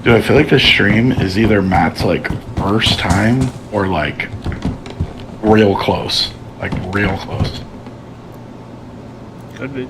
Dude, I feel like this stream is either Matt's like first time or like real close. Like real close. Could be.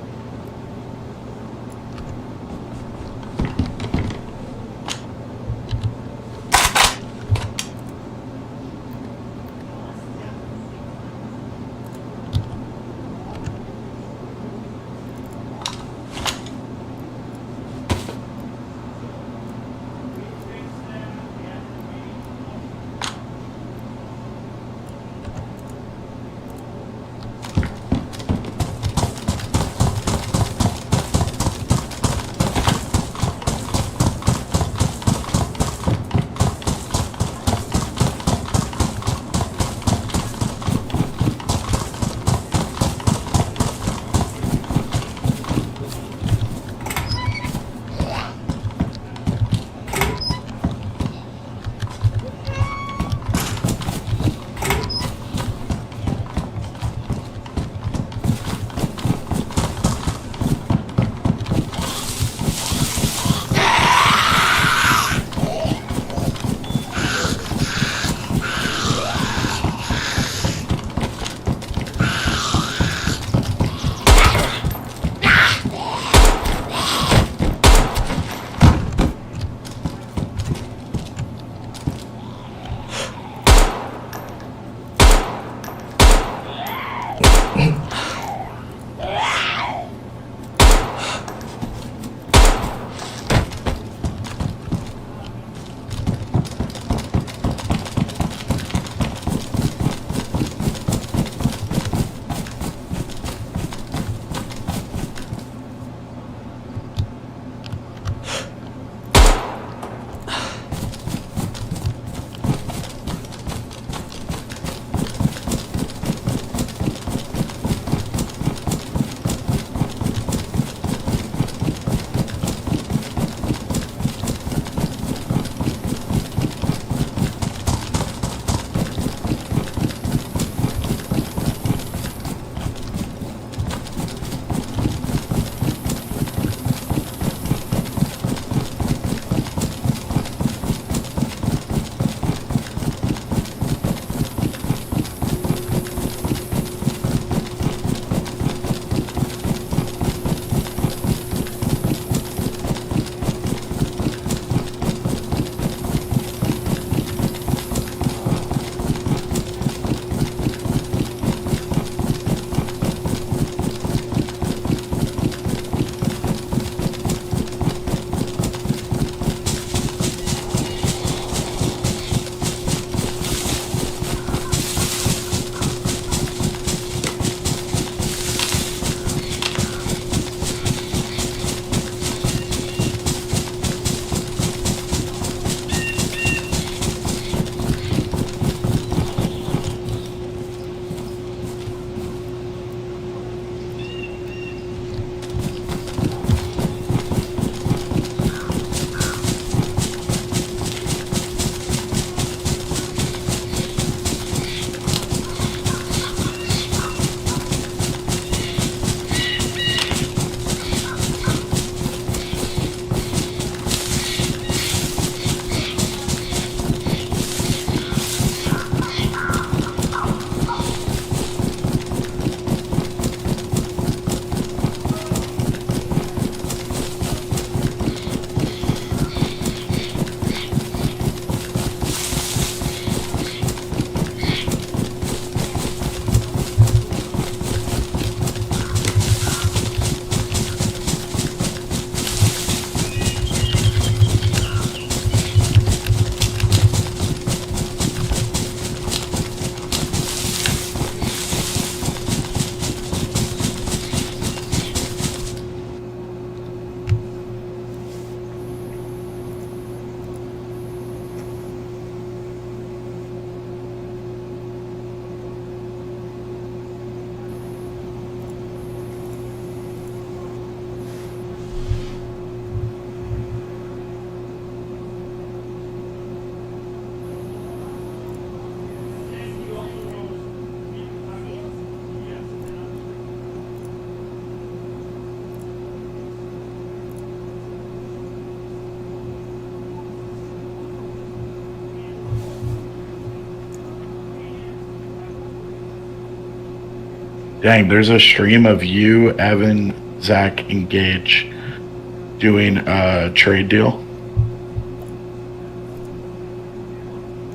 Dang, there's a stream of you, Evan, Zach, and Gage doing a trade deal.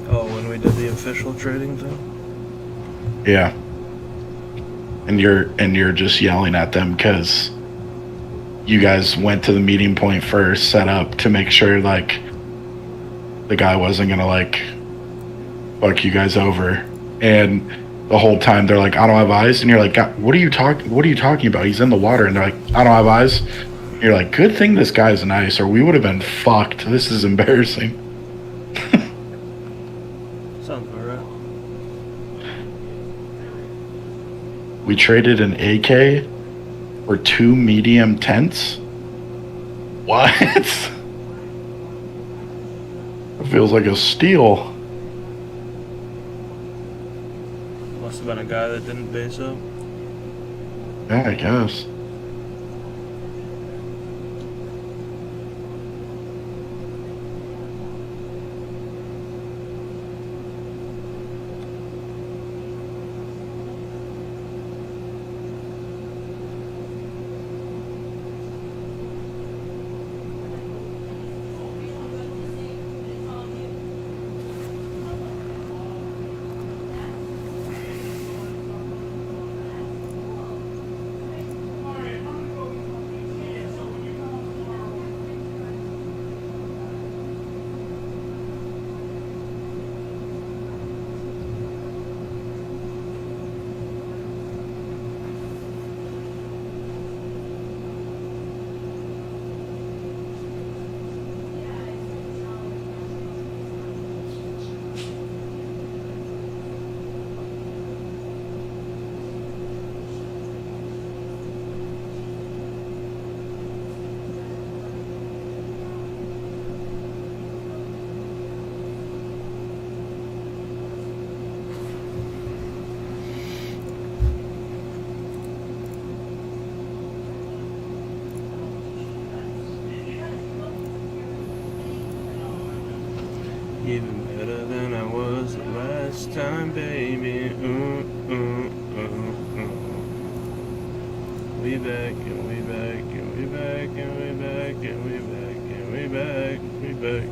Oh, when we did the official trading thing? Yeah. And you're just yelling at them because you guys went to the meeting point first, set up to make sure like the guy wasn't gonna like fuck you guys over. And the whole time they're like, I don't have eyes, and you're like, what are you talking about? He's in the water, and they're like, I don't have eyes. And you're like, good thing this guy's nice, or we would have been fucked. This is embarrassing. Sounds about right. We traded an AK for 2 medium tents. What? It feels like a steal. Must have been a guy that didn't base up. Yeah, I guess. Even better than I was the last time, baby. We back and we back and we back and we back and we back and we back, we back.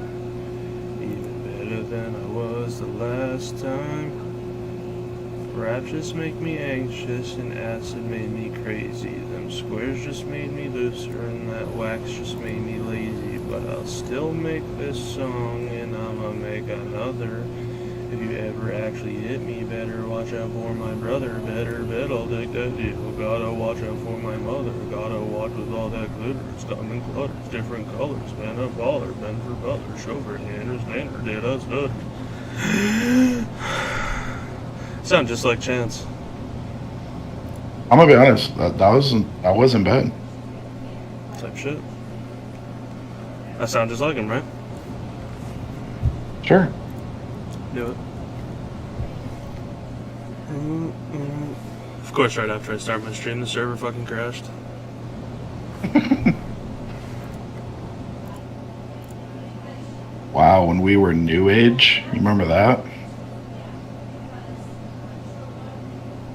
Even better than I was the last time. Rap just make me anxious and acid made me crazy. Them squares just made me looser and that wax just made me lazy. But I'll still make this song and I'ma make another. If you ever actually hit me, better watch out for my brother. Better bet I'll take that deal. Gotta watch out for my mother. Gotta watch with all that glitter. It's diamond clutters, different colors. Been a baller, been for butler. Chauffeur, Anders, Nander, did us good. Sound just like Chance. I'm gonna be honest. That wasn't bad. Type shit. I sound just like him, right? Sure. Do it. Of course, right after I start my stream, the server fucking crashed. Wow, when we were New Age, you remember that?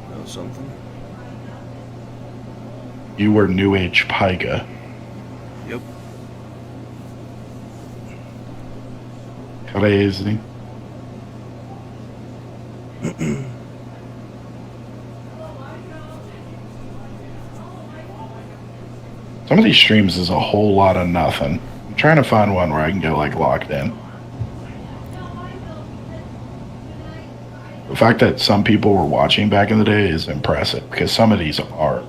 That was something. You were New Age Pyga. Yep. Crazy. Some of these streams is a whole lot of nothing. I'm trying to find one where I can get like locked in. The fact that some people were watching back in the day is impressive because some of these are.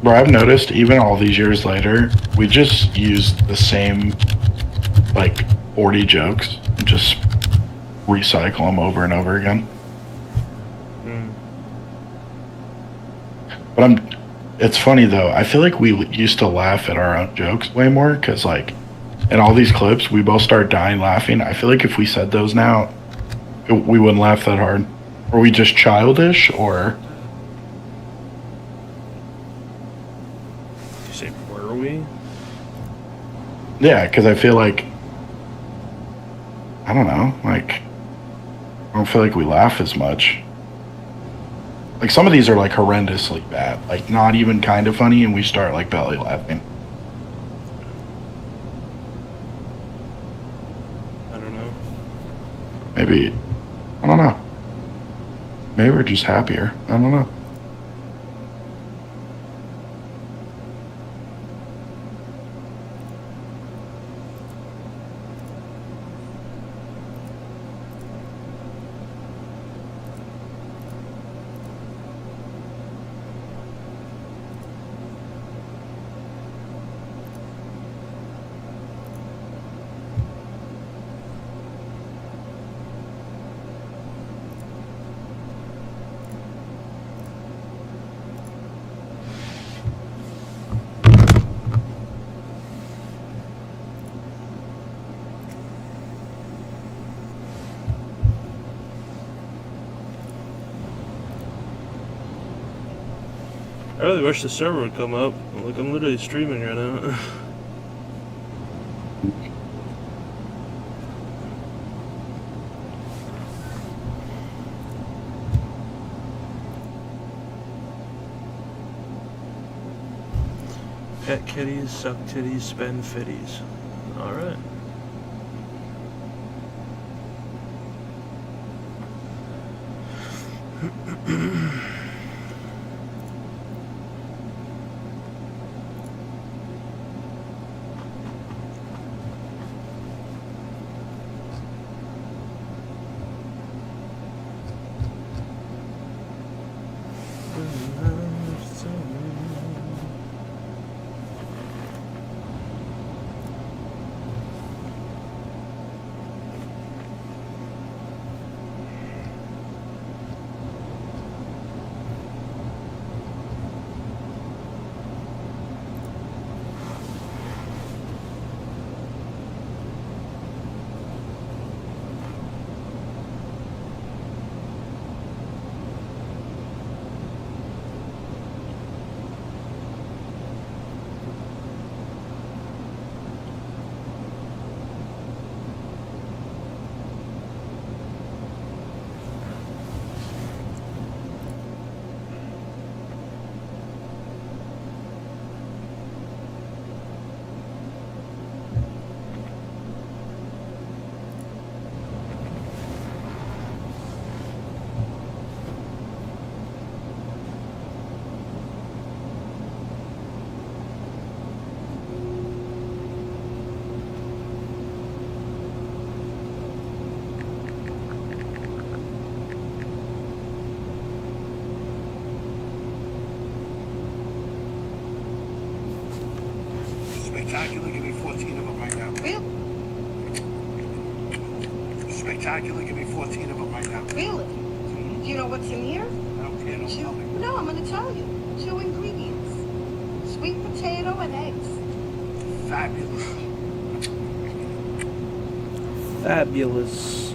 Bro, I've noticed even all these years later, we just used the same like 40 jokes and just recycle them over and over again. But it's funny though. I feel like we used to laugh at our own jokes way more because like in all these clips, we both start dying laughing. I feel like if we said those now, we wouldn't laugh that hard. Are we just childish or? You say, were we? Yeah, because I feel like, I don't know, like, I don't feel like we laugh as much. Like, some of these are, like, horrendously bad. Like, not even kind of funny, and we start, like, belly laughing. I don't know. Maybe, I don't know. Maybe we're just happier. I don't know. I really wish the server would come up. Look, I'm literally streaming right now. Pet kitties, suck titties, spend fitties. Alright. Spectacular, give me 14 of them right now. Really? Spectacular, give me 14 of them right now. Really? Do you know what's in here? I don't care, don't tell me. No, I'm going to tell you. 2 ingredients. Sweet potato and eggs. Fabulous. Fabulous.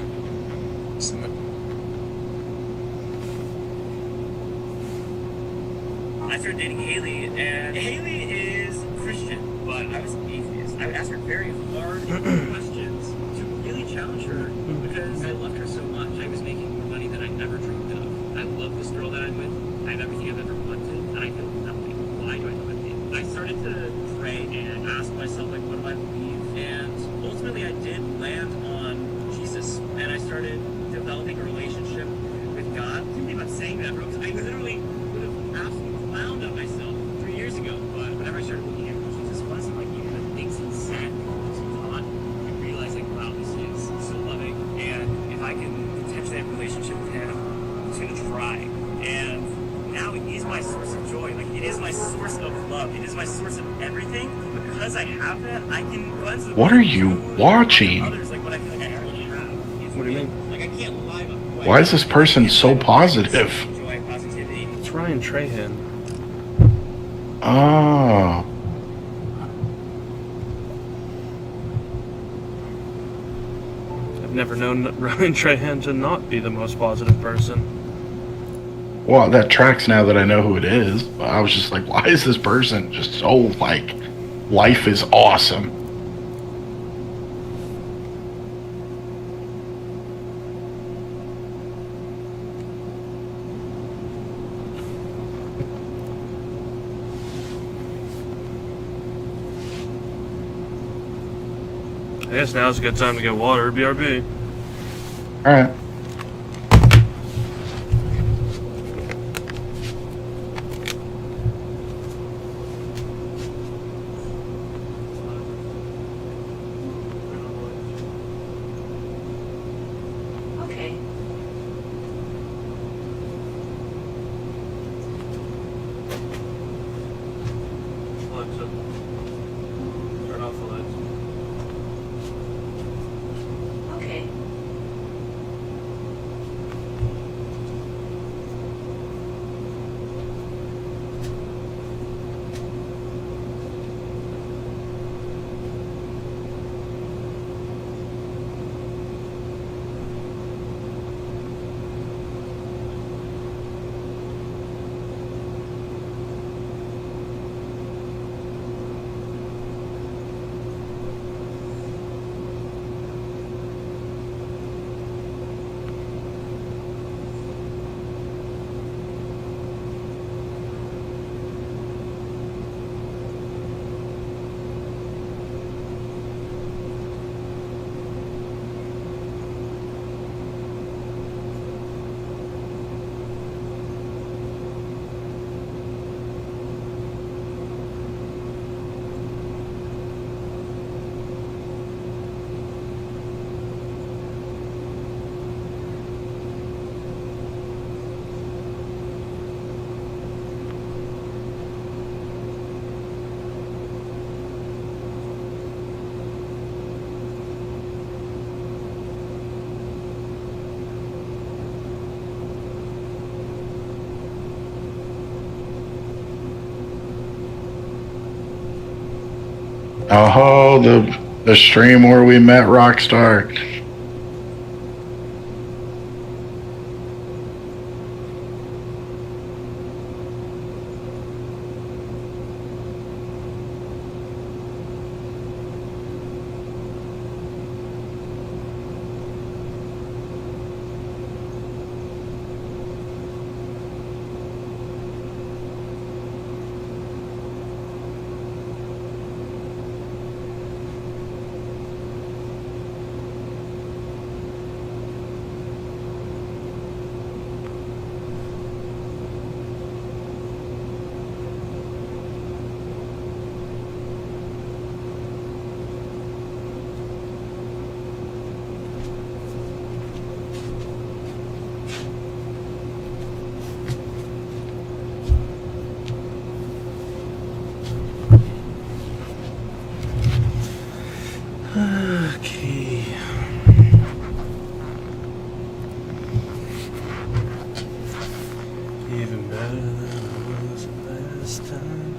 I started dating Haley, and Haley is Christian, but I was an atheist. I would ask her very hard questions to really challenge her because I loved her so much. I was making more money than I ever dreamed of. I love this girl that I'm with. I have everything I've ever wanted, and I feel nothing. Why do I know nothing? I started to pray and ask myself, like, what do I believe? And ultimately, I did land on Jesus, and I started developing a relationship with God. I'm not saying that, bro, because I literally would have absolutely clowned on myself 3 years ago. But whenever I started looking at who Jesus was, like, even the things he said to God, I realized, like, wow, this is so loving. And if I can potentially have a relationship with him, I'm just gonna try. And now it is my source of joy. Like, it is my source of love. It is my source of everything. Because I have that, I can go into the What are you watching? others, like what I feel like I already have. What do you mean? Like, I can't lie about who I Why is am. this person so positive? Joy, positivity. It's Ryan Trahan. Oh. I've never known Ryan Trahan to not be the most positive person. Well, that tracks now that I know who it is. But I was just like, why is this person just so, like, life is awesome? I guess now's a good time to get water. BRB. Alright. Okay. Alexa, turn off the lights. Okay. Oh, the stream where we met Rockstar. Okay. Even better than I was last time.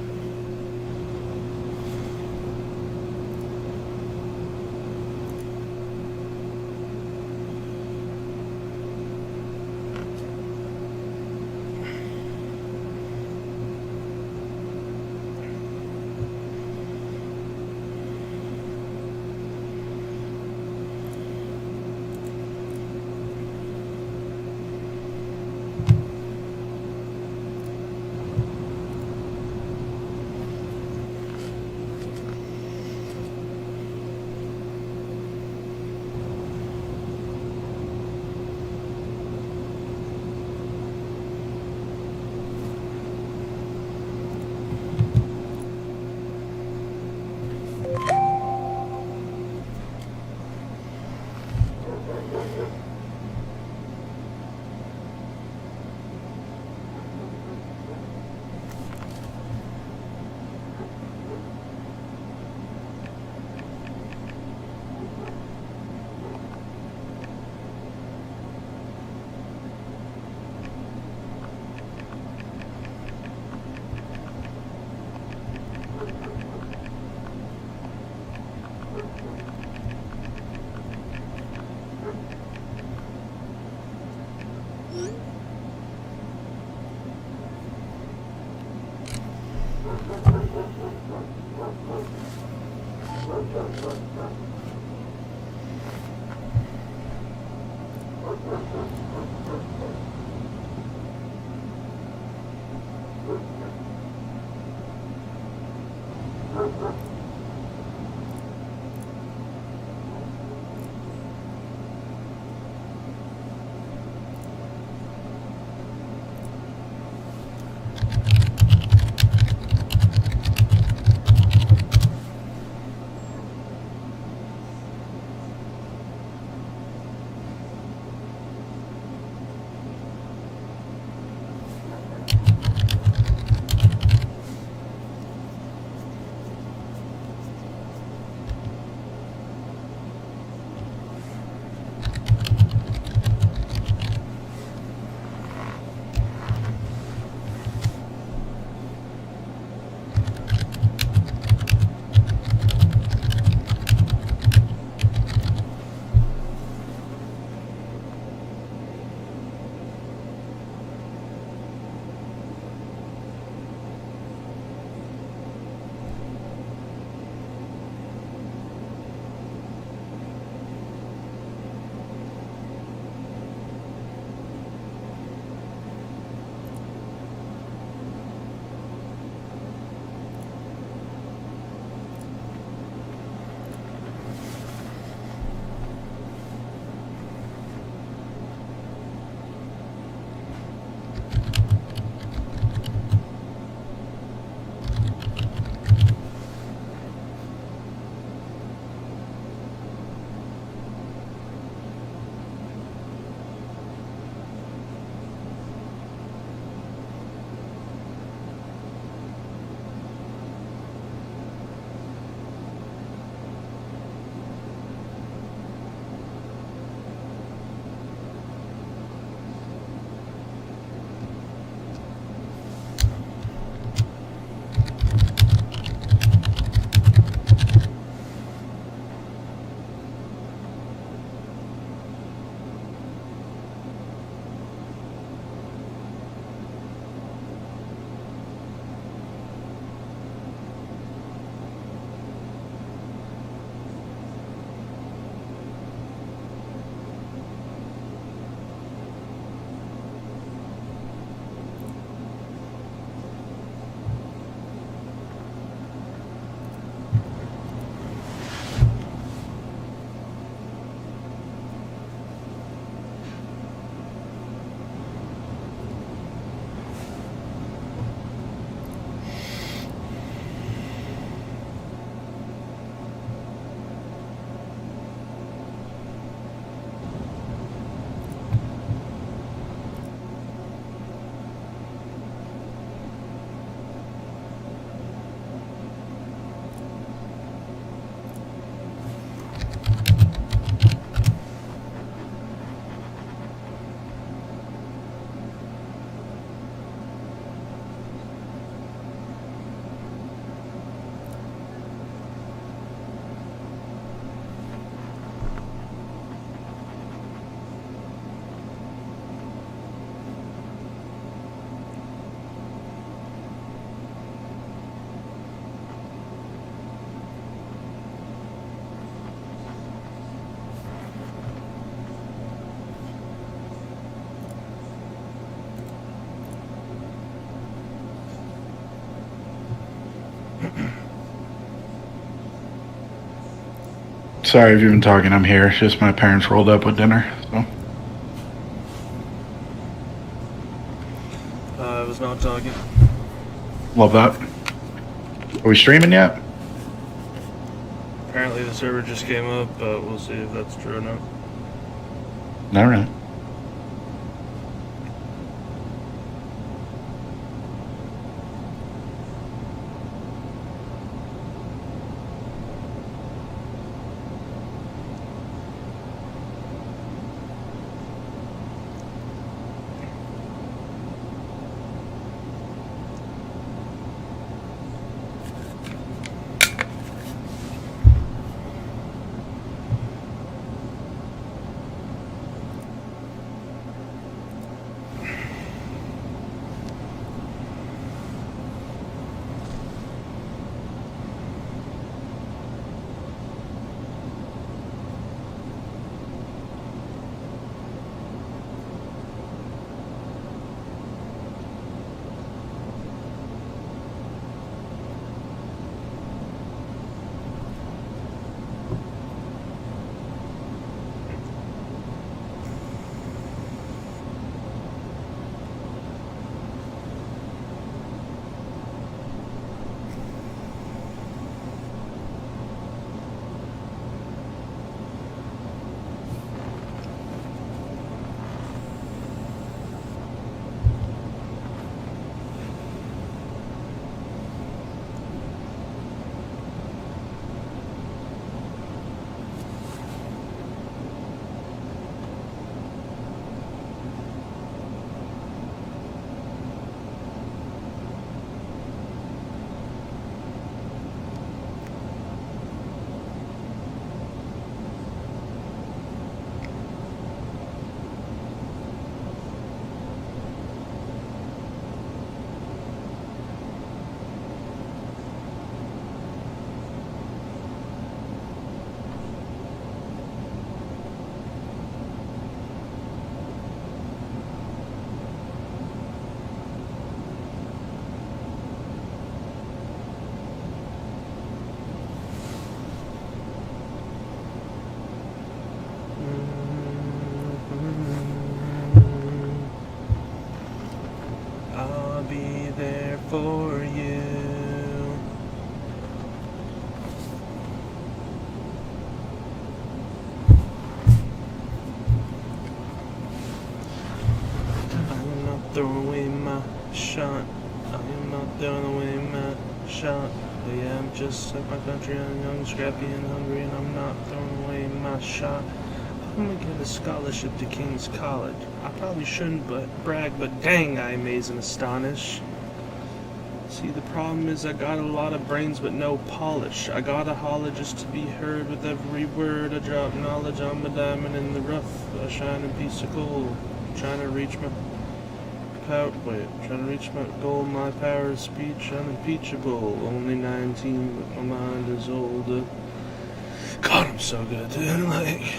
Sorry if you've been talking. I'm here. It's just my parents rolled up with dinner. So I was not talking. love that. Are we streaming yet? Apparently the server just came up, but we'll see if that's true or not. All right. I'll be there for you. I'm not throwing away my shot. I am not throwing away my shot. Oh yeah, I'm just like my country. I'm young, scrappy, and hungry, and I'm not throwing away my shot. I'm gonna get a scholarship to King's College. I probably shouldn't brag, but dang, I amaze and astonish. See, the problem is I got a lot of brains but no polish. I gotta holler just to be heard with every word. I drop knowledge, I'm a diamond in the rough, a shining piece of gold. Trying to reach my goal. My power of speech unimpeachable. Only 19, but my mind is older. God, I'm so good, dude. Like,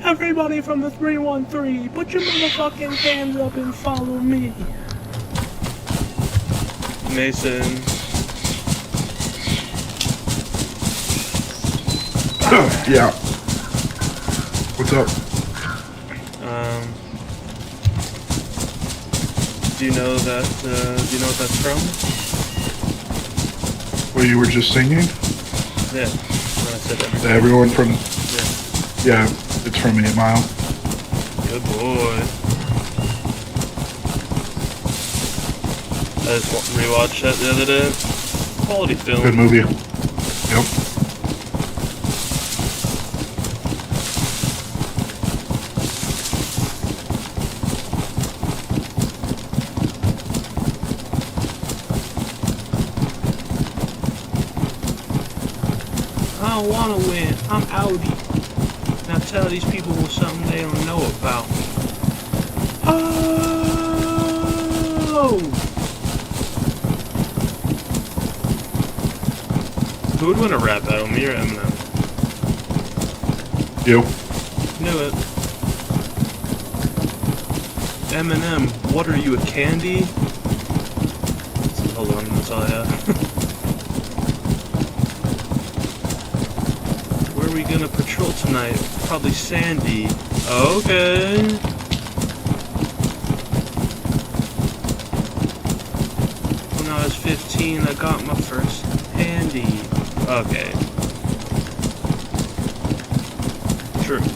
everybody from the 313, put your motherfucking hands up and follow me. Mason. Yeah. What's up? Do you know that? Do you know what that's from? What you were just singing? Yeah. When I said everybody. Everyone from. Yeah. Yeah, it's from 8 Mile. Good boy. I just rewatched that the other day. Quality film. Good movie. Yep. I don't wanna win. I'm Audi. Now tell these people something they don't know about. Oh! Who would win a rap battle, me or Eminem? You. Knew it. Eminem, what are you, a candy? Hold on, that's all I have. we gonna patrol tonight? Probably Sandy. Okay. When I was 15, I got my first handy. Okay. True.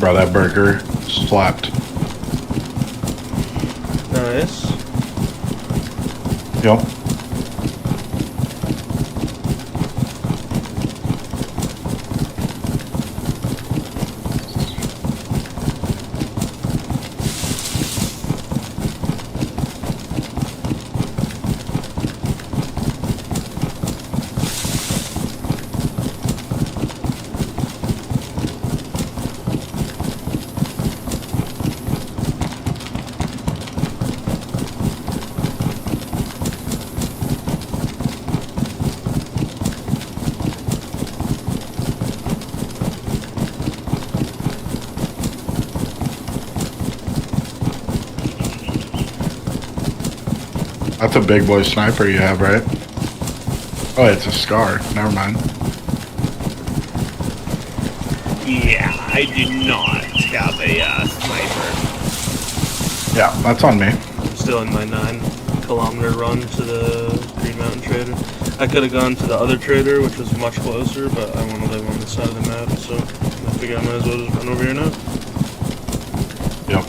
Bro, that burger slapped. Nice. Yep. That's a big boy sniper you have, right? Oh, it's a Scar. Never mind. Yeah, I do not have a sniper. Yeah, that's on me. I'm still in my 9-kilometer run to the Green Mountain Trader. I could have gone to the other trader, which was much closer, but I want to live on this side of the map, so I figure I might as well just run over here now. Yep.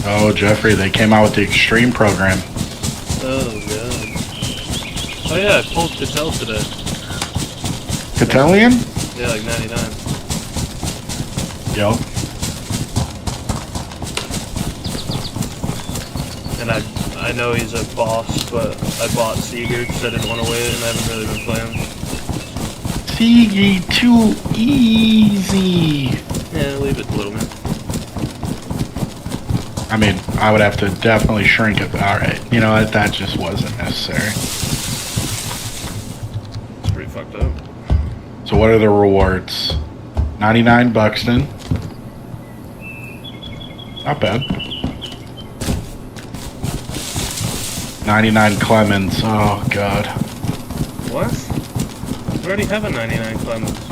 Oh, Jeffrey, they came out with the Extreme program. Oh, God. Oh, yeah, I pulled Cattell today. Catellian? Yeah, like 99. Yep. And I know he's a boss, but I bought Seeger because I didn't want to wait, and I haven't really been playing. Seagy too easy. Yeah, leave it, little man. I mean, I would have to definitely shrink it. Alright, you know what? That just wasn't necessary. It's pretty fucked up. So what are the rewards? 99 Buxton. Not bad. 99 Clemens. Oh, God. What? We already have a 99 Clemens.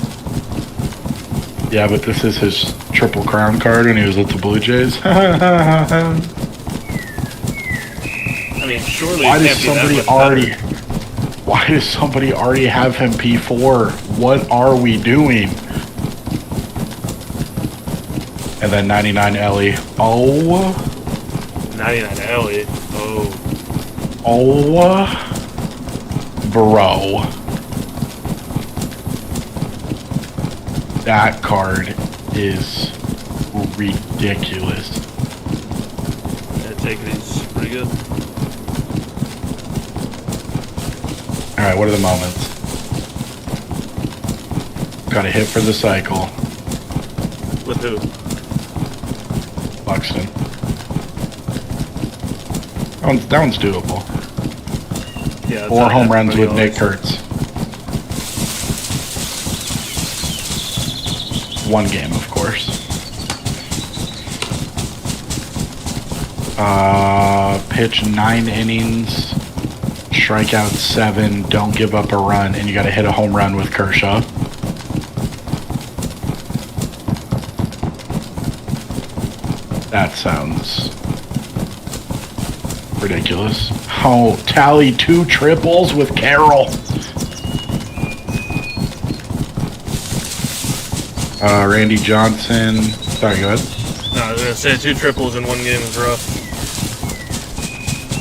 Yeah, but this is his Triple Crown card when he was with the Blue Jays. I mean, surely Why it does can't be that somebody much already? better. Why does somebody already have him P4? What are we doing? And then 99 Ellie. Oh. 99 Ellie. Oh. Bro. That card is ridiculous. Yeah, take these pretty good. Alright, what are the moments? Got a hit for the cycle. With who? Buxton. That one's doable. Yeah. 4 home runs with Nick Kurtz. 1 game, of course. Pitch 9 innings, strikeout 7, don't give up a run, and you got to hit a home run with Kershaw. That sounds ridiculous. Oh, tally 2 triples with Carroll. Randy Johnson. Sorry, go ahead. No, I was gonna say 2 triples in 1 game is rough.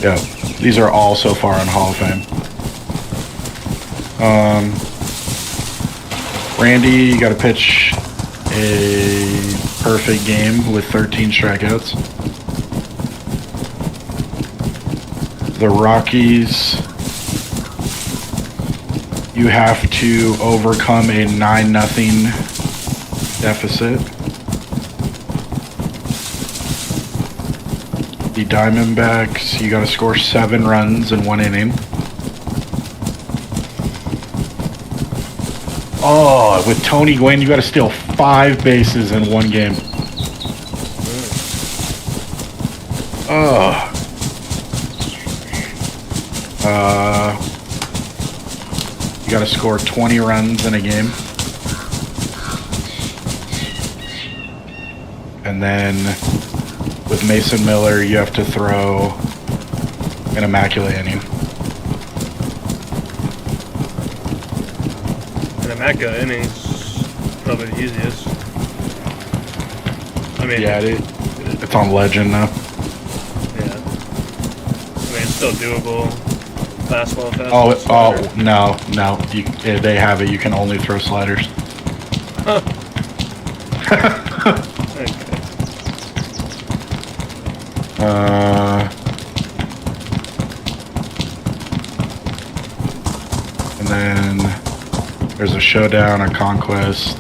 Yeah, these are all so far on Hall of Fame. Randy, you got to pitch a perfect game with 13 strikeouts. The Rockies, you have to overcome a 9-0 deficit. The Diamondbacks, you got to score 7 runs in 1 inning. Oh, with Tony Gwynn, you got to steal 5 bases in 1 game. Oh. You got to score 20 runs in a game. And then with Mason Miller, you have to throw an immaculate inning. An immaculate innings, probably the easiest. I mean, Yeah, it's on Legend now. Yeah. I mean, it's still doable. Fastball. Oh, no. They have it. You can only throw sliders. Huh. Okay. And then there's a showdown, a conquest.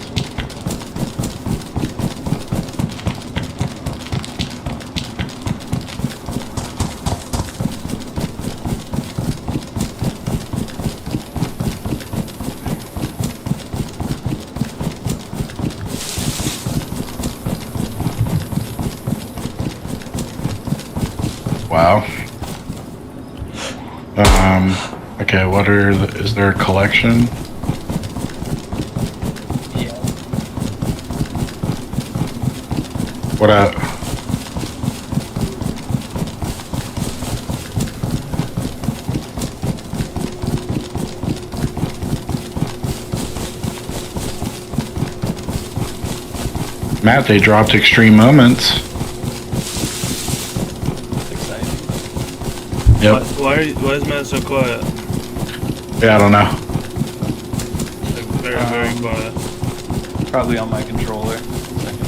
Wow. Okay, is there a collection? Yeah. What up? Matt, they dropped Extreme Moments. Yep. Why is Matt so quiet? Yeah, I don't know. Like, very quiet. Probably on my controller. Second.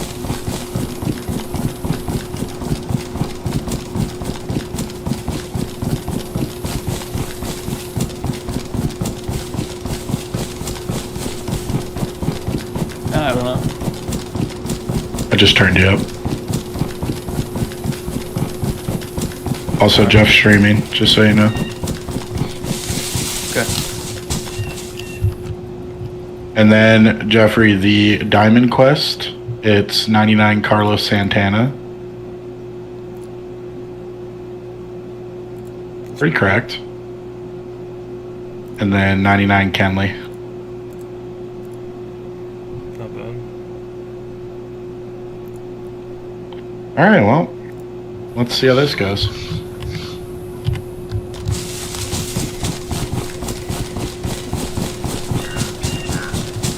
I don't know. I just turned you up. Also, Jeff's streaming, just so you know. Okay. And then, Jeffrey, the Diamond Quest, it's 99 Carlos Santana. Pretty cracked. And then 99 Kenley. Not bad. Alright, well, let's see how this goes.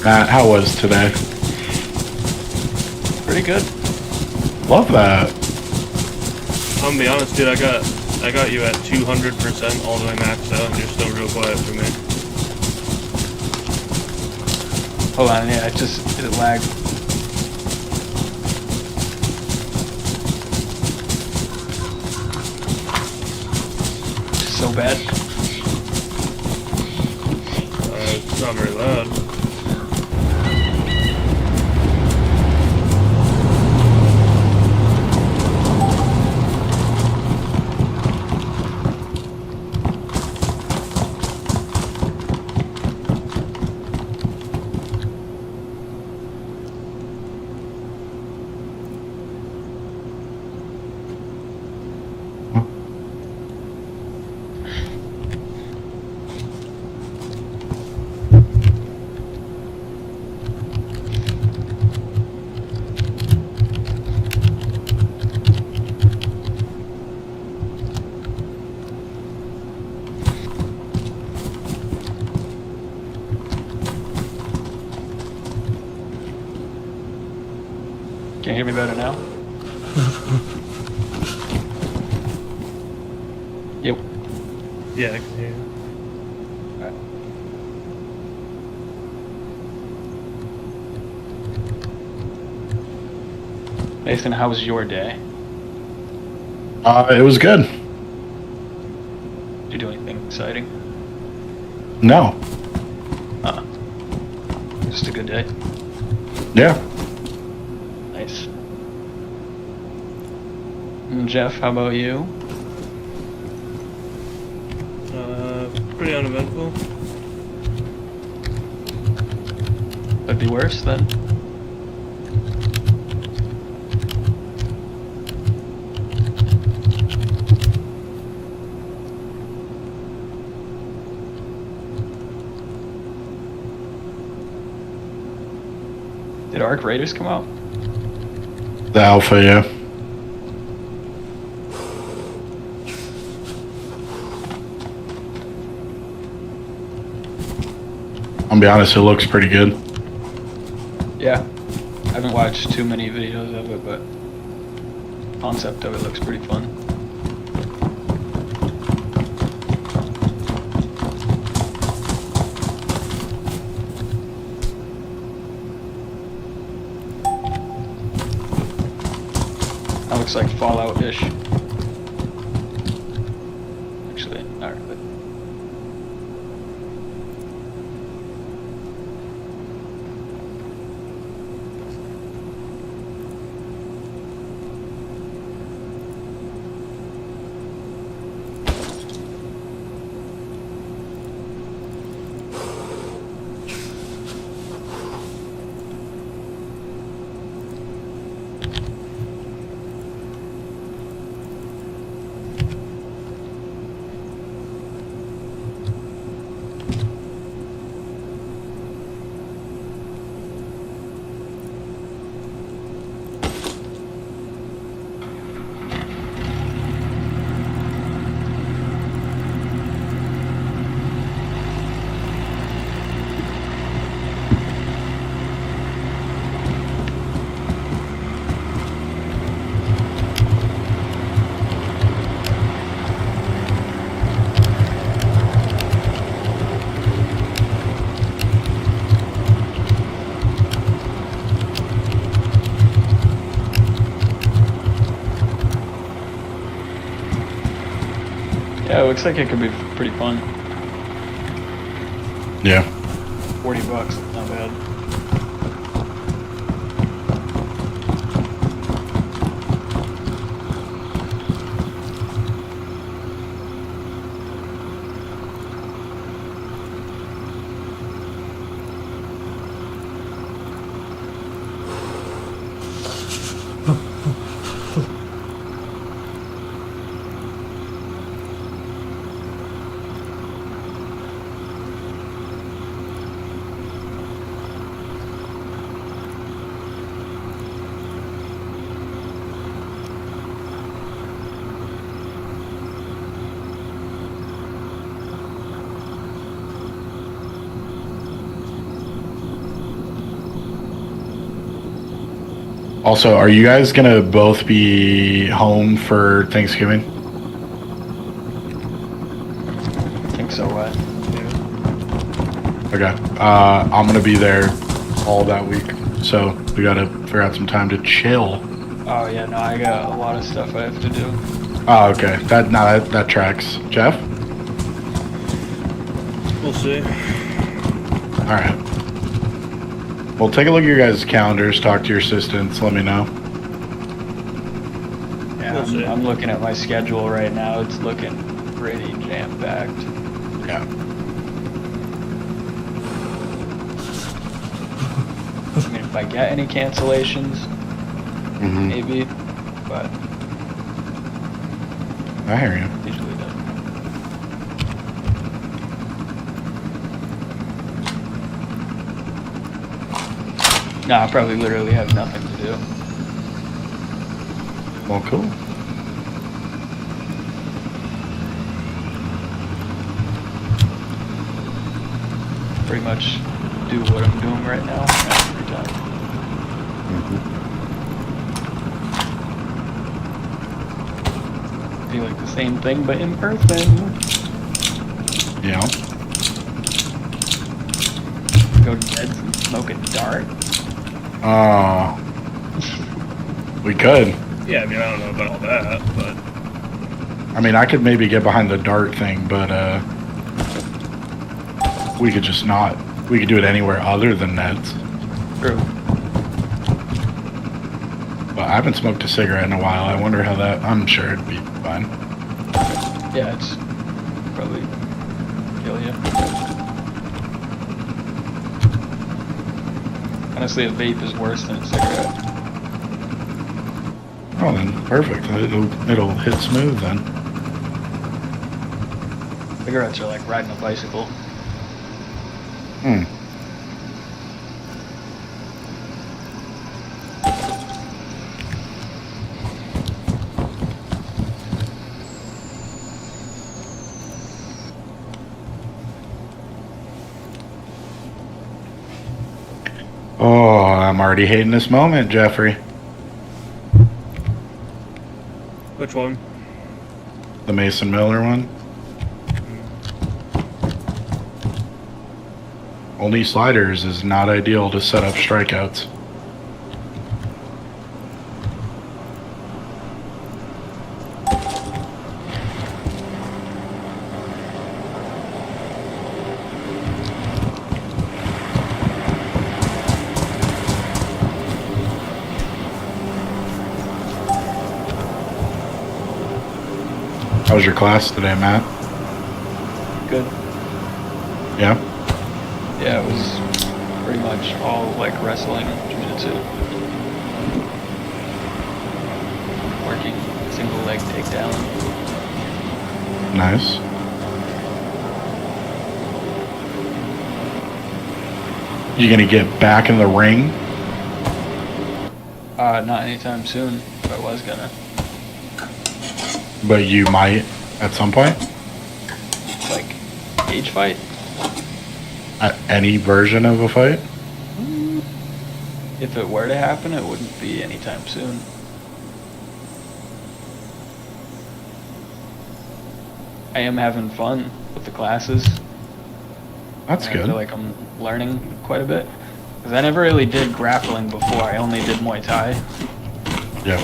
Matt, how was today? Pretty good. Love that. I'm gonna be honest, dude. I got you at 200% all the way maxed out, and you're still real quiet for me. Hold on, yeah, it lagged. It's so bad. It's not very loud. Can you hear me better now? Yep. Yeah, I can hear you. Alright. Nathan, how was your day? It was good. Did you do anything exciting? No. Just a good day. Yeah. Nice. And Jeff, how about you? Pretty uneventful. Could be worse then. Did Arc Raiders come out? The alpha, yeah. I'll be honest, it looks pretty good. Yeah. I haven't watched too many videos of it, but concept of it looks pretty fun. That looks like Fallout-ish. Actually, alright. Yeah, it looks like it could be pretty fun. Yeah. $40, not bad. Also, are you guys gonna both be home for Thanksgiving? I think so, what? Yeah. Okay. I'm gonna be there all that week, so we gotta figure out some time to chill. Oh yeah, no, I got a lot of stuff I have to do. Oh, okay. That tracks. Jeff? We'll see. All right. Well, take a look at your guys' calendars, talk to your assistants, let me know. Yeah, We'll see. I'm looking at my schedule right now. It's looking pretty jam-packed. Yeah. I mean, if I get any cancellations, Mm-hmm. maybe, but I hear you. usually doesn't. No, I probably literally have nothing to do. Well, cool. Pretty much do what I'm doing right now every time. Be like the same thing, but in person. Yeah. Go to bed and smoke a dart. Oh. We could. Yeah, I mean, I don't know about all that, but I mean, I could maybe get behind the dart thing, but we could just not. We could do it anywhere other than Ned's. True. But I haven't smoked a cigarette in a while. I wonder how that. I'm sure it'd be fine. Yeah, it's probably kill you. Honestly, a vape is worse than a cigarette. Oh, then perfect. It'll hit smooth then. Cigarettes are like riding a bicycle. Hmm. Oh, I'm already hating this moment, Jeffrey. which one? The Mason Miller one. Only sliders is not ideal to set up strikeouts. How was your class today, Matt? Good. Yeah? Yeah, it was pretty much all like wrestling, jiu-jitsu. Working single leg takedown. Nice. You gonna get back in the ring? Not anytime soon, but I was gonna. But you might at some point? Like, cage fight? At any version of a fight? If it were to happen, it wouldn't be anytime soon. I am having fun with the classes. That's I good. feel like I'm learning quite a bit. Because I never really did grappling before. I only did Muay Thai. Yeah.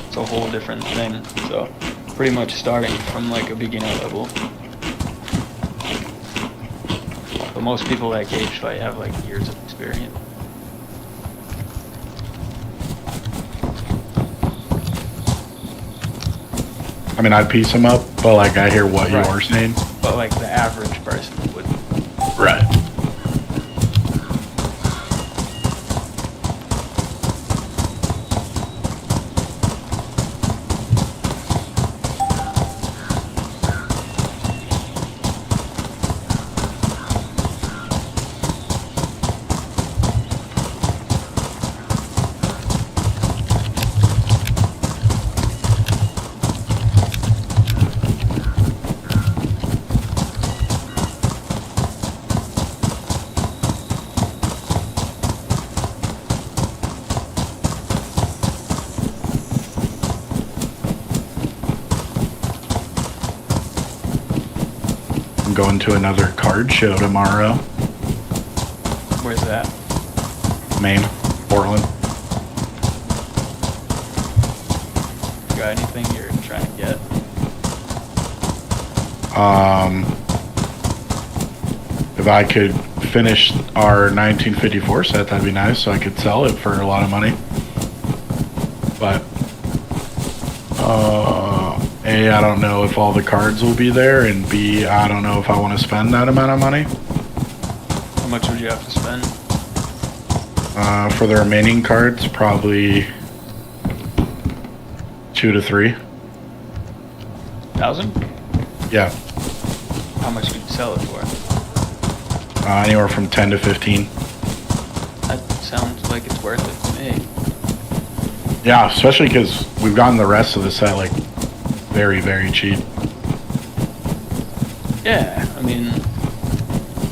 It's a whole different thing. So, pretty much starting from like a beginner level. But most people that cage fight have like years of experience. I mean, I'd piece them up, but like I hear what Right. you're saying. But like the average person would. Right. going to another card show tomorrow. Where's that? Maine, Portland. You got anything you're trying to get? If I could finish our 1954 set, that'd be nice, so I could sell it for a lot of money. But A, I don't know if all the cards will be there, and B, I don't know if I want to spend that amount of money. How much would you have to spend? For the remaining cards, probably 2 to 3. 1,000? Yeah, How much would you sell it for? anywhere from 10 to 15. That sounds like it's worth it to me. Yeah, especially because we've gotten the rest of the set like very, very cheap. Yeah, I mean,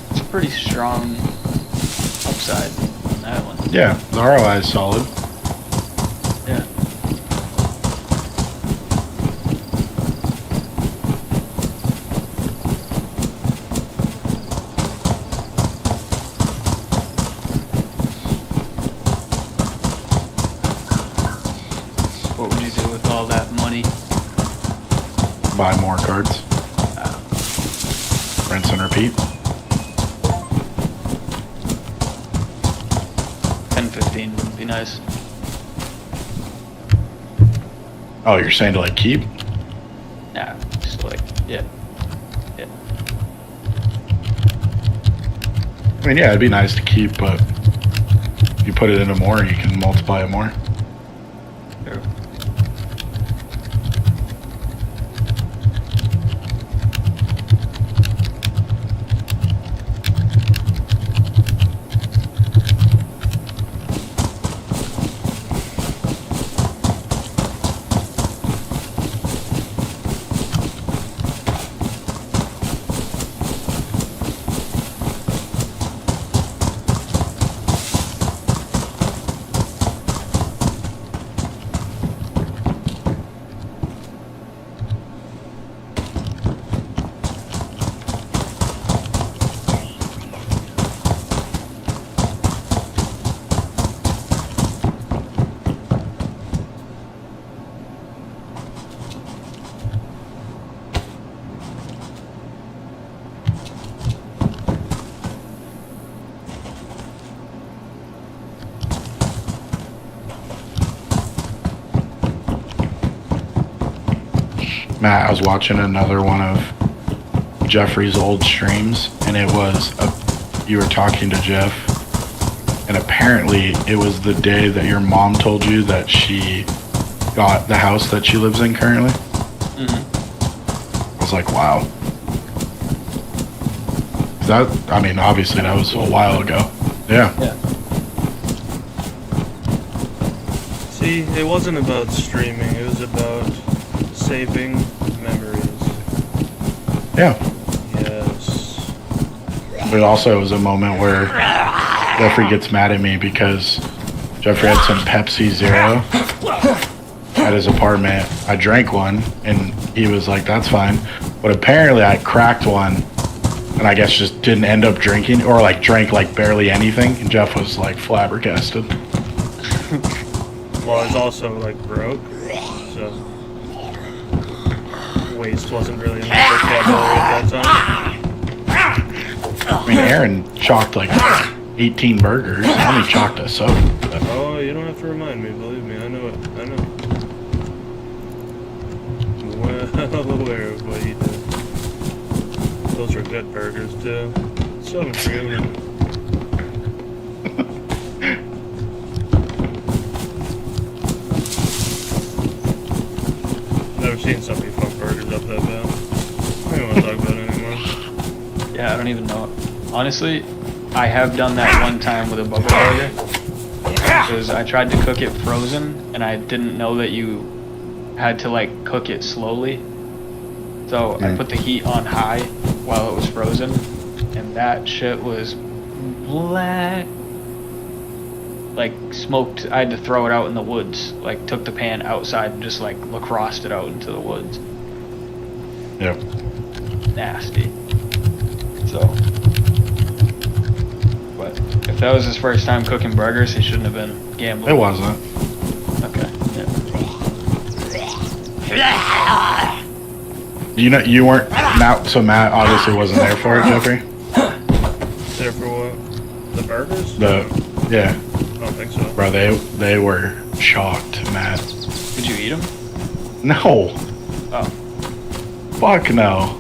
it's a pretty strong upside on that one. Yeah, the ROI is solid. Yeah. What would you do with all that money? Buy more cards. Rinse and repeat. 10, 15 would be nice. Oh, you're saying to like keep? Nah, just like, yeah. Yeah. I mean, yeah, it'd be nice to keep, but if you put it into more, you can multiply it more. Sure. Matt, I was watching another one of Jeffrey's old streams, and it was you were talking to Jeff, and apparently it was the day that your mom told you that she got the house that she lives in currently. I was like, wow. That, I mean, obviously that was a while ago. Yeah. Yeah. See, it wasn't about streaming, it was about saving memories. Yeah. Yes. But also it was a moment where Jeffrey gets mad at me because Jeffrey had some Pepsi Zero at his apartment. I drank one, and he was like, that's fine. But apparently I cracked one, and I guess just didn't end up drinking, or like drank like barely anything, and Jeff was like flabbergasted. Well, I was also like broke, so waste wasn't really in the vocabulary at that time. I mean, Aaron chalked like 18 burgers. I only chalked a soda. Oh, you don't have to remind me, believe me, I know it, I know. I'm well aware of what you did. Those are good burgers, too. So unforgiving. Never seen somebody fuck burgers up that bad. I don't want to talk about it anymore. Yeah, I don't even know. Honestly, I have done that one time with a bubble burger. Because I tried to cook it frozen, and I didn't know that you had to like cook it slowly. So I put the heat on high while it was frozen, and that shit was black. Like smoked. I had to throw it out in the woods. Like took the pan outside and just like lacrossed it out into the woods. Yep. Nasty. So, but if that was his first time cooking burgers, he shouldn't have been gambling. It wasn't. Okay. You know, you weren't Matt. So Matt obviously wasn't there for it, Jeffrey. There for what? The burgers? Yeah, I don't think so. bro. They were shocked, Matt. Did you eat them? No. Oh. Fuck no.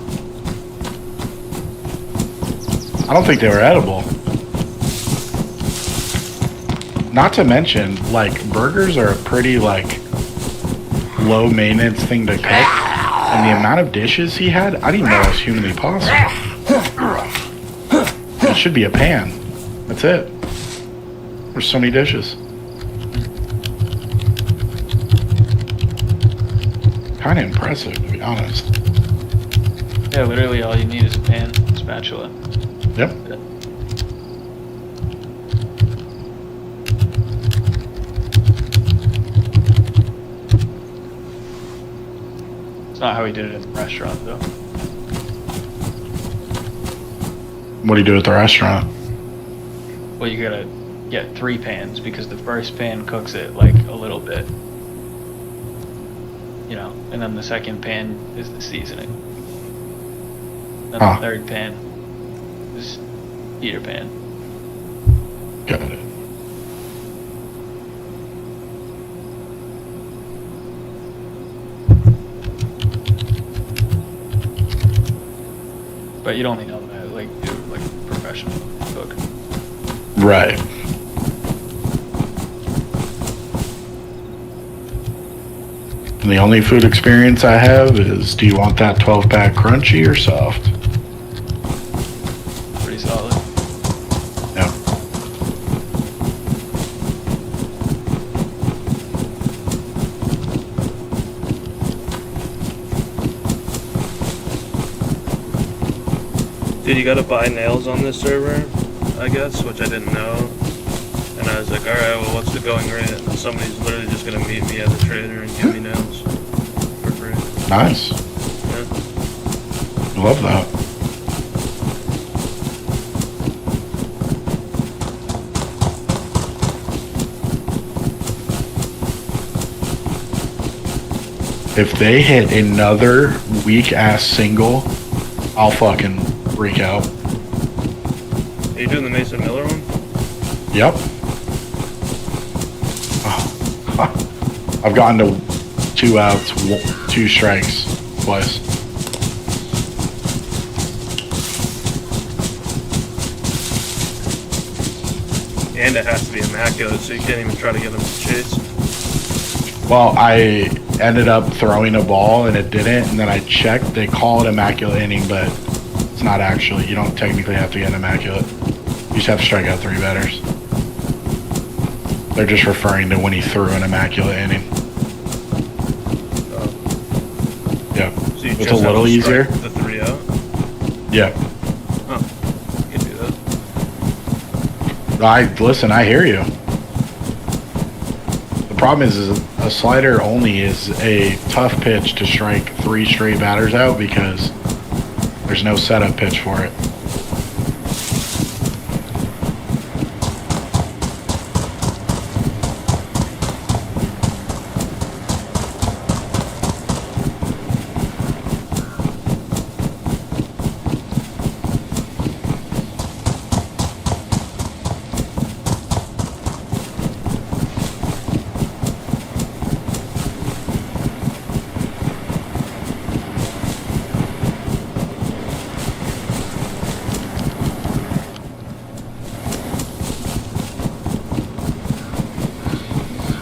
I don't think they were edible. Not to mention, like, burgers are a pretty, like, low maintenance thing to cook. And the amount of dishes he had, I didn't even know it was humanly possible. It should be a pan. That's it. There's so many dishes. Kind of impressive, to be honest. Yeah, literally all you need is a pan, spatula. Yep. It's not how he did it in the restaurant, though. What do you do at the restaurant? Well, you gotta get 3 pans because the first pan cooks it like a little bit, you know, and then the second pan is the seasoning. Then the third pan is heater pan. Got it. But you don't need all that, like, do like a professional cook. Right. And the only food experience I have is, do you want that 12-pack crunchy or soft? Pretty solid. Yeah. Dude, you gotta buy nails on this server, I guess, which I didn't know. And I was like, alright, well, what's the going rate? And somebody's literally just gonna meet me at the trader and give me nails for free. Nice. Yeah. Love that. If they hit another weak ass single, I'll fucking freak out. Are you doing the Mason Miller one? Yep. Oh. I've gotten to 2 outs, 2 strikes twice. And it has to be immaculate, so you can't even try to get them to chase. Well, I ended up throwing a ball and it didn't, and then I checked. They call it immaculate inning, but it's not actually. You don't technically have to get an immaculate. You just have to strike out 3 batters. They're just referring to when he threw an immaculate inning. Yeah. So you It's just a little have to easier. strike the 3 out? Yeah. Oh, you can do that. Listen, I hear you. The problem is a slider only is a tough pitch to strike 3 straight batters out because there's no setup pitch for it.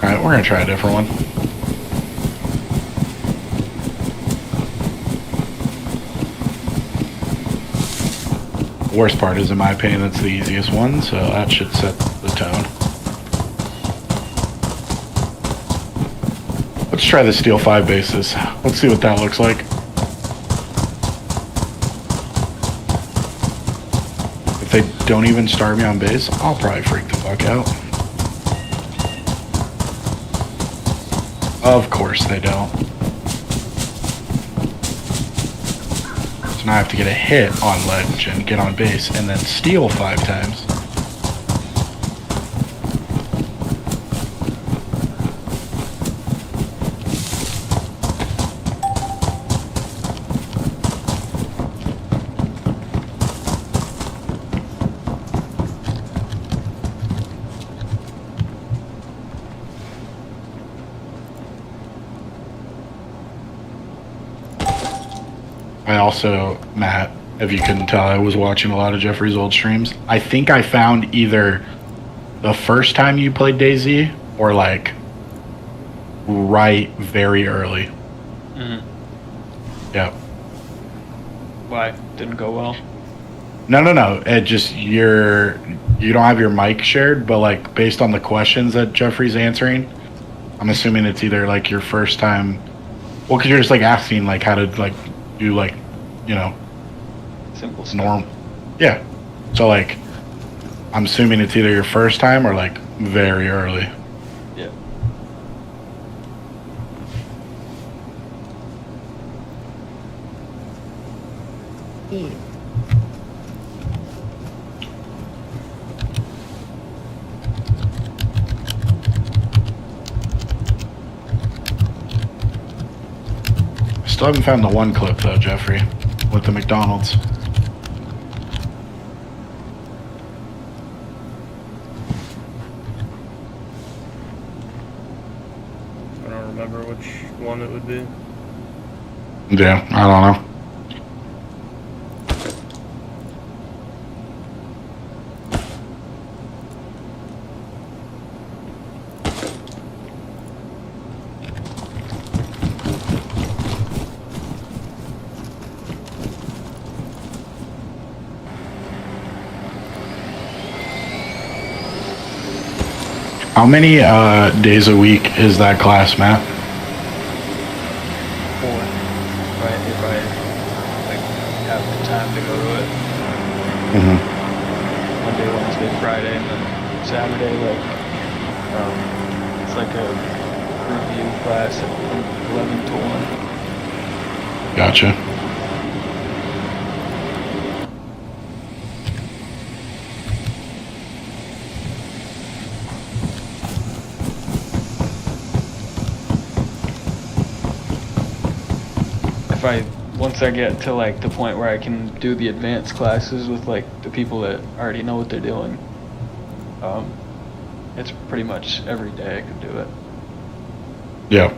Alright, we're gonna try a different one. The worst part is, in my opinion, it's the easiest one, so that should set the tone. Let's try the steel 5 bases. Let's see what that looks like. If they don't even start me on base, I'll probably freak the fuck out. Of course they don't. So now I have to get a hit on ledge and get on base and then steal 5 times. I also, Matt, if you couldn't tell, I was watching a lot of Jeffrey's old streams. I think I found either the first time you played DayZ or like right very early. Yeah. Why? Didn't go well? No. It just you don't have your mic shared, but like based on the questions that Jeffrey's answering, I'm assuming it's either like your first time. Well, because you're just like asking like how to like do like, you know, Simple stuff. norm. Yeah. So like, I'm assuming it's either your first time or like very early. Yeah. Still haven't found the one clip though, Jeffrey, with the McDonald's. I don't remember which one it would be. Yeah, I don't know. How many days a week is that class, Matt? 4. Right, if I like have the time to go to it. Monday, Wednesday, Friday, and then Saturday, like it's like a review class at 11 to 1. Gotcha. Once I get to like the point where I can do the advanced classes with like the people that already know what they're doing, it's pretty much every day I can do it. Yeah.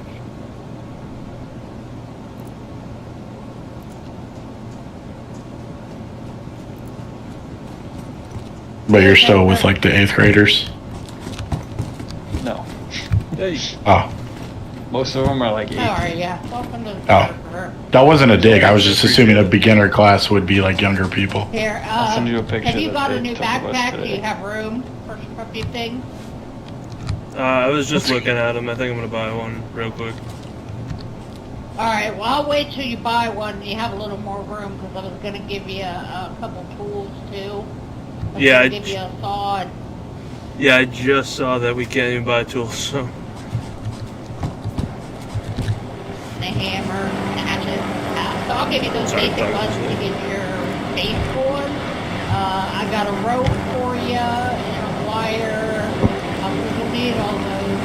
But you're still with like the 8th graders? No. Hey. Oh. Most of them are like 8. How are ya? Welcome to the Oh. server. That wasn't a dig. I was just assuming a beginner class would be like younger people. Here, I'll send you a picture have you that got a they new took of us backpack? Do today. you have room for a few things? I was just looking at them. I think I'm gonna buy one real quick. Alright, well I'll wait till you buy one and you have a little more room because I was going to give you a couple tools too. I was Yeah, gonna give you a saw and Yeah, I just saw that we can't even buy tools, so. a hammer, hatchet. So I'll give you those Sorry, basic ones to get your base going. I got a rope for you and a wire. We'll need all those.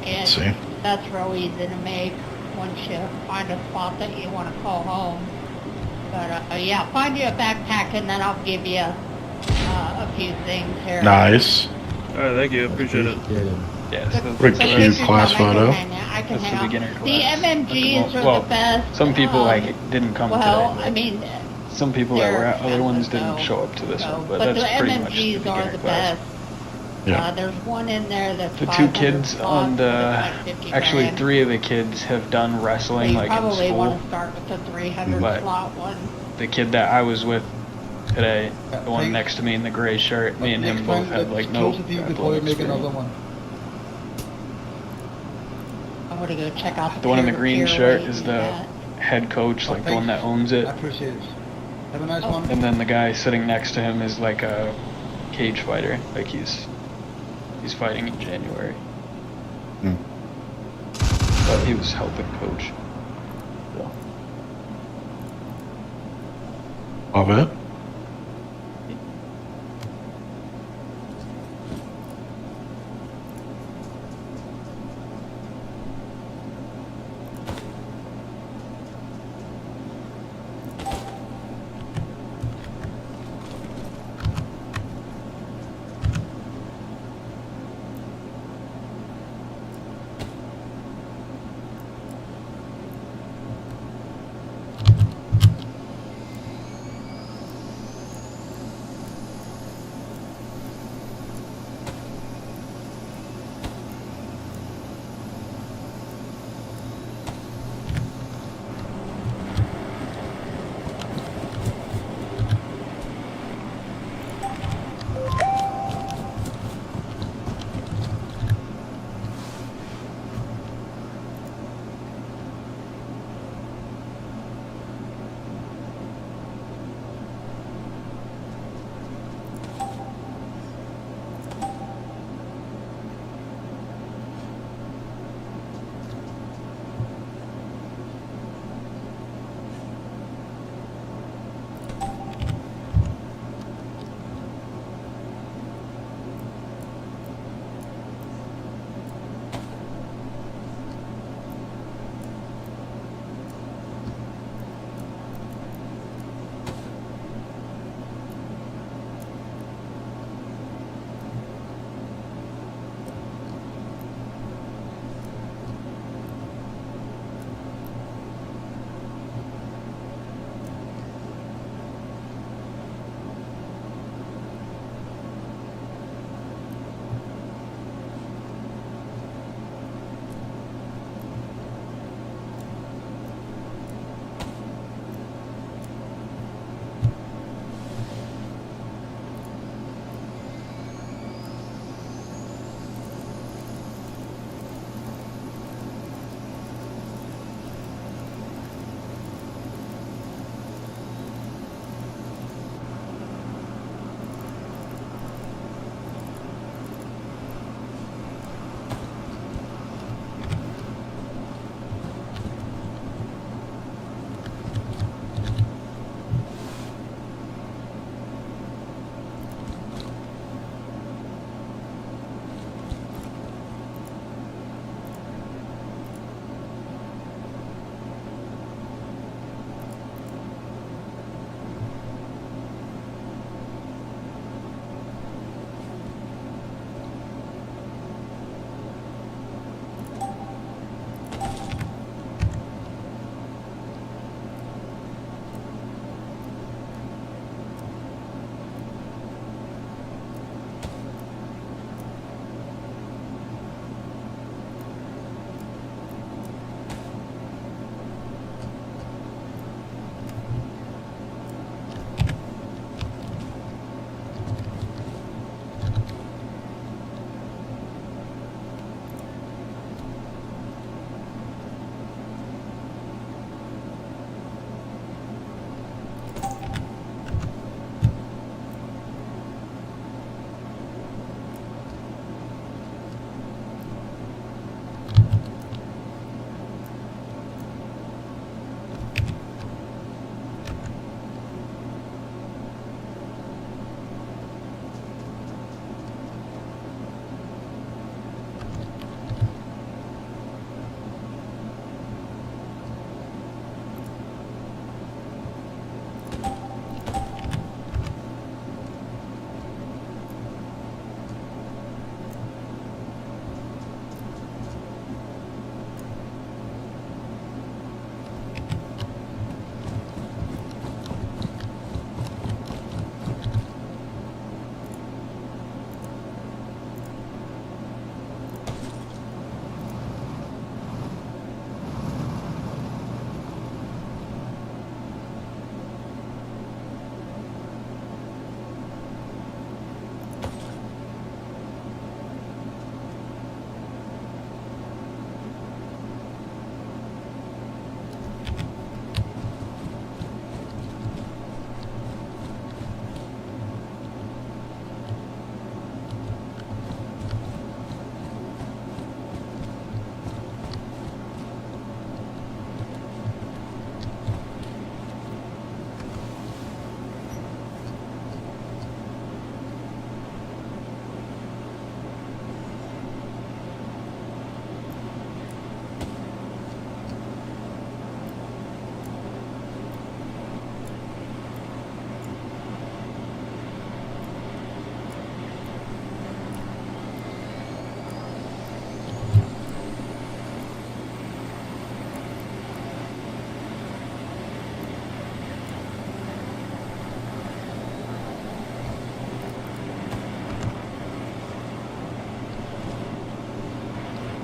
Let's see. That's real easy to make once you find a spot that you want to call home. But yeah, find you a backpack and then I'll give you a few things here. Nice. Alright, thank you. Appreciate it. Yeah, so Pretty that's cute the- class photo. I can That's the hang out. beginner The class. MMGs are Well, the best. Some people like didn't come Well, today. I mean, Some people that were at they're other ones expensive, didn't show up to this so- one, but the that's pretty much the MMGs are beginner the class. best. Yeah. There's one in there that's The 2 500 kids on bucks, the, it's like 50 actually grand. 3 of the kids have done So wrestling you like in probably school. want to start with the 300 But- slot one. The kid that I was with today, the one Thanks. next to me in the gray shirt, me and him Next both time, had like get no closer to you before you make experience. another one. I'm gonna go check out The one in the peer-to-peer green shirt rate is and the that. head coach, like the Thanks. one that owns it. I appreciate it. Have a nice Oh. one. And then the guy sitting next to him is like a cage fighter, like he's fighting in January. Hmm. But he was helping coach. So, Love it.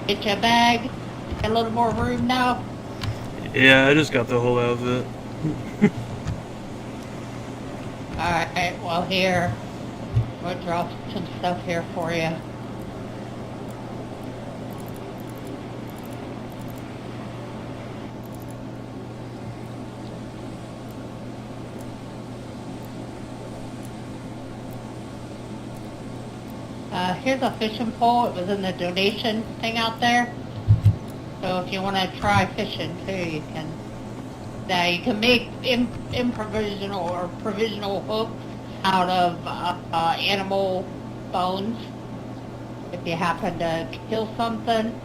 Get you a bag. Get a little more room now. Yeah, I just got the whole outfit. Alright, well here, we'll drop some stuff here for you. Here's a fishing pole. It was in the donation thing out there. So if you want to try fishing too, you can. Now you can make improvisational or provisional hooks out of animal bones. If you happen to kill something,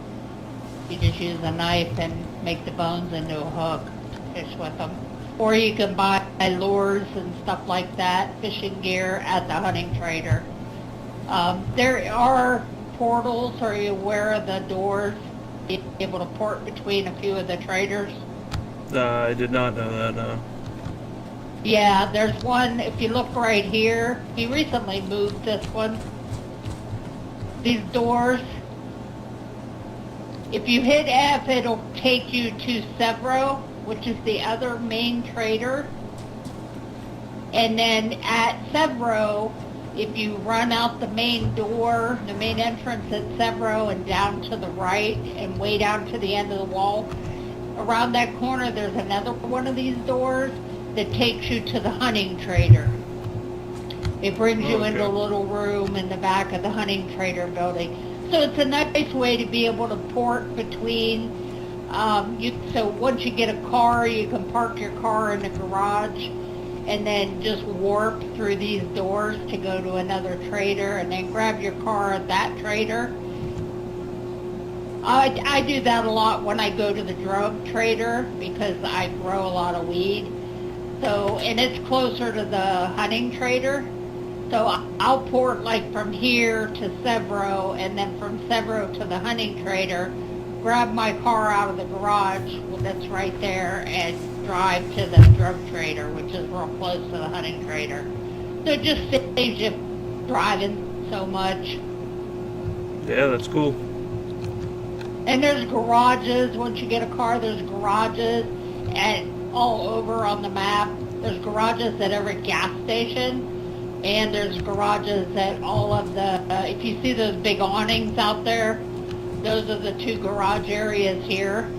you just use a knife and make the bones into a hook to fish with them. Or you can buy lures and stuff like that, fishing gear at the hunting trader. There are portals. Are you aware of the doors? Be able to port between a few of the traders? I did not know that, no. Yeah, there's one. If you look right here, he recently moved this one. These doors. If you hit F, it'll take you to Severo, which is the other main trader. And then at Severo, if you run out the main door, the main entrance at Severo and down to the right and way down to the end of the wall, around that corner there's another one of these doors that takes you to the hunting trader. It brings you into a little room in the back of the hunting trader building. So it's a nice way to be able to port between, so once you get a car, you can park your car in the garage and then just warp through these doors to go to another trader and then grab your car at that trader. I do that a lot when I go to the drug trader because I grow a lot of weed. So, and it's closer to the hunting trader. So I'll port like from here to Severo and then from Severo to the hunting trader, grab my car out of the garage that's right there and drive to the drug trader, which is real close to the hunting trader. So it just saves you driving so much. Yeah, that's cool. And there's garages. Once you get a car, there's garages and all over on the map. There's garages at every gas station. And there's garages at all of the, if you see those big awnings out there, those are the 2 garage areas here.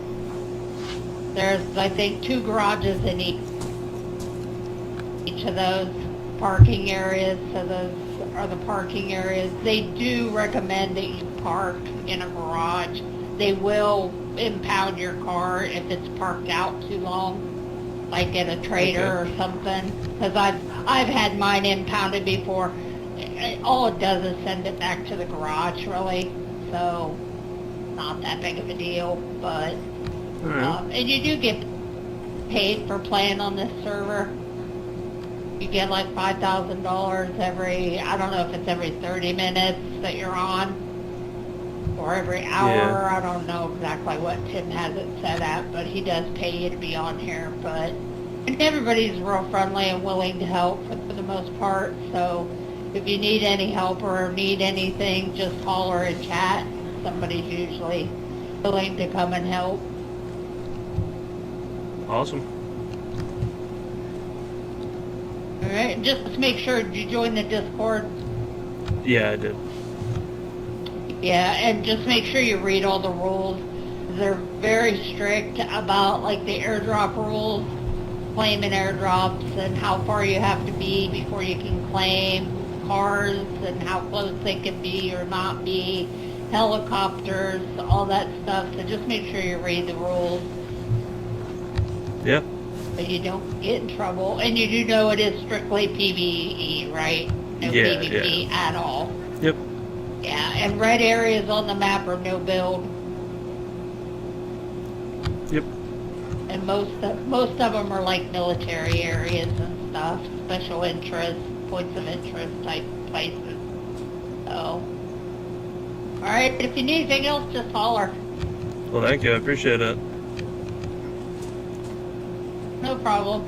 There's, I think, 2 garages in each of those parking areas. So those are the parking areas. They do recommend that you park in a garage. They will impound your car if it's parked out too long, like at a trader or something. Because I've had mine impounded before. All it does is send it back to the garage, really. So not that big of a deal, but. And you do get paid for playing on this server. You get like $5,000 every, I don't know if it's every 30 minutes that you're on, or every hour. Yeah. I don't know exactly what Tim has it set at, but he does pay you to be on here. And everybody's real friendly and willing to help for the most part. So if you need any help or need anything, just holler and chat. Somebody's usually willing to come and help. Awesome. Alright, just make sure you join the Discord. Yeah, I did. Yeah, and just make sure you read all the rules. They're very strict about like the airdrop rules, claiming airdrops and how far you have to be before you can claim cars and how close they can be or not be, helicopters, all that stuff. So just make sure you read the rules. Yeah. But you don't get in trouble. And you do know it is strictly PVE, right? No Yeah, PvP at all. Yep. Yeah, and red areas on the map are no build. Yep. And most of them are like military areas and stuff, special interest, points of interest type places. So, alright, if you need anything else, just holler. Well, thank you. I appreciate it. No problem.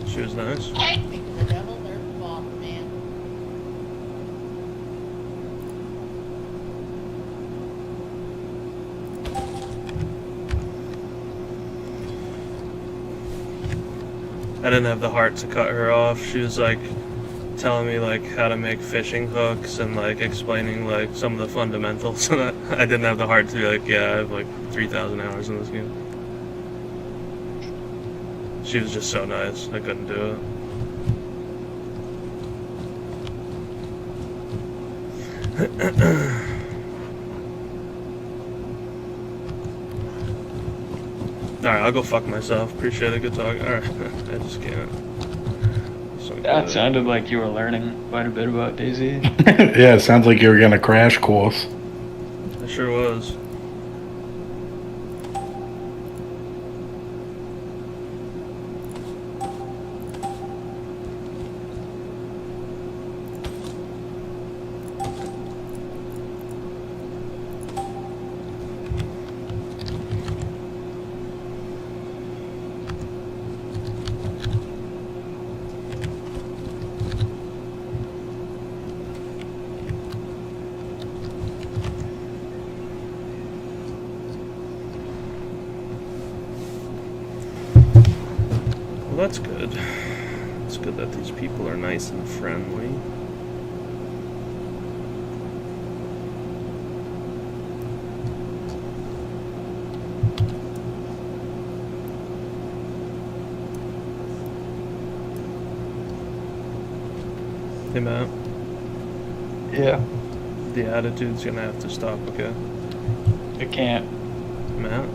She was nice. Speak to the devil, there's the boss, man. I didn't have the heart to cut her off. She was like telling me like how to make fishing hooks and like explaining like some of the fundamentals. And I didn't have the heart to be like, yeah, I have like 3,000 hours in this game. She was just so nice. I couldn't do it. Alright, I'll go fuck myself. Appreciate it. Good talk. Alright, I just can't. That sounded like you were learning quite a bit about DayZ. Yeah, it sounds like you were gonna crash course. I sure was. Well, that's good. It's good that these people are nice and friendly. Hey, Matt. Yeah. The attitude's gonna have to stop, okay? It can't. Matt,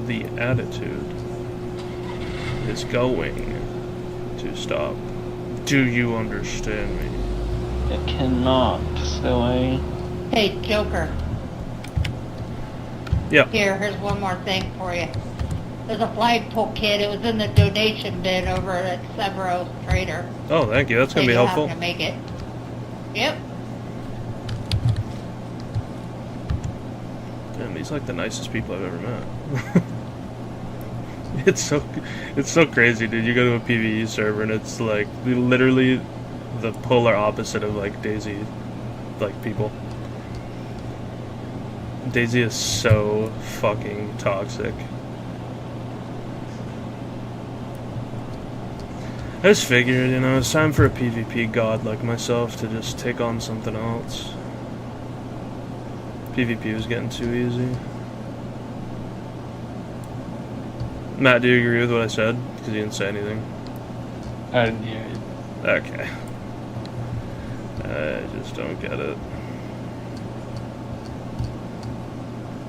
the attitude is going to stop. Do you understand me? It cannot, silly. Hey, Joker. Yeah. Here's one more thing for you. There's a flagpole kit. It was in the donation bin over at Severo Trader. Oh, thank you. That's gonna be helpful. To make it. Yep. Damn, these are like the nicest people I've ever met. It's so crazy, dude. You go to a PvE server and it's like literally the polar opposite of like DayZ, like people. DayZ is so fucking toxic. I just figured, you know, it's time for a PvP god like myself to just take on something else. PvP was getting too easy. Matt, do you agree with what I said? Because you didn't say anything. I didn't hear it. Okay. I just don't get it.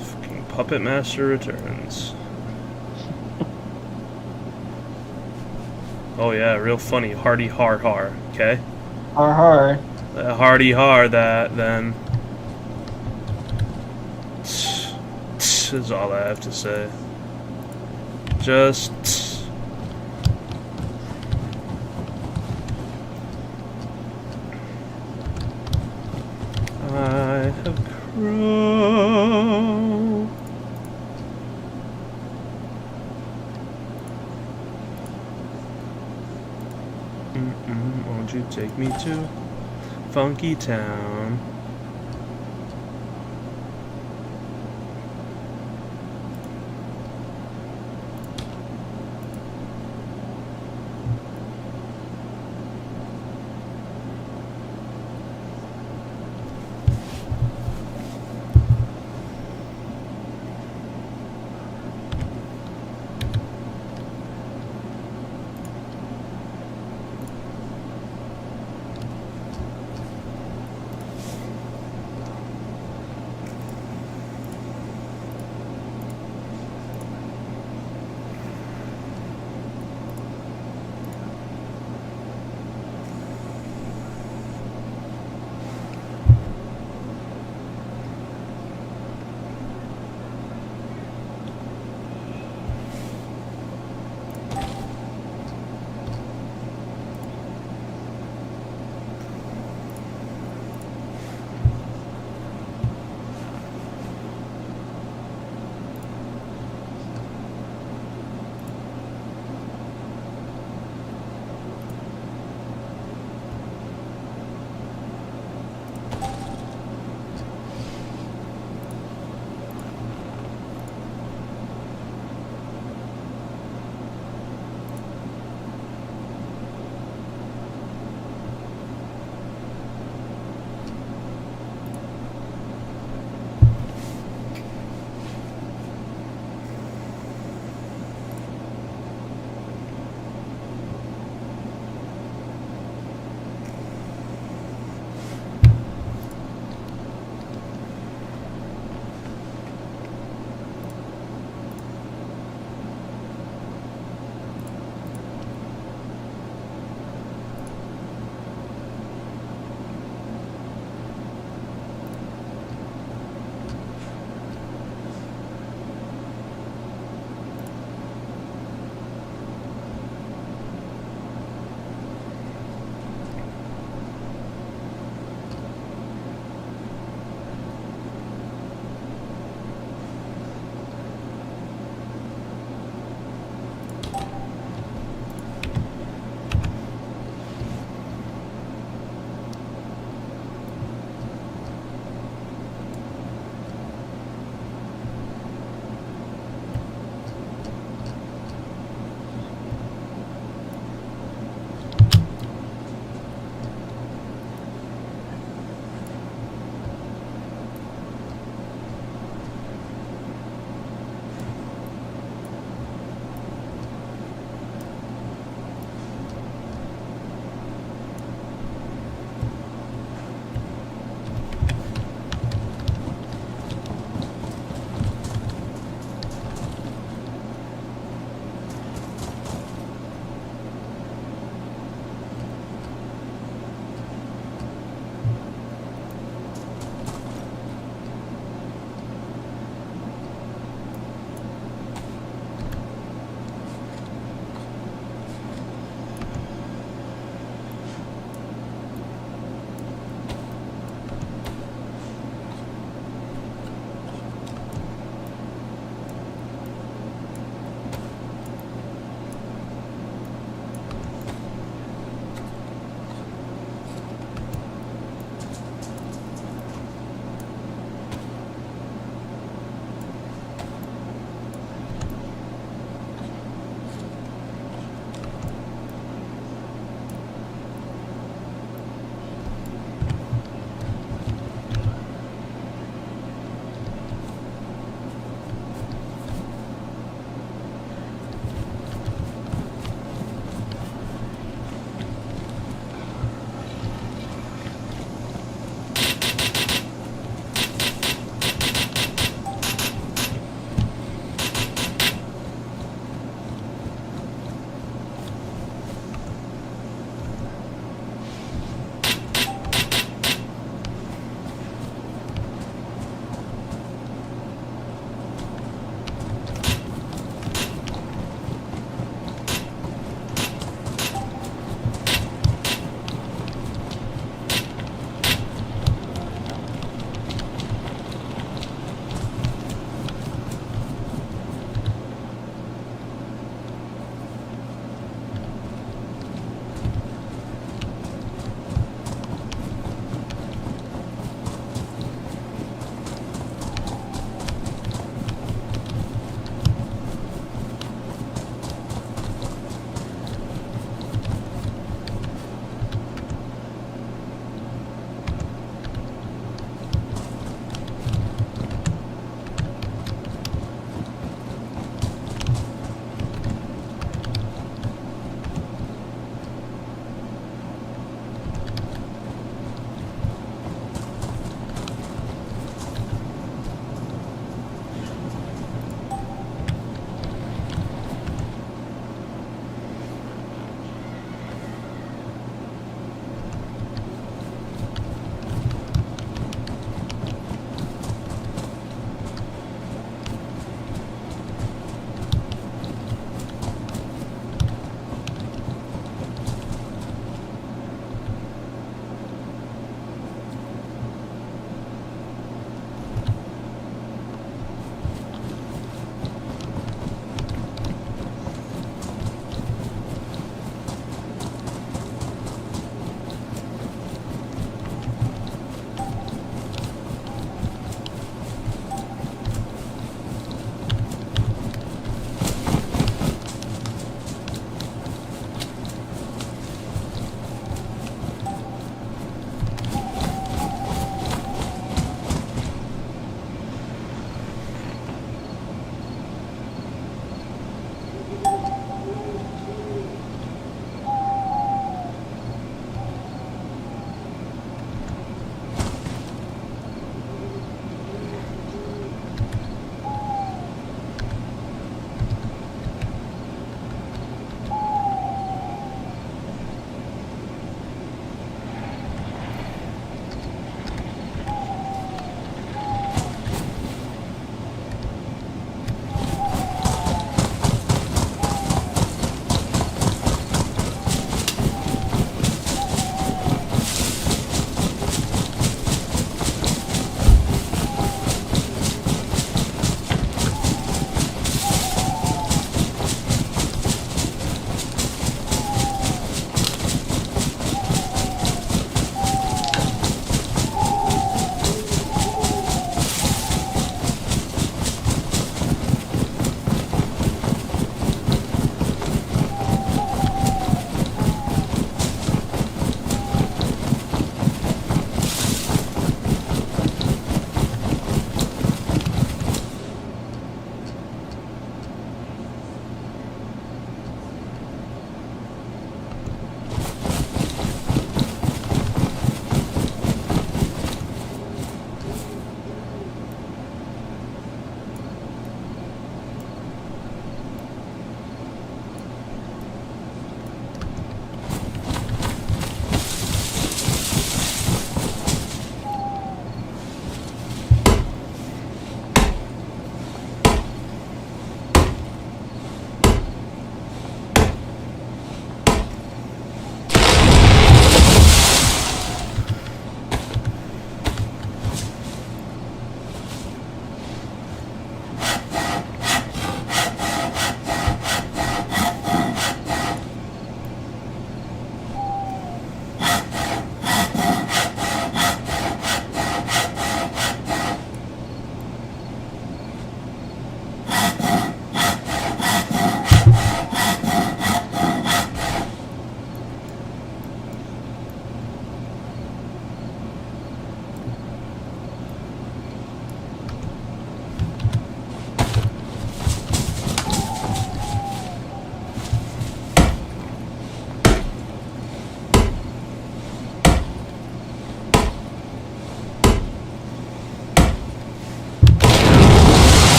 Fucking Puppet Master returns. Oh yeah, real funny. Hardy har har, okay? Har har. Hardy har that, then. Is all I have to say. Just. I have grown. Won't you take me to Funky Town?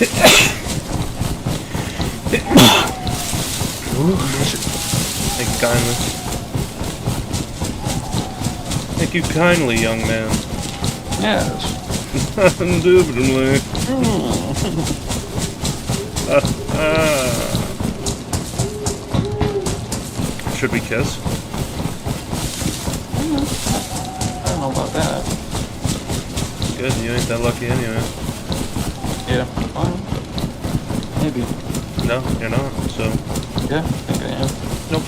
Thank you kindly. Thank you kindly, young man. Yes. Indubitably. Should we kiss? I don't know about that. Good, you ain't that lucky anyway. Yeah. Well, maybe. No, you're not, so. Yeah, I think I am. Nope.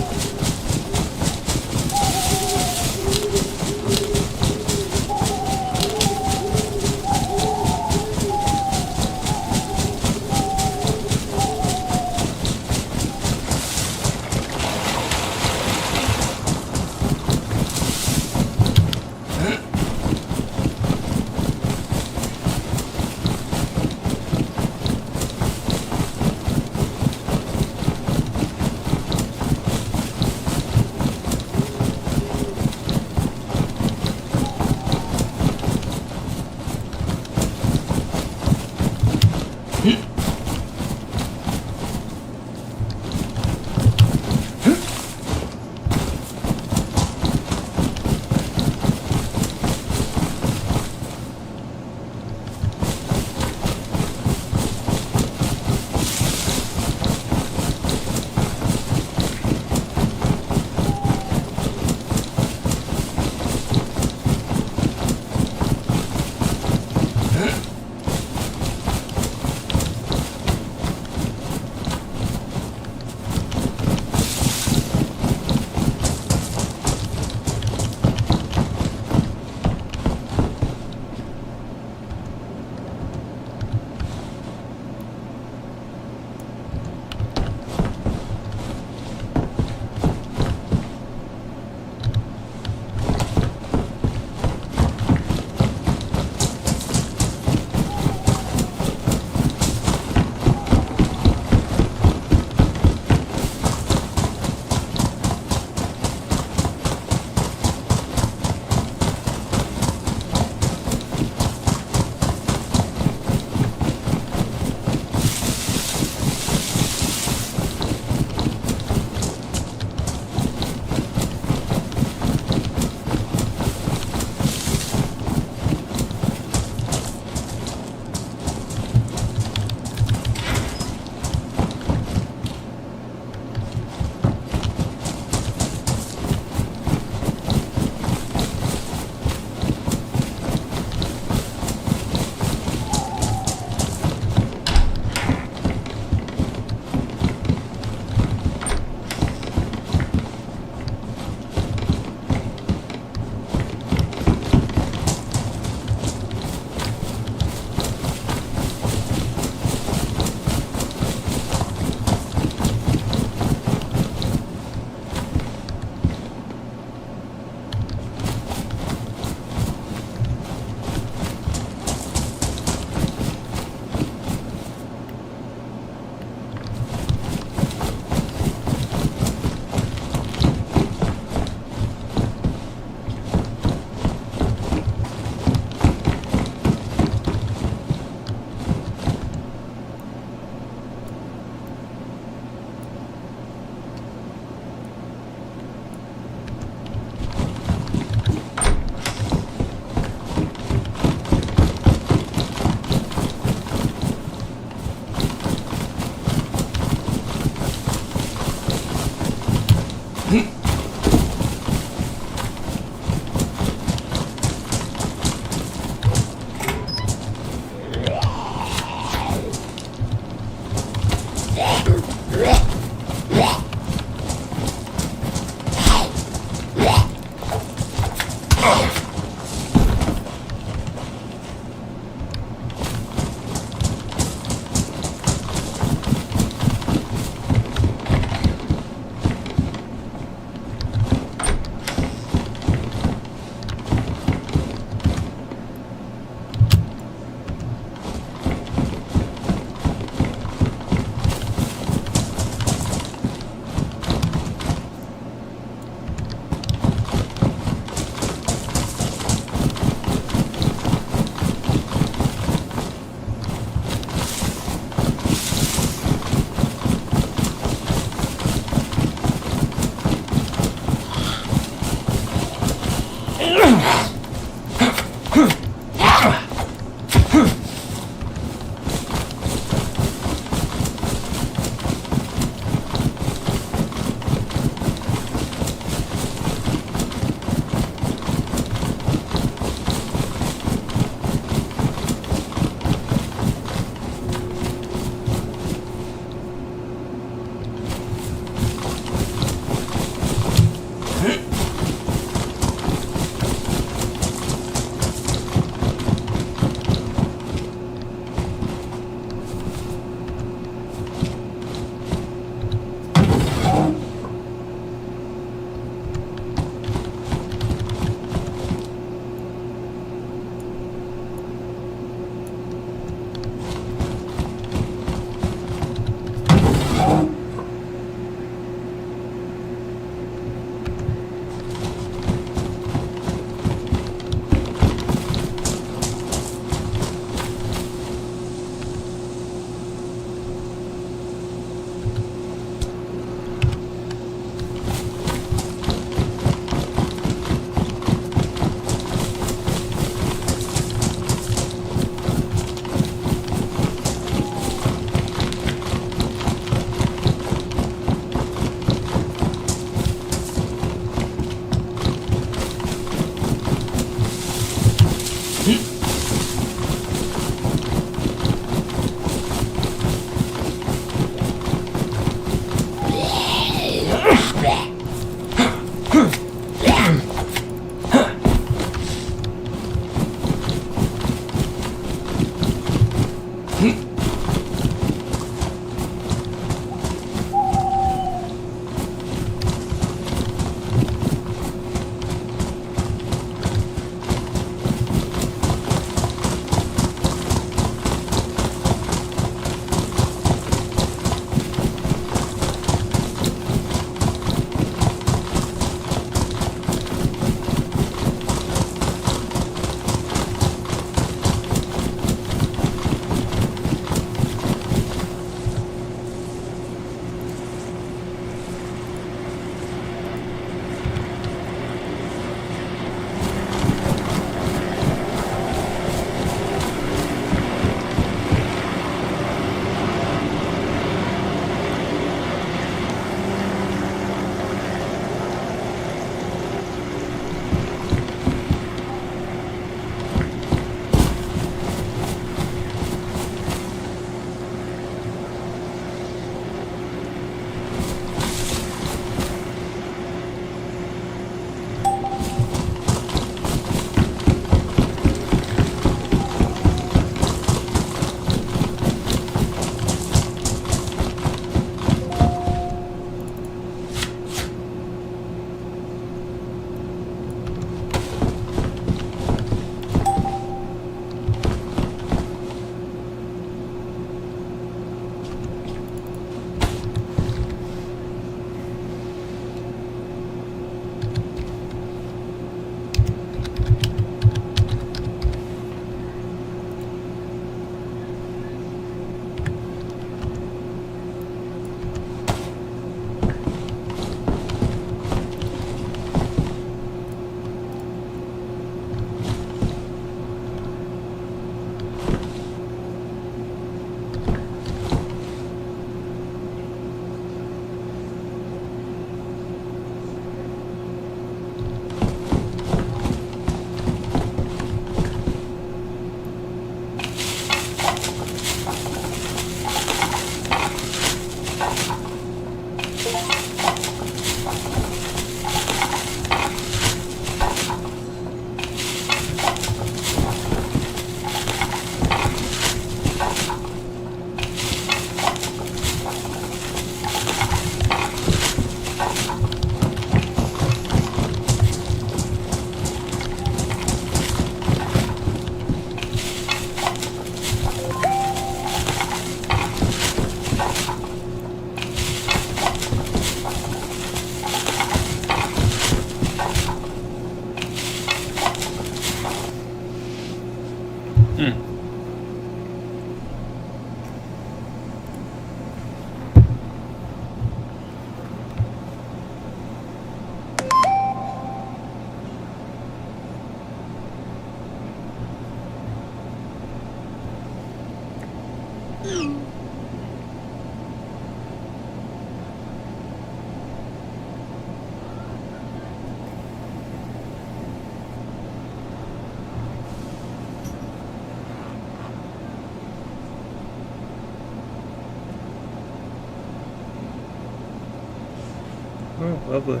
Oh, lovely.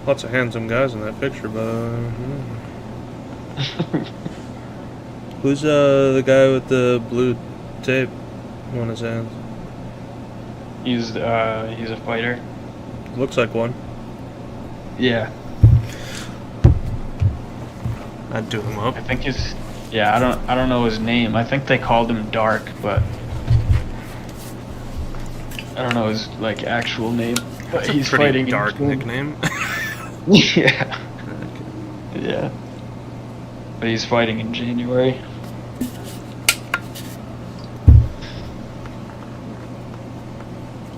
Lots of handsome guys in that picture, but who's the guy with the blue tape on his hands? He's a fighter. Looks like one. Yeah. I'd do him up. I think his. Yeah, I don't know his name. I think they called him Dark, but I don't know his like actual name. But That's a he's pretty fighting in dark June. nickname. Yeah. Yeah. But he's fighting in January.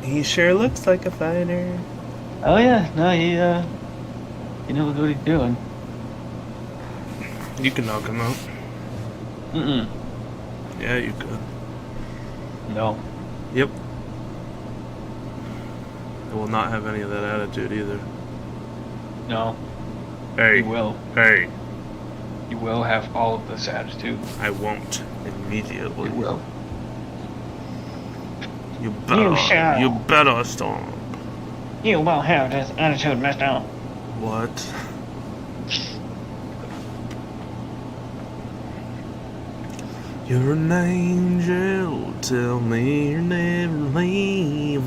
He sure looks like a fighter. Oh yeah, no, he knows what he's doing. You can knock him out. Mm-mm. Yeah, you could. No. Yep. I will not have any of that attitude either. No. Hey. You will. Hey. You will have all of this attitude. I won't immediately. You will. You better. You shall. You better stop. You will have this attitude, mister. What? You're an angel, tell me you're never leaving.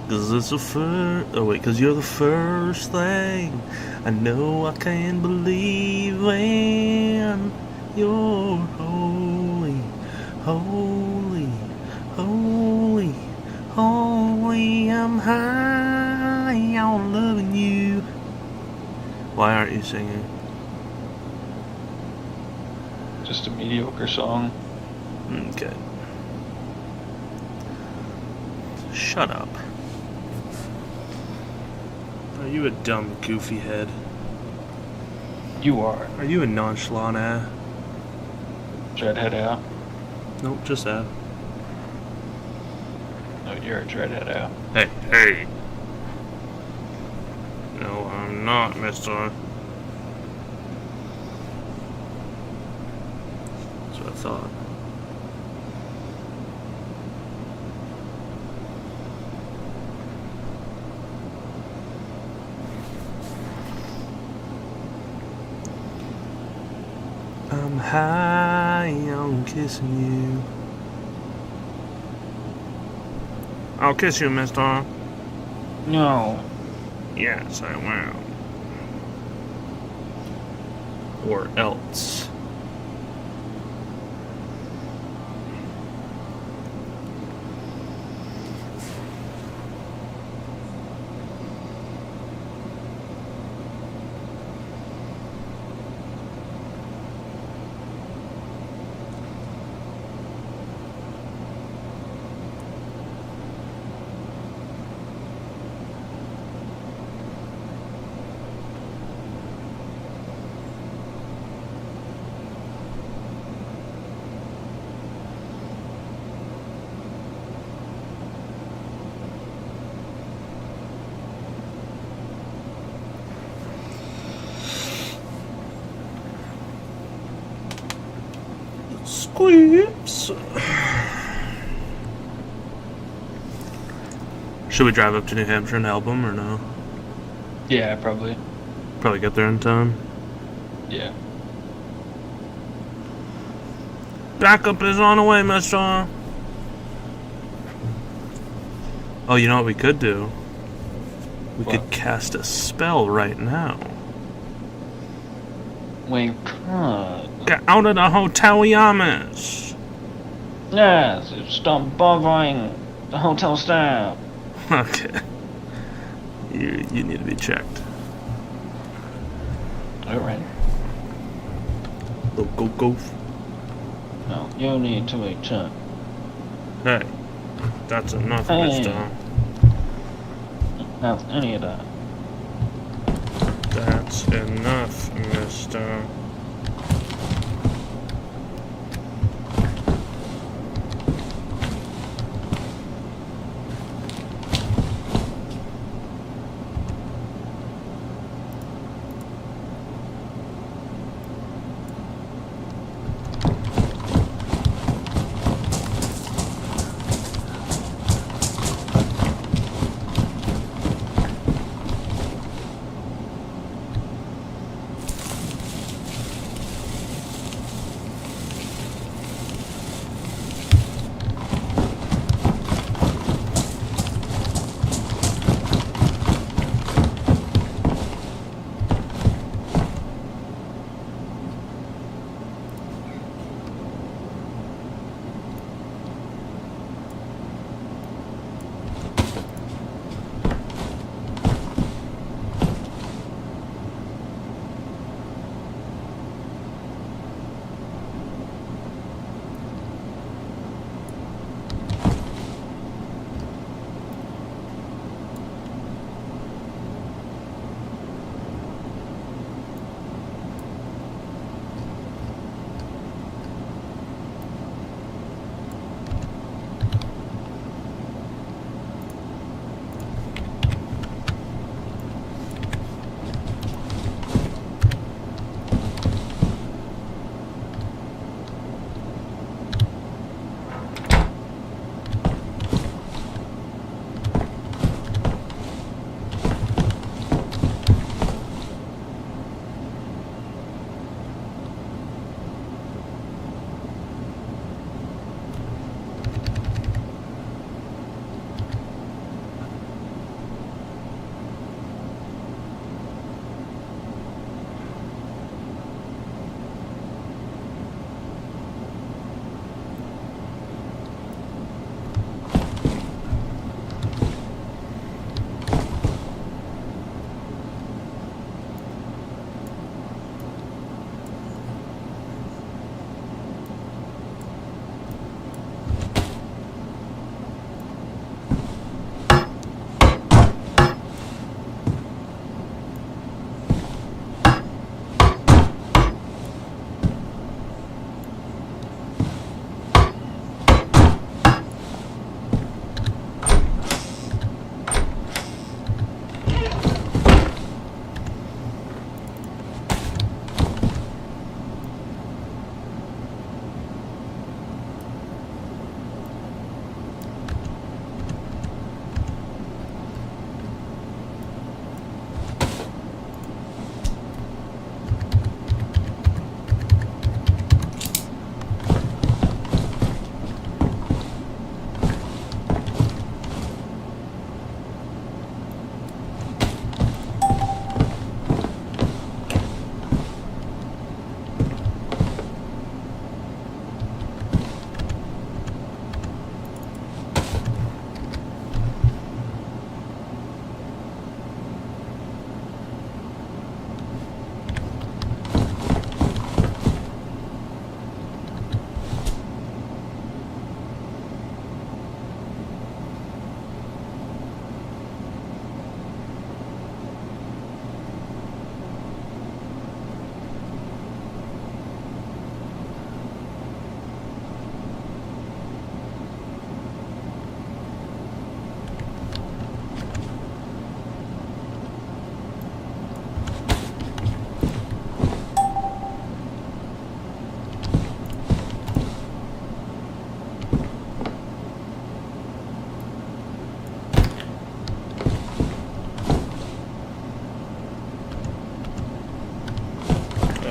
Cause it's the first, oh wait, cause you're the first thing I know I can believe in. You're holy, holy, holy, holy. I'm high on loving you. Why aren't you singing? Just a mediocre song. Okay. Shut up. Are you a dumb, goofy head? You are. Are you a nonchalant ass? Dreadhead out. Nope, just that. No, you're a dreadhead out. Hey, hey. No, I'm not, mister. That's what I thought. I'm high on kissing you. I'll kiss you, mister. No. Yes, I will. Or else. Squeeps. Should we drive up to New Hampshire and help him or no? Yeah, probably. Probably get there in time. Yeah. Backup is on the way, mister. Oh, you know what we could do? We What? could cast a spell right now. We could. Get out of the hotel, Yamas. Yes, stop bothering the hotel staff. Okay. You need to be checked. Alright. Go. No, you need to be checked. Hey, that's enough, Hey. mister. Not any of that. That's enough, mister.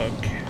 Okay.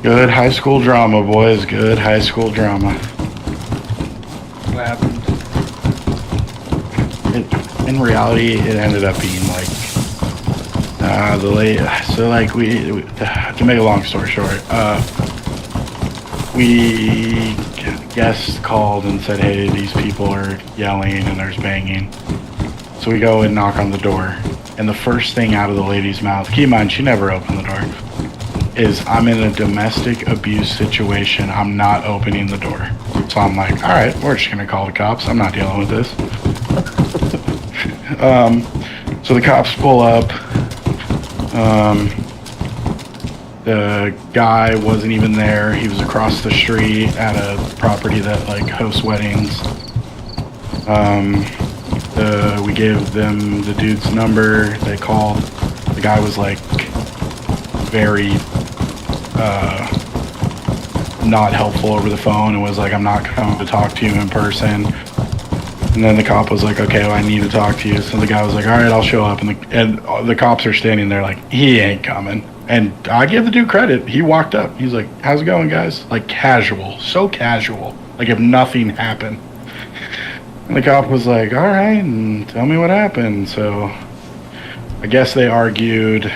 Good high school drama, boys. Good high school drama. What happened? In reality, it ended up being like the late. So like we to make a long story short, we guests called and said, "Hey, these people are yelling and there's banging." So we go and knock on the door, and the first thing out of the lady's mouth, keep in mind she never opened the door, is, "I'm in a domestic abuse situation. I'm not opening the door." So I'm like, all right, we're just gonna call the cops. I'm not dealing with this. So the cops pull up. The guy wasn't even there. He was across the street at a property that like hosts weddings. We gave them the dude's number. They called. The guy was like very not helpful over the phone and was like, "I'm not coming to talk to you in person." And then the cop was like, "Okay, well, I need to talk to you." So the guy was like, "All right, I'll show up." And the cops are standing there like, "He ain't coming." And I give the dude credit. He walked up. He's like, "How's it going, guys?" Like casual, so casual, like if nothing happened. And the cop was like, "All right, and tell me what happened." So I guess they argued.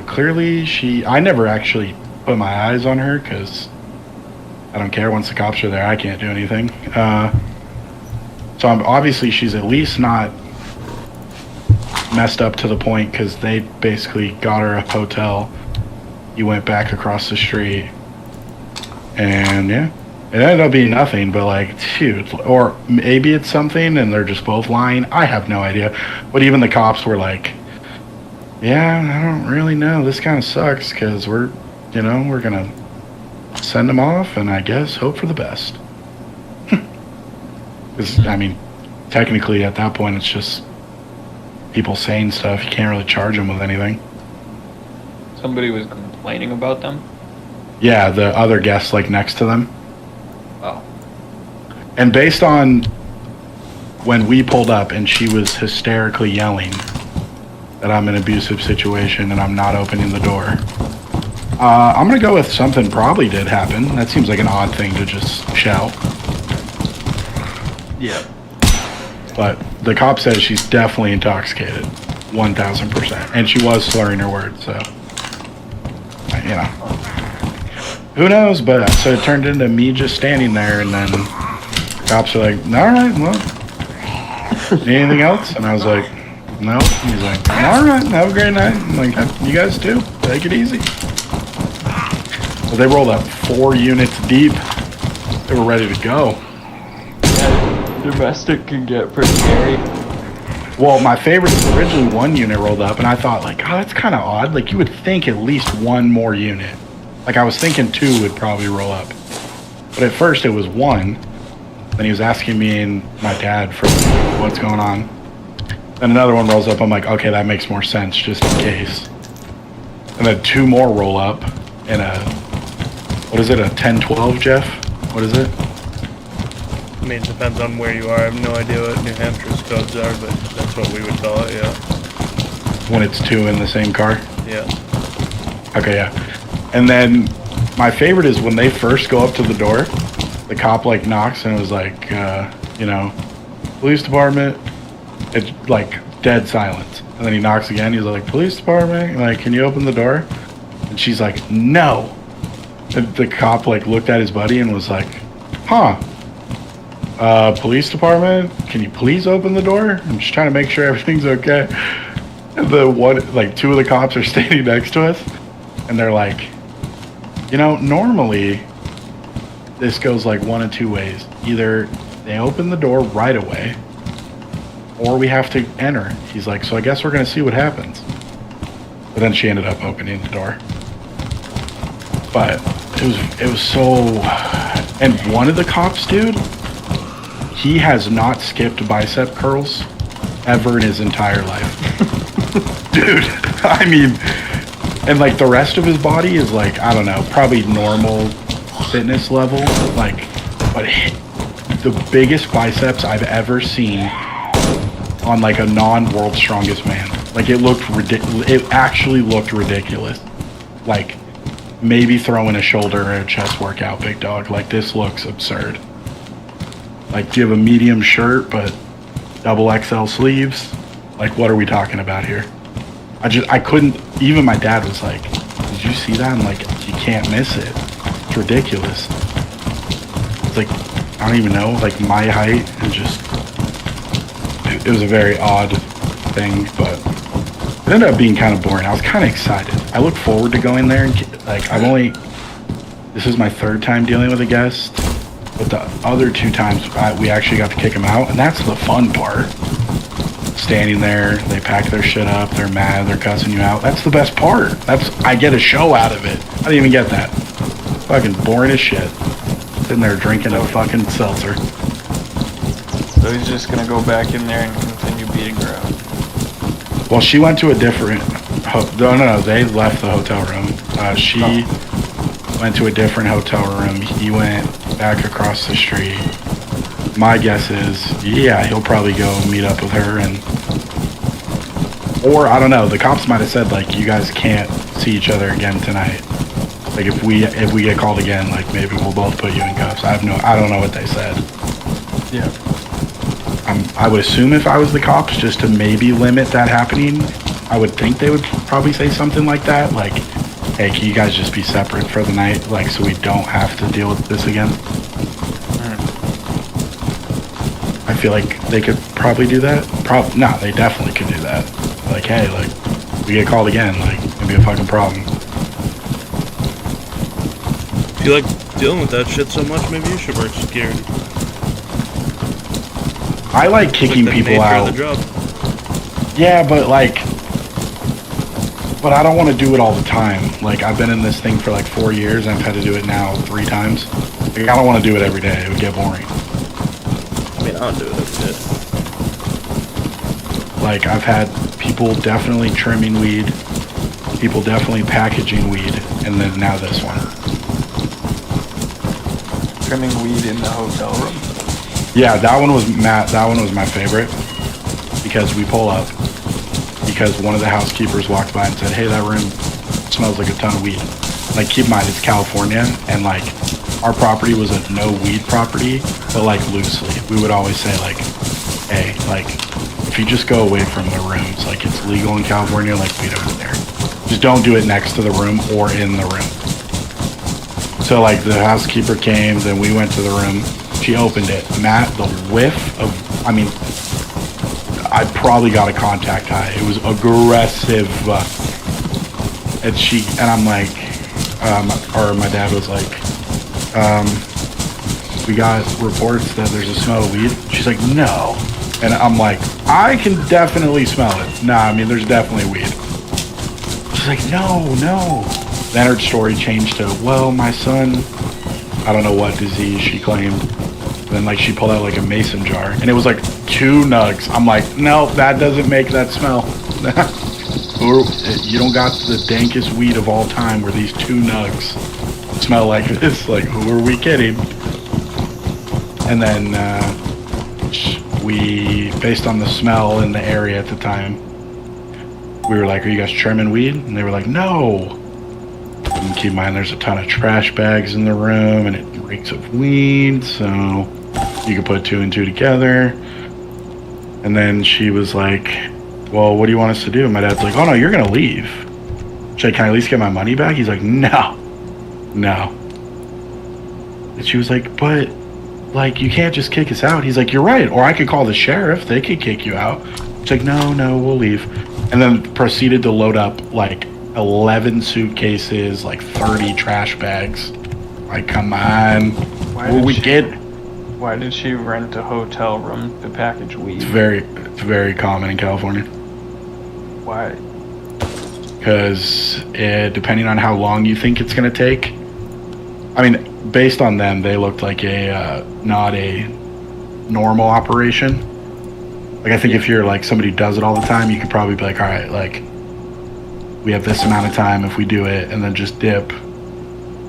Clearly, I never actually put my eyes on her because I don't care. Once the cops are there, I can't do anything. So obviously she's at least not messed up to the point, because they basically got her a hotel. You went back across the street, and yeah, it ended up being nothing. But like, dude, or maybe it's something, and they're just both lying. I have no idea. But even the cops were like, "Yeah, I don't really know. This kind of sucks because we're gonna send them off, and I guess hope for the best." 'Cause, I mean, technically at that point it's just people saying stuff. You can't really charge them with anything. Somebody was complaining about them. Yeah, the other guests like next to them. Oh. And based on when we pulled up and she was hysterically yelling that I'm in an abusive situation and I'm not opening the door, I'm gonna go with something probably did happen. That seems like an odd thing to just shout. Yeah. But the cop says she's definitely intoxicated, 1,000%, and she was slurring her words. So, you know, who knows? But so it turned into me just standing there, and then cops are like, "All right, well, need anything else?" And I was like, "No." He's like, "All right, have a great night." I'm like, "You guys too. Take it easy." But they rolled up 4 units deep. They were ready to go. Domestic can get pretty scary. Well, my favorite was originally 1 unit rolled up, and I thought, like, oh, that's kind of odd. Like, you would think at least 1 more unit. Like, I was thinking 2 would probably roll up. But at first, it was 1. Then he was asking me and my dad for what's going on. Then another one rolls up. I'm like, okay, that makes more sense, just in case. And then 2 more roll up in a, what is it, a 10-12, Jeff? What is it? I mean, it depends on where you are. I have no idea what New Hampshire's codes are, but that's what we would call it, yeah. When it's 2 in the same car? Yeah. Okay, yeah. And then my favorite is when they first go up to the door, the cop like knocks and it was like, you know, police department. It's like dead silence. And then he knocks again. He's like, police department, like, can you open the door? And she's like, no. And the cop like looked at his buddy and was like, huh. Police department, can you please open the door? I'm just trying to make sure everything's okay. And the one, like 2 of the cops are standing next to us, and they're like, you know, normally this goes like 1 of 2 ways. Either they open the door right away, or we have to enter. He's like, so I guess we're gonna see what happens. But then she ended up opening the door. But it was so, and one of the cops, dude, he has not skipped bicep curls ever in his entire life. Dude, I mean, and like the rest of his body is like, I don't know, probably normal fitness level. Like, but the biggest biceps I've ever seen on like a non-world's strongest man. Like it looked ridiculous. It actually looked ridiculous. Like maybe throwing a shoulder or a chest workout, big dog. Like this looks absurd. Like, do you have a medium shirt, but double XL sleeves? Like, what are we talking about here? I couldn't, even my dad was like, did you see that? I'm like, you can't miss it. It's ridiculous. It's like, I don't even know, like my height, and just, it was a very odd thing, but it ended up being kind of boring. I was kind of excited. I look forward to going there, and like, this is my 3rd time dealing with a guest. But the other 2 times we actually got to kick them out, and that's the fun part. Standing there, they pack their shit up, they're mad, they're cussing you out. That's the best part. I get a show out of it. I didn't even get that. Fucking boring as shit. Sitting there drinking a fucking seltzer. So he's just gonna go back in there and continue beating her up. Well, she went to a different. No, they left the hotel room. She went to a different hotel room. He went back across the street. My guess is, yeah, he'll probably go meet up with her, and or I don't know. The cops might have said like, you guys can't see each other again tonight. Like if we get called again, like maybe we'll both put you in cuffs. I don't know what they said. Yeah. I would assume if I was the cops, just to maybe limit that happening, I would think they would probably say something like that, like, hey, can you guys just be separate for the night, like, so we don't have to deal with this again? I feel like they could probably do that. No, they definitely could do that. Like, hey, like, we get called again, like, it'd be a fucking problem. If you like dealing with that shit so much, maybe you should work security. I like kicking people out. Of the job. Yeah, but like, but I don't want to do it all the time. Like, I've been in this thing for like 4 years, and I've had to do it now 3 times. Like, I don't want to do it every day. It would get boring. I mean, I'll do it if it did. Like, I've had people definitely trimming weed, people definitely packaging weed, and then now this one. Trimming weed in the hotel room. Yeah, that one was my favorite, because we pull up, because one of the housekeepers walked by and said, hey, that room smells like a ton of weed. Like, keep in mind, it's California, and like, our property was a no weed property, but like loosely. We would always say like, hey, like, if you just go away from the rooms, like it's legal in California, like weed over there. Just don't do it next to the room or in the room. So like the housekeeper came, then we went to the room. She opened it. Matt, the whiff of, I mean, I probably got a contact high. It was aggressive. And I'm like, or my dad was like, we got reports that there's a smell of weed. She's like, no. And I'm like, I can definitely smell it. Nah, I mean, there's definitely weed. She's like, no. Then her story changed to, well, my son, I don't know what disease she claimed. Then like she pulled out like a mason jar and it was like 2 nugs. I'm like, no, that doesn't make that smell. You don't got the dankest weed of all time where these 2 nugs smell like this. Like, who are we kidding? And then we, based on the smell in the area at the time, we were like, are you guys trimming weed? And they were like, no. And keep in mind, there's a ton of trash bags in the room and it reeks of weed, so you could put 2 and 2 together. And then she was like, well, what do you want us to do? And my dad's like, oh no, you're gonna leave. She's like, can I at least get my money back? He's like, no. And she was like, but like, you can't just kick us out. He's like, you're right, or I could call the sheriff, they could kick you out. She's like, no, we'll leave. And then proceeded to load up like 11 suitcases, like 30 trash bags. Like, come on. Why did she rent a hotel room to package weed? It's very common in California. Why? Because depending on how long you think it's going to take, I mean, based on them, they looked like not a normal operation. Like, I think if you're like somebody who does it all the time, you could probably be like, all right, like, we have this amount of time. If we do it and then just dip,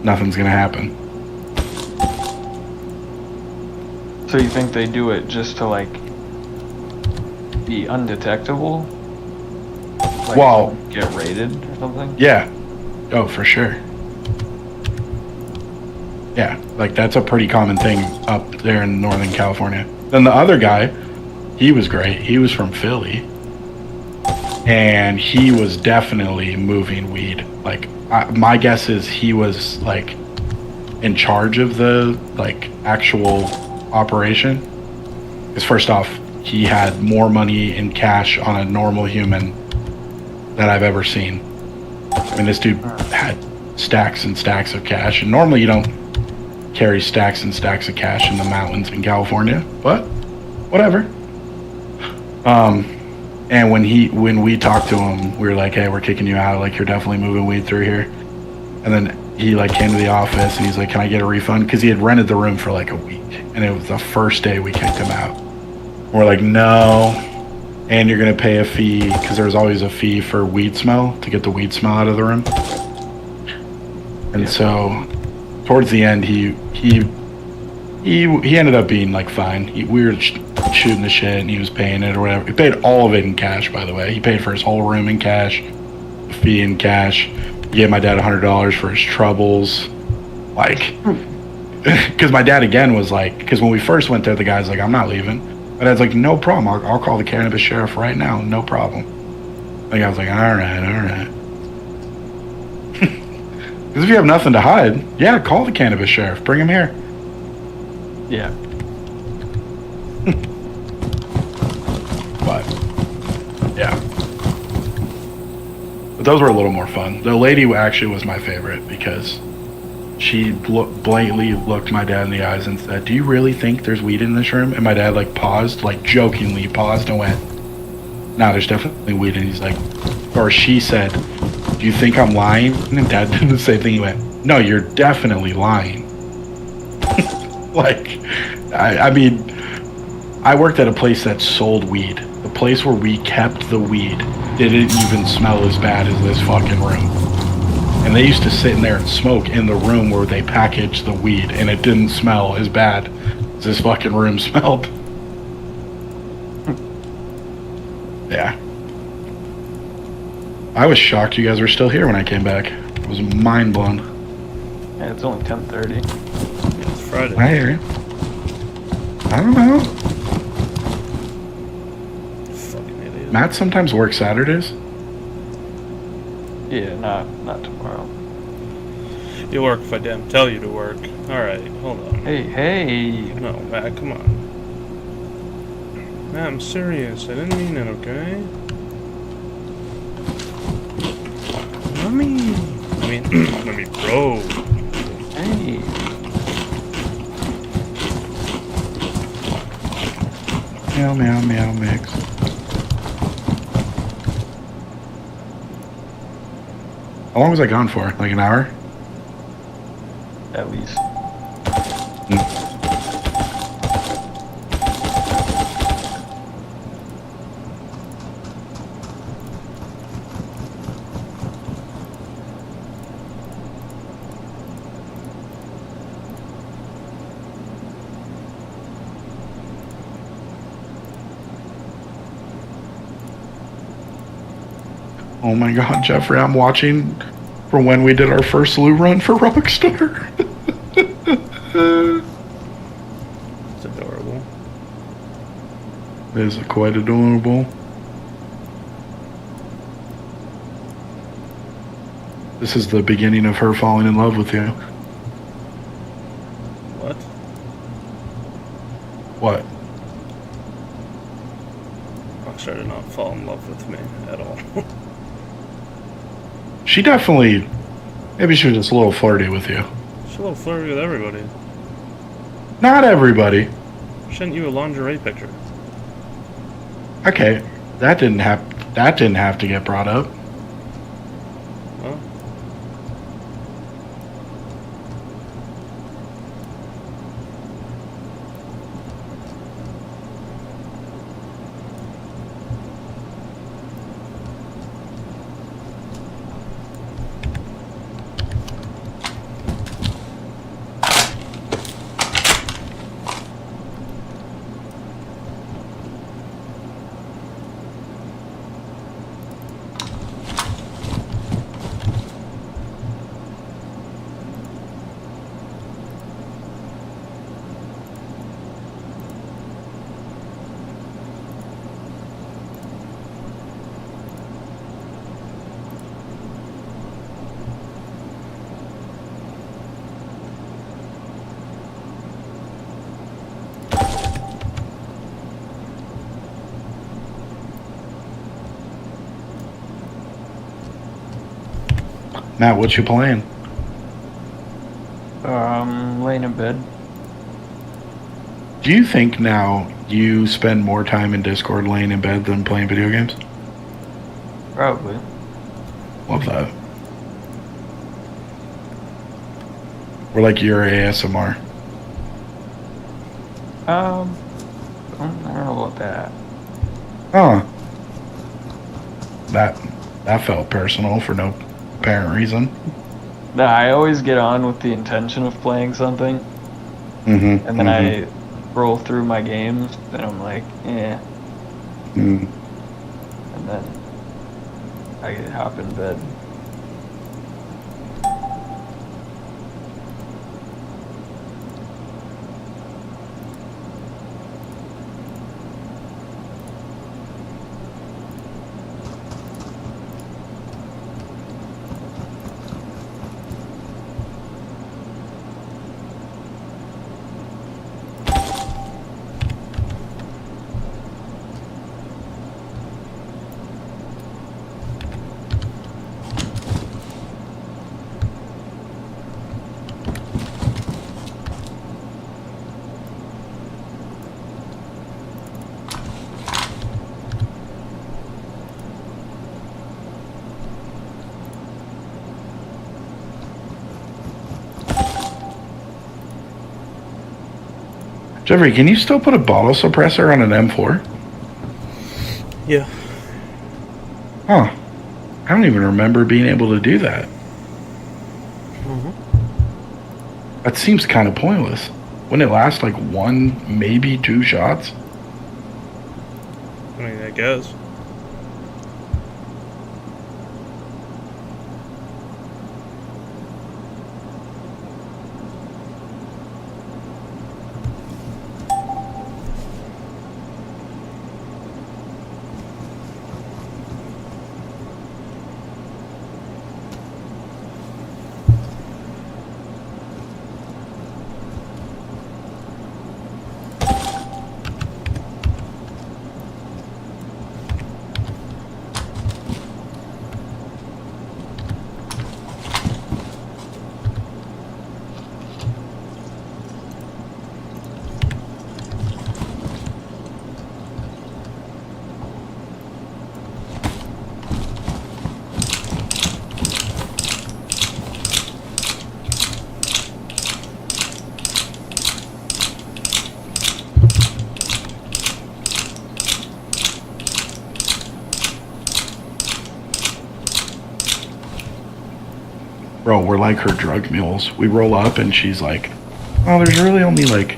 nothing's going to happen. So you think they do it just to like be undetectable? Like, well, get raided or something? Yeah. Oh, for sure. Yeah, like that's a pretty common thing up there in Northern California. Then the other guy, he was great. He was from Philly. And he was definitely moving weed. Like, my guess is he was like in charge of the like actual operation. Because first off, he had more money in cash on a normal human that I've ever seen. I mean, this dude had stacks and stacks of cash, and normally you don't carry stacks and stacks of cash in the mountains in California, but whatever. And when we talked to him, we were like, hey, we're kicking you out, like, you're definitely moving weed through here. And then he like came to the office and he's like, can I get a refund? Because he had rented the room for like a week, and it was the first day we kicked him out. We're like, no, and you're gonna pay a fee, because there was always a fee for weed smell, to get the weed smell out of the room. And so towards the end, he ended up being like fine. We were shooting the shit and he was paying it or whatever. He paid all of it in cash, by the way. He paid for his whole room in cash, the fee in cash. He gave my dad $100 for his troubles. Like, because my dad again was like, because when we first went there, the guy's like, I'm not leaving. My dad's like, no problem. I'll call the cannabis sheriff right now. No problem. Like, I was like, all right. Because if you have nothing to hide, yeah, call the cannabis sheriff. Bring him here. Yeah. But, yeah. But those were a little more fun. The lady actually was my favorite because she blatantly looked my dad in the eyes and said, do you really think there's weed in this room? And my dad like paused, like jokingly paused and went, no, there's definitely weed. And he's like, or she said, do you think I'm lying? And dad did the same thing. He went, no, you're definitely lying. Like, I mean, I worked at a place that sold weed. The place where we kept the weed didn't even smell as bad as this fucking room. And they used to sit in there and smoke in the room where they packaged the weed, and it didn't smell as bad as this fucking room smelled. Yeah. I was shocked you guys were still here when I came back. I was mind blown. Yeah, it's only 10:30. It's Friday. I hear you. I don't know. Fucking idiot. Matt sometimes works Saturdays. Yeah, not tomorrow. You work if I damn tell you to work. Alright, hold on. Hey. No, Matt, come on. Matt, I'm serious. I didn't mean it, okay? I mean, bro. Hey. Meow, meow, meow, mix. How long was I gone for? Like an hour? At least. Oh my god, Jeffrey, I'm watching from when we did our first Lou run for Rockstar. It's adorable. It is quite adorable. This is the beginning of her falling in love with you. What? What? Rockstar did not fall in love with me at all. She definitely... Maybe she was just a little flirty with you. She's a little flirty with everybody. Not everybody. She sent you a lingerie picture. Okay, that didn't have to get brought up. Well, Matt, what you playing? Laying in bed. Do you think now you spend more time in Discord laying in bed than playing video games? Probably. Love that. We're like your ASMR. I don't know about that. Oh. That felt personal for no apparent reason. Nah, I always get on with the intention of playing something, Mm-hmm. and then I roll through my games, and I'm like, eh, Mm. and then I hop in bed. Jeffrey, can you still put a bottle suppressor on an M4? Yeah. Huh. I don't even remember being able to do that. That seems kind of pointless. Wouldn't it last like 1, maybe 2 shots? I mean, I guess. Bro, we're like her drug mules. We roll up and she's like, oh, there's really only like,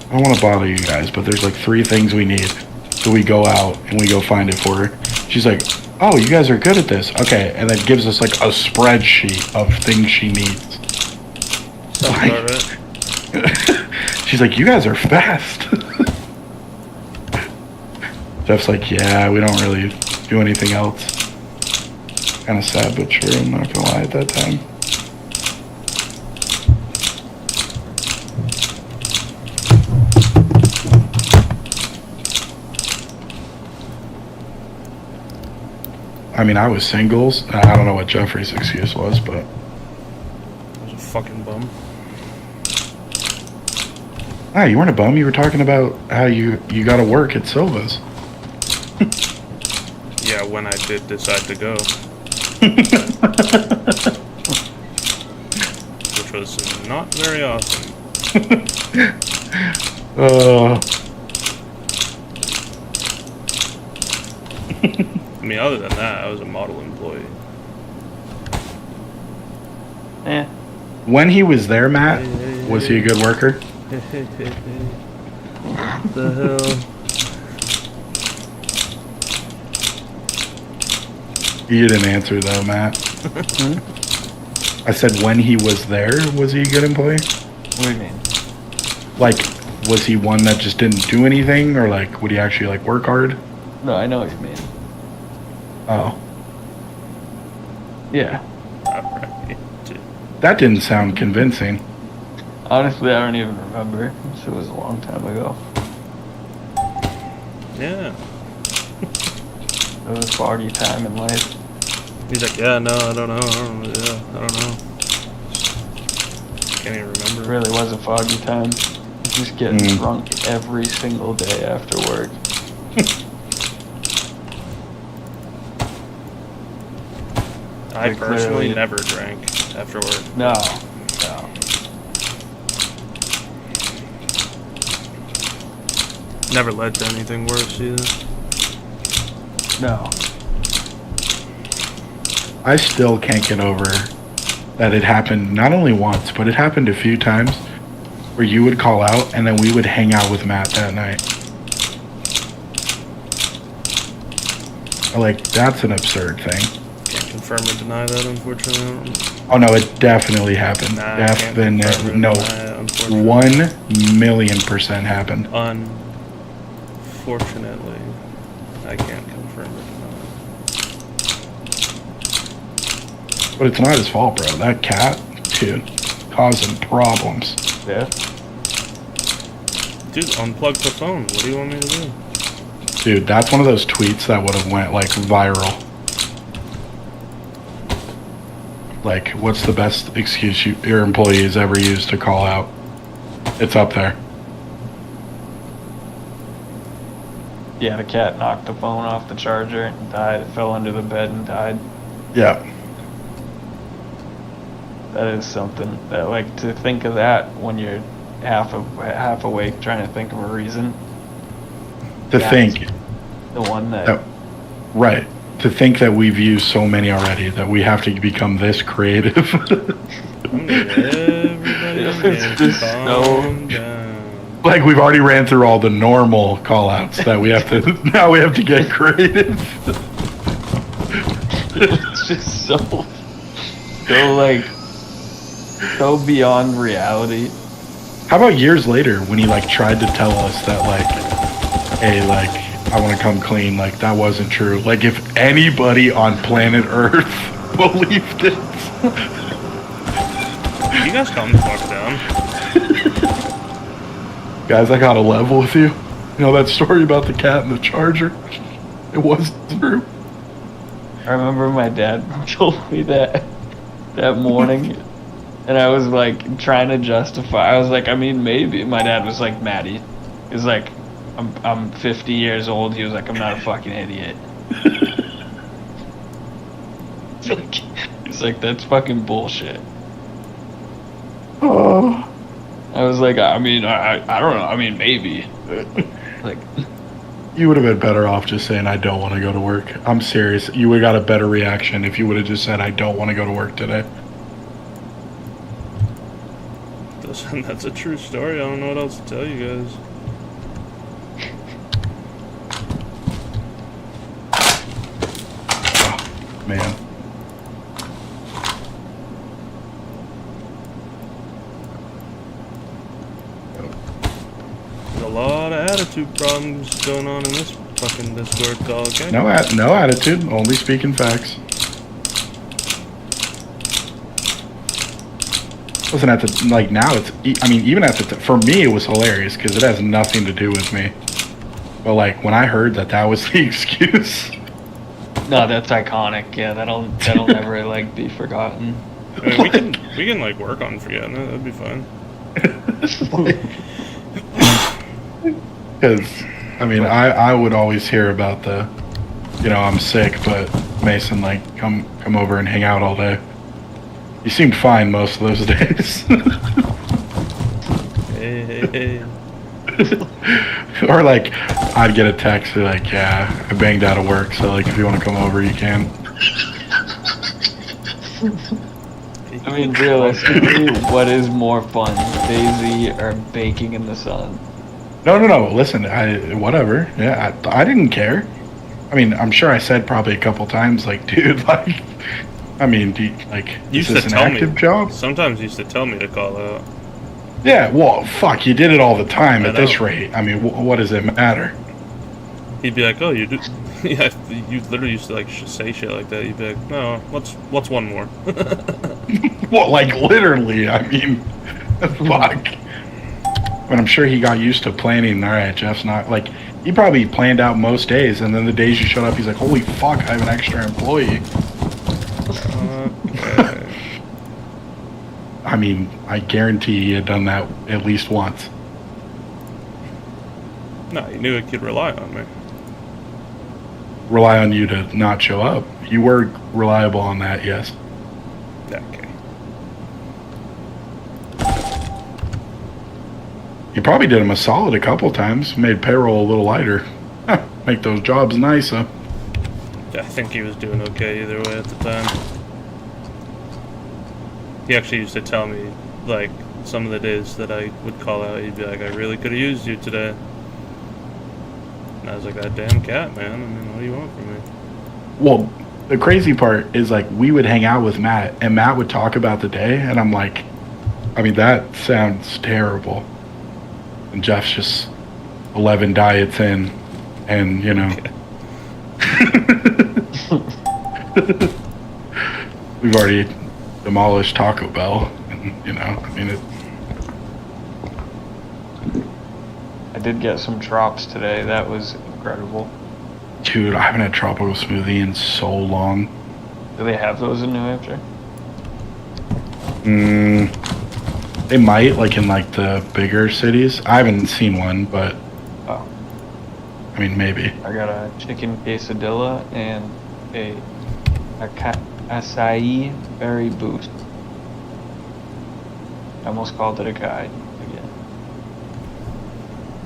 I don't want to bother you guys, but there's like 3 things we need. So we go out and we go find it for her. She's like, oh, you guys are good at this. Okay. And then gives us like a spreadsheet of things she needs. Sounds Like- about right. She's like, you guys are fast. Jeff's like, yeah, we don't really do anything else. Kind of sad, but true. I'm not gonna lie at that time. I mean, I was singles. And I don't know what Jeffrey's excuse was, but I was a fucking bum. you weren't a bum. You were talking about how you got to work at Silva's. Yeah, when I did decide to go. Which was not very often. I mean, other than that, I was a model employee. Eh. When he was there, Matt, was he a good worker? The hell? You didn't answer though, Matt. I said when he was there, was he a good employee? What do you mean? Like, was he one that just didn't do anything, or like, would he actually like work hard? No, I know what you mean. Oh, Yeah. Alright. that didn't sound convincing. Honestly, I don't even remember. It was a long time ago. Yeah. It was a foggy time in life. He's like, yeah, no, I don't know. I don't know. Can't even It remember. really was a foggy time. Just getting drunk every single day after work. I Like, personally literally- never drank after work. No. No. Never led to anything worse either. No. I still can't get over that it happened not only once, but it happened a few times where you would call out and then we would hang out with Matt that night. Like, that's an absurd thing. Can't confirm or deny that, unfortunately. Oh no, it definitely happened. Nah, I can't confirm or No, deny it, unfortunately. 1,000,000% happened. Unfortunately, I can't confirm or deny. But it's not his fault, bro. That cat, dude, causing problems. Yeah. Dude, unplug the phone. What do you want me to do? Dude, that's one of those tweets that would have went like viral. Like, what's the best excuse your employees ever used to call out? It's up there. Yeah, the cat knocked the phone off the charger and died. It fell under the bed and died. Yeah. That is something that, like, to think of that when you're half awake trying to think of a reason. To Yeah, think The one that that, right. To think that we've used so many already that we have to become this creative. Everybody It's just calm down. Like we've already ran through all the normal call outs that we have to now we have to get creative. it's just so like so beyond reality. How about years later when he like tried to tell us that like, hey, like I want to come clean, like that wasn't true. Like if anybody on planet Earth believed it. You guys calm the fuck down. Guys, I got a level with you. You know that story about the cat and the charger? It wasn't true. I remember my dad told me that morning, and I was like trying to justify. I was like, I mean, maybe. My dad was like, Maddie, he's like, I'm 50 years old. He was like, I'm not a fucking idiot. He's like, that's fucking bullshit. Oh. I was like, I mean, I don't know. I mean, maybe. Like, You would have been better off just saying, I don't want to go to work. I'm serious. You would have got a better reaction if you would have just said, I don't want to go to work today. That's a true story. I don't know what else to tell you guys. Man. There's a lot of attitude problems going on in this fucking Discord call, okay? No attitude, only speaking facts. Listen, at the, like now it's, I mean, even at the, for me it was hilarious because it has nothing to do with me. But like when I heard that was the excuse. no, that's iconic. Yeah, that'll never like be forgotten. I mean, we can like work on forgetting it. That'd be fine. Because, I mean, I would always hear about the, you know, I'm sick, but Mason, like, come over and hang out all day. You seemed fine most of those days. Hey. Or, like, I'd get a text like, yeah, I banged out of work, so, like, if you want to come over, you can. I mean, realistically, what is more fun, DayZ or baking in the sun? No. Listen, whatever. Yeah, I didn't care. I mean, I'm sure I said probably a couple times, like, dude, like, I mean, is this an active job? Sometimes you used to tell me to call out. Yeah, well, fuck, you did it all the time I at this know. rate. I mean, what does it matter? He'd be like, "Oh, you do." Yeah, you literally used to like say shit like that. You'd be like, "No, what's one more?" Well, like, literally, I mean, fuck. But I'm sure he got used to planning. All right, Jeff's not, like, he probably planned out most days, and then the days you showed up, he's like, holy fuck, I have an extra employee. I mean, I guarantee he had done that at least once. No, he knew he could rely on me. Rely on you to not show up. You were reliable on that, yes. Okay. You probably did him a solid a couple times, made payroll a little lighter. Make those jobs nicer. I think he was doing okay either way at the time. He actually used to tell me, like, some of the days that I would call out, he'd be like, I really could have used you today. And I was like, that damn cat, man. I mean, what do you want from me? Well, the crazy part is, like, we would hang out with Matt, and Matt would talk about the day, and I'm like, I mean, that sounds terrible. And Jeff's just 11 diets in, and, you know. We've already demolished Taco Bell, and, you know, I mean, I did get some drops today. That was incredible. dude, I haven't had tropical smoothie in so long. Do they have those in New Hampshire? They might, like, in, like, the bigger cities. I haven't seen one, but, Oh, I mean, maybe. I got a chicken quesadilla and a acai berry boost. I almost called it a guy again.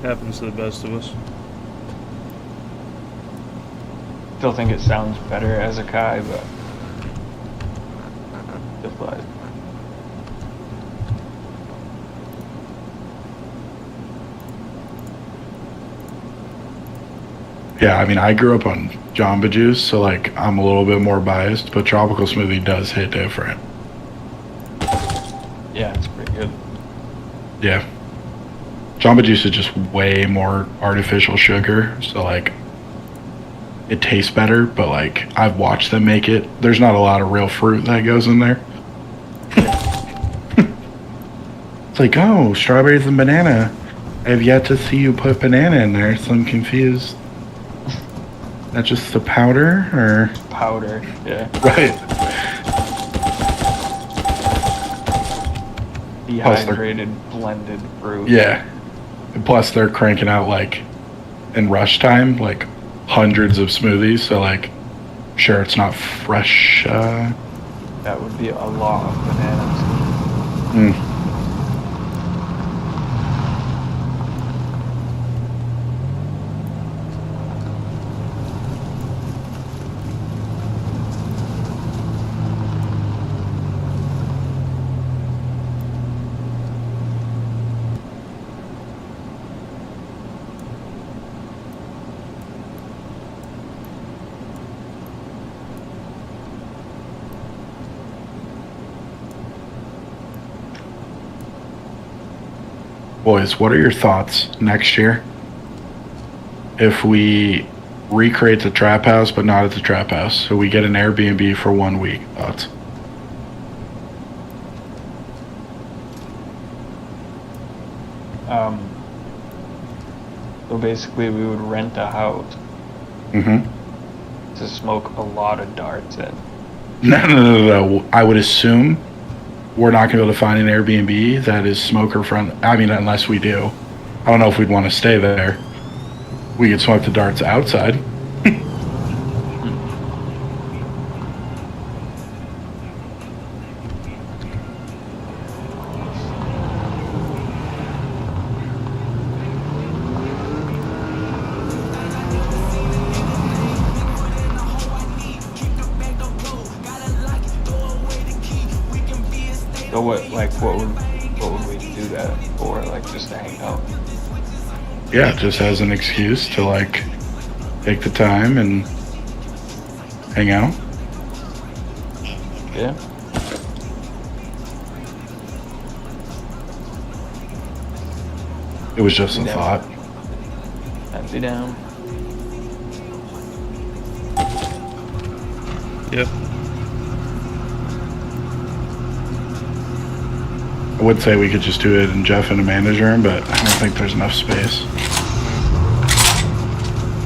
Happens to the best of us. Still think it sounds better as a Kai, but just like Yeah, I mean, I grew up on Jamba Juice, so like I'm a little bit more biased, but Tropical Smoothie does hit different. yeah, it's pretty good. Yeah. Jamba Juice is just way more artificial sugar, so like it tastes better, but like I've watched them make it. There's not a lot of real fruit that goes in there. It's like, oh, strawberries and banana. I have yet to see you put banana in there, so I'm confused. That's just the powder, or? Powder, yeah. Right. Dehydrated, blended fruit. Yeah. And plus, they're cranking out, like, in rush time, like, hundreds of smoothies. So, like, sure, it's not fresh. That would be a lot of bananas. Mm. Boys, what are your thoughts next year if we recreate the trap house but not at the trap house? So we get an Airbnb for 1 week. Thoughts? So basically we would rent a house Mm-hmm. to smoke a lot of darts in. No. I would assume we're not going to be able to find an Airbnb that is smoker friendly. I mean, unless we do. I don't know if we'd want to stay there. We could smoke the darts outside. So what would we do that for? Like just to hang out? Yeah, just as an excuse to like take the time and hang out. Yeah. It was just a Yeah. thought. I'd be down. Yep. I would say we could just do it in Jeff and Amanda's room, but I don't think there's enough space.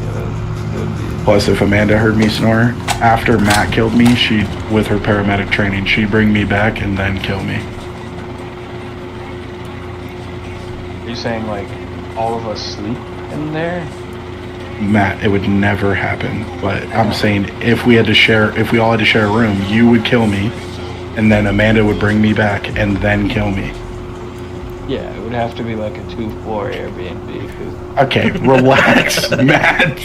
Yeah, that would be. Plus, if Amanda heard me snore, after Matt killed me, she, with her paramedic training, she'd bring me back and then kill me. Are you saying like all of us sleep in there? Matt, it would never happen. But I'm saying if we all had to share a room, you would kill me, and then Amanda would bring me back and then kill me. Yeah, it would have to be like a 2-floor Airbnb. 'Cause Okay, relax, Matt.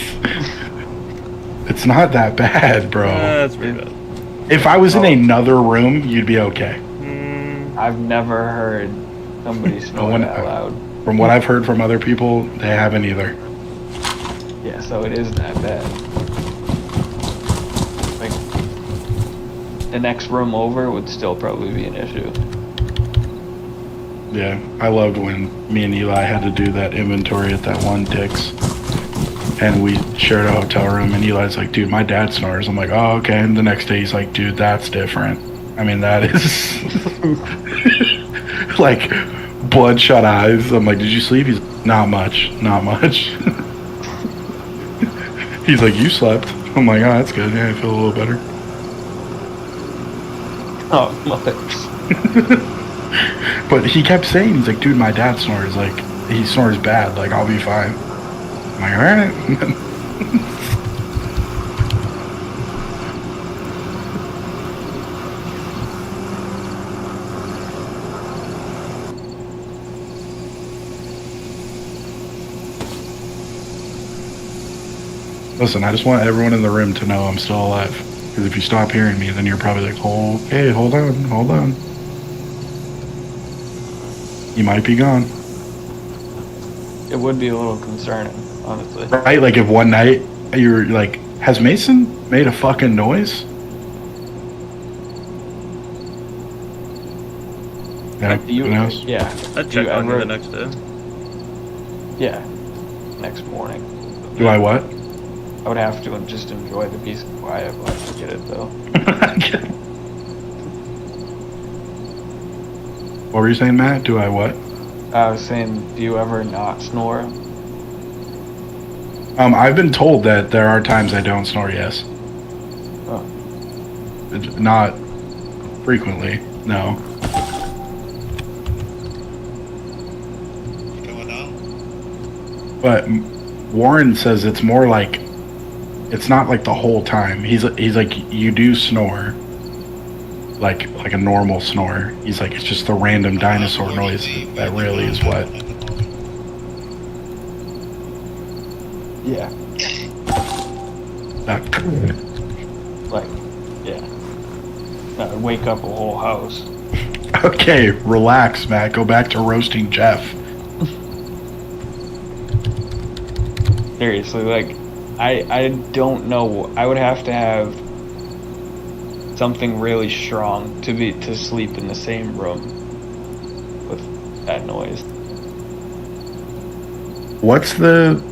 It's not that bad, bro. That's pretty bad. If I was in another room, you'd be okay. I've never heard somebody snore one- that loud. From what I've heard from other people, they haven't either. Yeah, so it is that bad. Like, the next room over would still probably be an issue. Yeah, I loved when me and Eli had to do that inventory at that one Dick's. And we shared a hotel room, and Eli's like, dude, my dad snores. I'm like, oh, okay. And the next day he's like, dude, that's different. I mean, that is like bloodshot eyes. I'm like, did you sleep? He's not much. He's like, you slept. I'm like, oh, that's good. Yeah, I feel a little better. Oh, mother. But he kept saying, he's like, dude, my dad snores. Like, he snores bad. Like, I'll be fine. I'm like, all right. Listen, I just want everyone in the room to know I'm still alive. Because if you stop hearing me, then you're probably like, oh, hey, hold on. You might be gone. It would be a little concerning, honestly. Right? Like if one night you're like, has Mason made a fucking noise? Anyone else? Yeah. I'd Do you check on you ever- the next day. Yeah. Next morning. Do I what? I would have to just enjoy the peace and quiet while I forget it, though. What were you saying, Matt? Do I what? I was saying, do you ever not snore? I've been told that there are times I don't snore, yes. Oh. Not frequently, no. Going on? But Warren says it's more like, it's not like the whole time. He's like, you do snore, like a normal snore. He's like, it's just the random dinosaur noise that really is what. Yeah. That, Like, yeah. That would wake up a whole house. okay, relax, Matt. Go back to roasting Jeff. Seriously, like, I don't know. I would have to have something really strong to sleep in the same room with that noise. What's the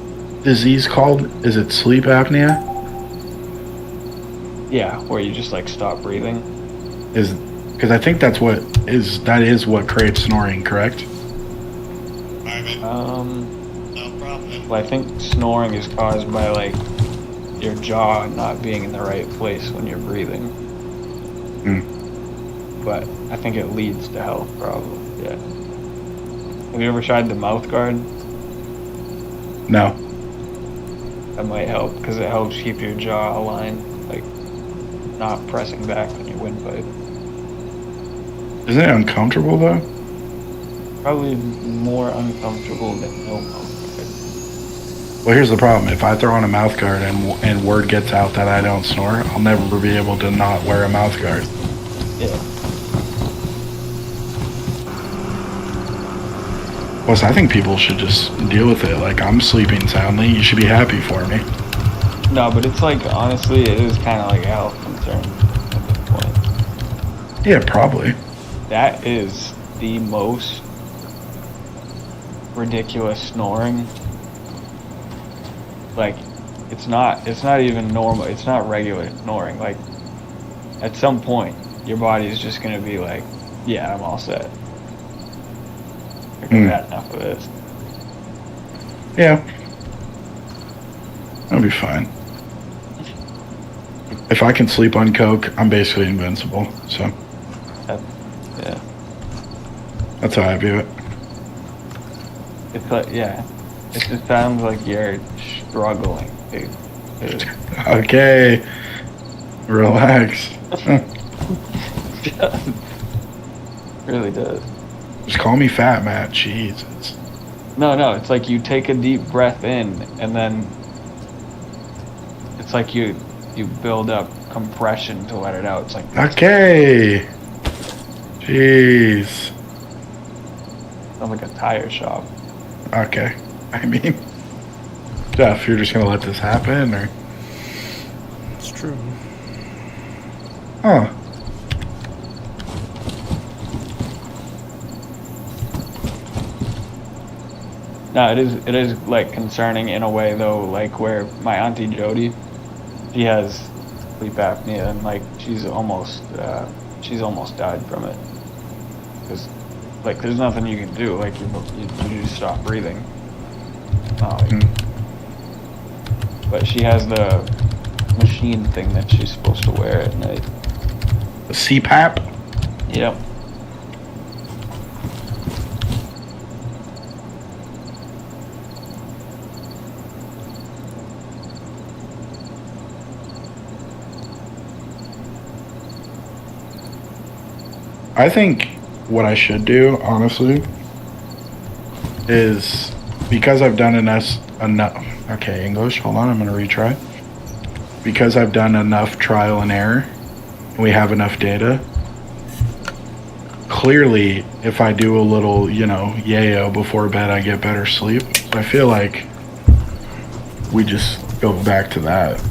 disease called? Is it sleep apnea? Yeah, where you just like stop breathing. Is because I think that is what creates snoring, correct? Marvin, no problem. Well, I think snoring is caused by like your jaw not being in the right place when you're breathing. But I think it leads to health problems. Yeah. Have you ever tried the mouth guard? No. That might help because it helps keep your jaw aligned, like not pressing back on your windpipe. Isn't it uncomfortable though? Probably more uncomfortable than no mouth Well, here's the problem. If I throw on a mouth guard and word gets out that I don't snore, I'll never be able to not wear a mouth guard. guard. Yeah. Plus, I think people should just deal with it. Like, I'm sleeping soundly. You should be happy for me. No, but it's like honestly, it is kind of like a health concern at this point. Yeah, probably. That is the most ridiculous snoring. Like, it's not even normal. It's not regular snoring. Like, at some point, your body is just gonna be like, yeah, I'm all set. I've had enough of this. Yeah. I'll be fine. If I can sleep on coke, I'm basically invincible. So Yeah. that's how I view it. It's like, yeah. It just sounds like you're struggling, dude. Okay. Relax. Really does. Just call me fat, Matt. Jesus. No, it's like you take a deep breath in, and then it's like you build up compression to let it out. It's like Okay. Jeez. sounds like a tire shop. Okay. I mean, Jeff, you're just gonna let this happen, or? It's true. Huh. No, it is like concerning in a way though, like where my auntie Jody, she has sleep apnea and like she's almost died from it. Because like there's nothing you can do. Like you just stop breathing. But she has the machine thing that she's supposed to wear at night. The CPAP? Yep. I think what I should do, honestly, is because I've done enough. Okay, English. Hold on, I'm gonna retry. because I've done enough trial and error, and we have enough data, clearly, if I do a little, yayo before bed, I get better sleep. So I feel like we just go back to that.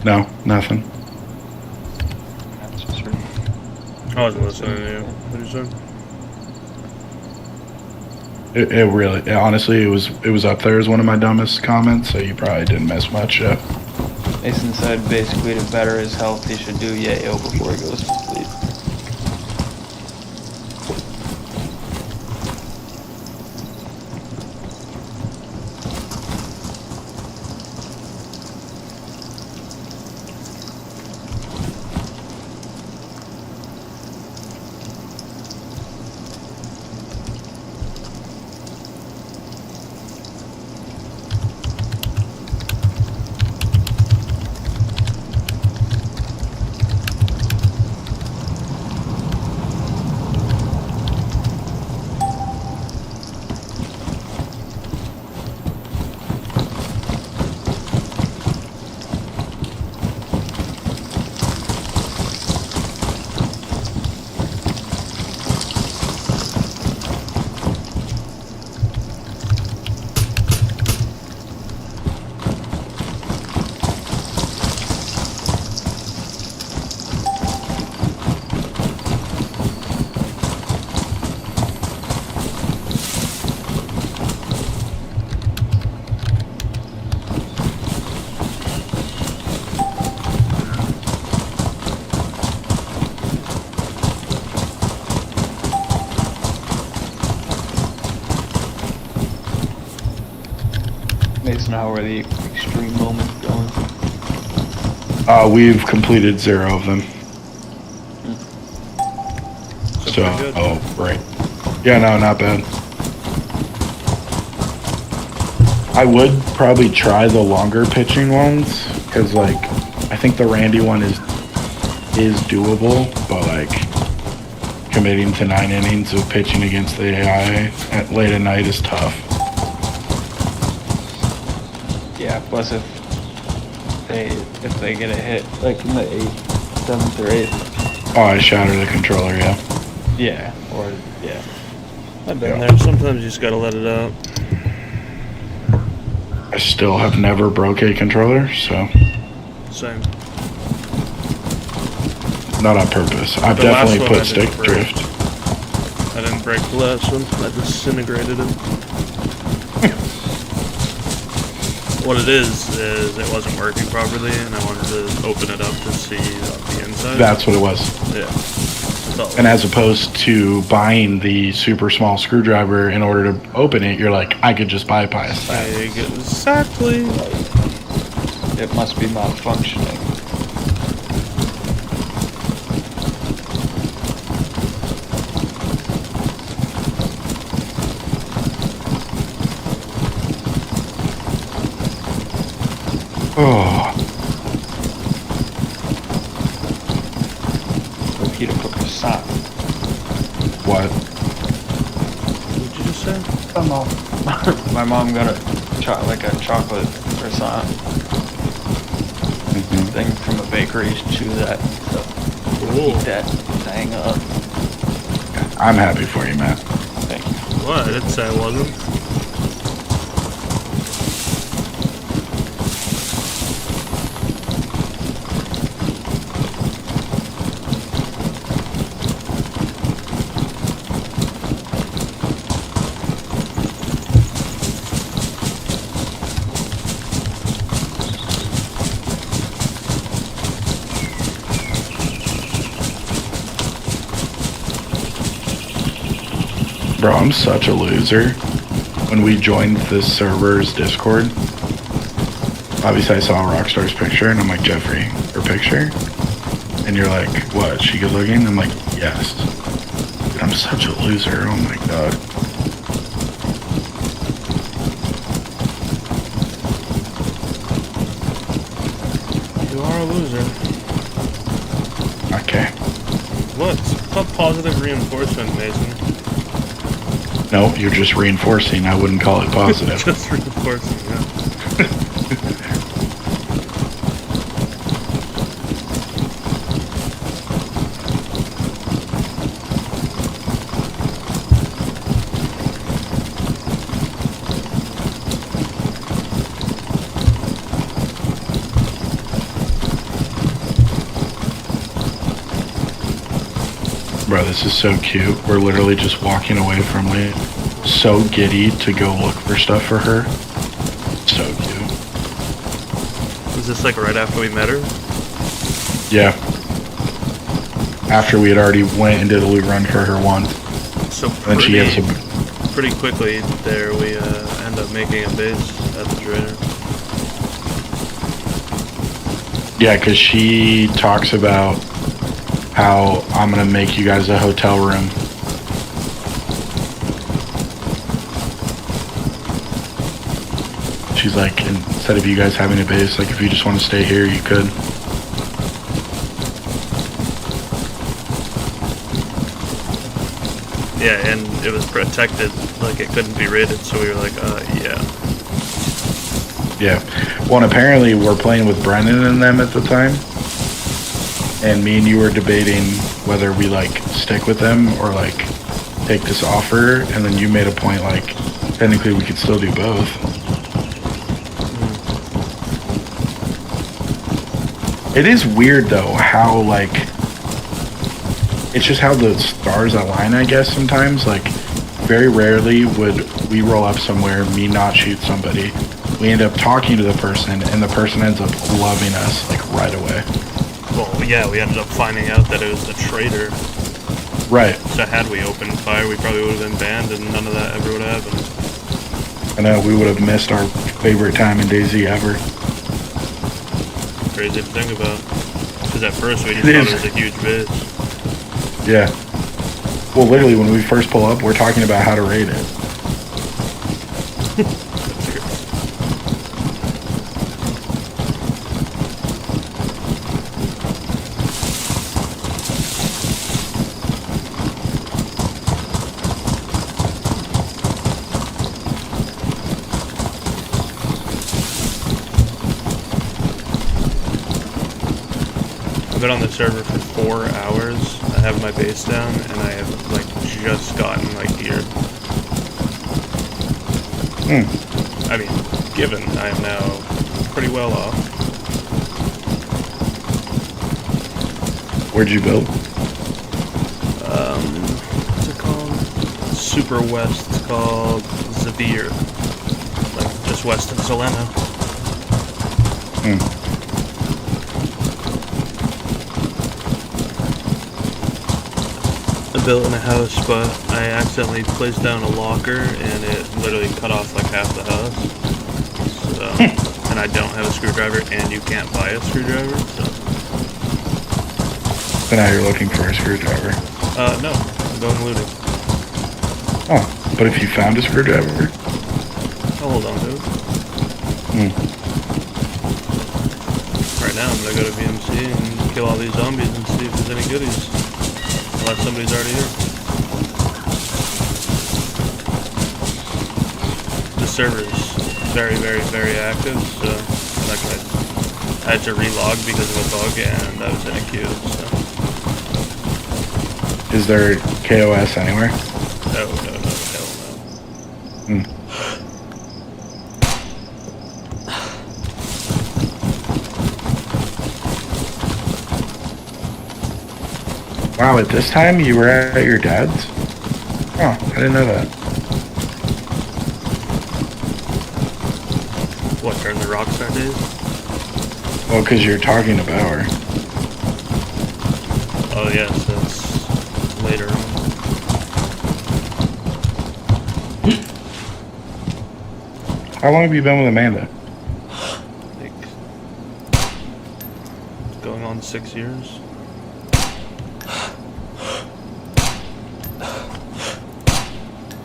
No, nothing. That's just right. I wasn't listening to you. What did you say? It really, honestly, it was up there as one of my dumbest comments, so you probably didn't miss much. Mason said basically to better his health, he should do yayo before he goes to sleep. Mason, how are the extreme moments going? We've completed 0 of them. So, pretty good. right. Yeah, no, not bad. I would probably try the longer pitching ones, because, I think the Randy one is doable, but, committing to 9 innings of pitching against the AI late at night is tough. Yeah, plus if they get a hit, like in the 8th, 7th or 8th. Oh, I shatter the controller, yeah. Yeah, or, yeah. I've been there. Sometimes you just gotta let it out. I still have never broke a controller, so Same. not on purpose. I've The last definitely one I put stick didn't break. drift. I didn't break the last one. I disintegrated it. What it is it wasn't working properly, and I wanted to open it up to see the inside. That's what it was. Yeah. That's all. And as opposed to buying the super small screwdriver in order to open it, you're like, I could just bypass that. Exactly. It must be malfunctioning. Oh, Peter put a sock. what? What did you just say? Come on. My mom got a chocolate croissant thing from a bakery. She was at. So Cool. eat that thing up. I'm happy for you, Matt. Thank you. What? I didn't say I wasn't. Bro, I'm such a loser. When we joined this server's Discord, obviously I saw Rockstar's picture, and I'm like, Jeffrey, her picture? And you're like, what, she good looking? I'm like, yes. Dude, I'm such a loser, oh my god. You are a loser. Okay. What? It's called positive reinforcement, Mason. No, you're just reinforcing. I wouldn't call it positive. Just reinforcing, yeah. Bro, this is so cute. We're literally just walking away from it. So giddy to go look for stuff for her. So cute. Was this like right after we met her? Yeah. After we had already went and did a loot run for her once. So And she has a... pretty quickly there we end up making a base at the trader. Yeah, because she talks about how I'm going to make you guys a hotel room. She's like, instead of you guys having a base, like if you just want to stay here, you could. Yeah, and it was protected, like it couldn't be raided, so we were like, yeah. Yeah. Well, and apparently we're playing with Brennan and them at the time. And me and you were debating whether we like stick with them or like take this offer. And then you made a point like, technically we could still do both. It is weird though how like, it's just how the stars align, I guess, sometimes. Like, very rarely would we roll up somewhere, me not shoot somebody. We end up talking to the person, and the person ends up loving us, like, right away. Well, yeah, we ended up finding out that it was the traitor. Right. So had we opened fire, we probably would have been banned, and none of that ever would have happened. I know, we would have missed our favorite time in DayZ ever. Crazy to think about. Because at first we just thought it was a huge bitch. Yeah. Well, literally, when we first pull up, we're talking about how to raid it. I've been on the server for 4 hours. I have my base down, and I have like just gotten like gear. I mean, given I am now pretty well off. Where'd you build? What's it called? Super West. It's called Zavir. Like just west of Solana. I built in a house, but I accidentally placed down a locker, and it literally cut off like half the house. So, and I don't have a screwdriver, and you can't buy a screwdriver. So now you're looking for a screwdriver. No, I'm going looting. Oh, but if you found a screwdriver? I'll hold on to it. Right now, I'm gonna go to VMC and kill all these zombies and see if there's any goodies. Unless somebody's already here. The server's very, very, very active, so like I had to relog because of a bug and I was in a queue, so. Is there KOS anywhere? No, hell no. Wow, at this time you were at your dad's? Oh, I didn't know that. What, during the Rockstar days? Well, because you're talking about her. Oh yes, that's later on. How long have you been with Amanda? Like, going on 6 years.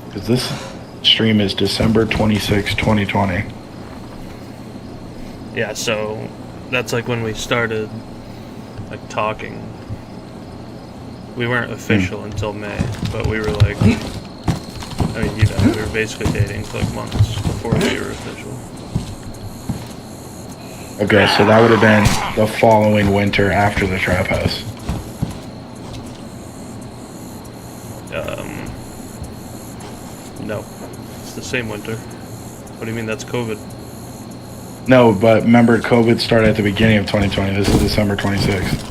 Because this stream is December 26, 2020. Yeah, so that's like when we started like talking. We weren't official until May, but we were like I mean, you know, we were basically dating for like months before we were official. Okay, so that would have been the following winter after the trap house. No. It's the same winter. What do you mean that's COVID? No, but remember, COVID started at the beginning of 2020. This is December 26th.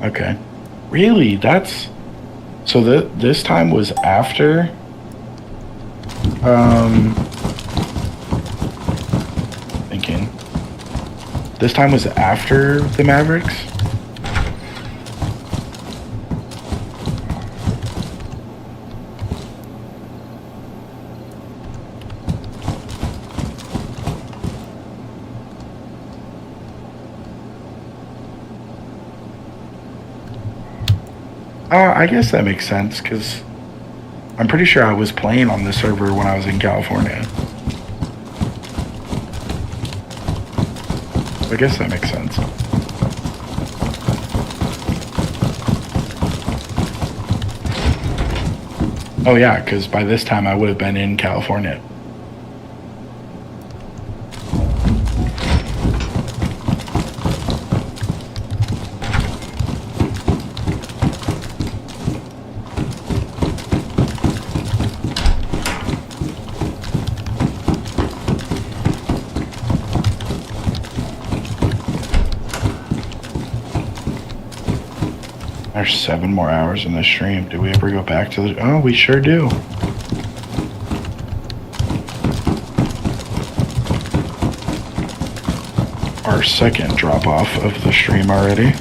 Okay. Really? That's... So this time was after... Thinking. This time was after the Mavericks? I guess that makes sense, because I'm pretty sure I was playing on the server when I was in California. I guess that makes sense. Oh yeah, because by this time I would have been in California. There's 7 more hours in this stream. Do we ever go back to the... Oh, we sure do. Our second drop-off of the stream already.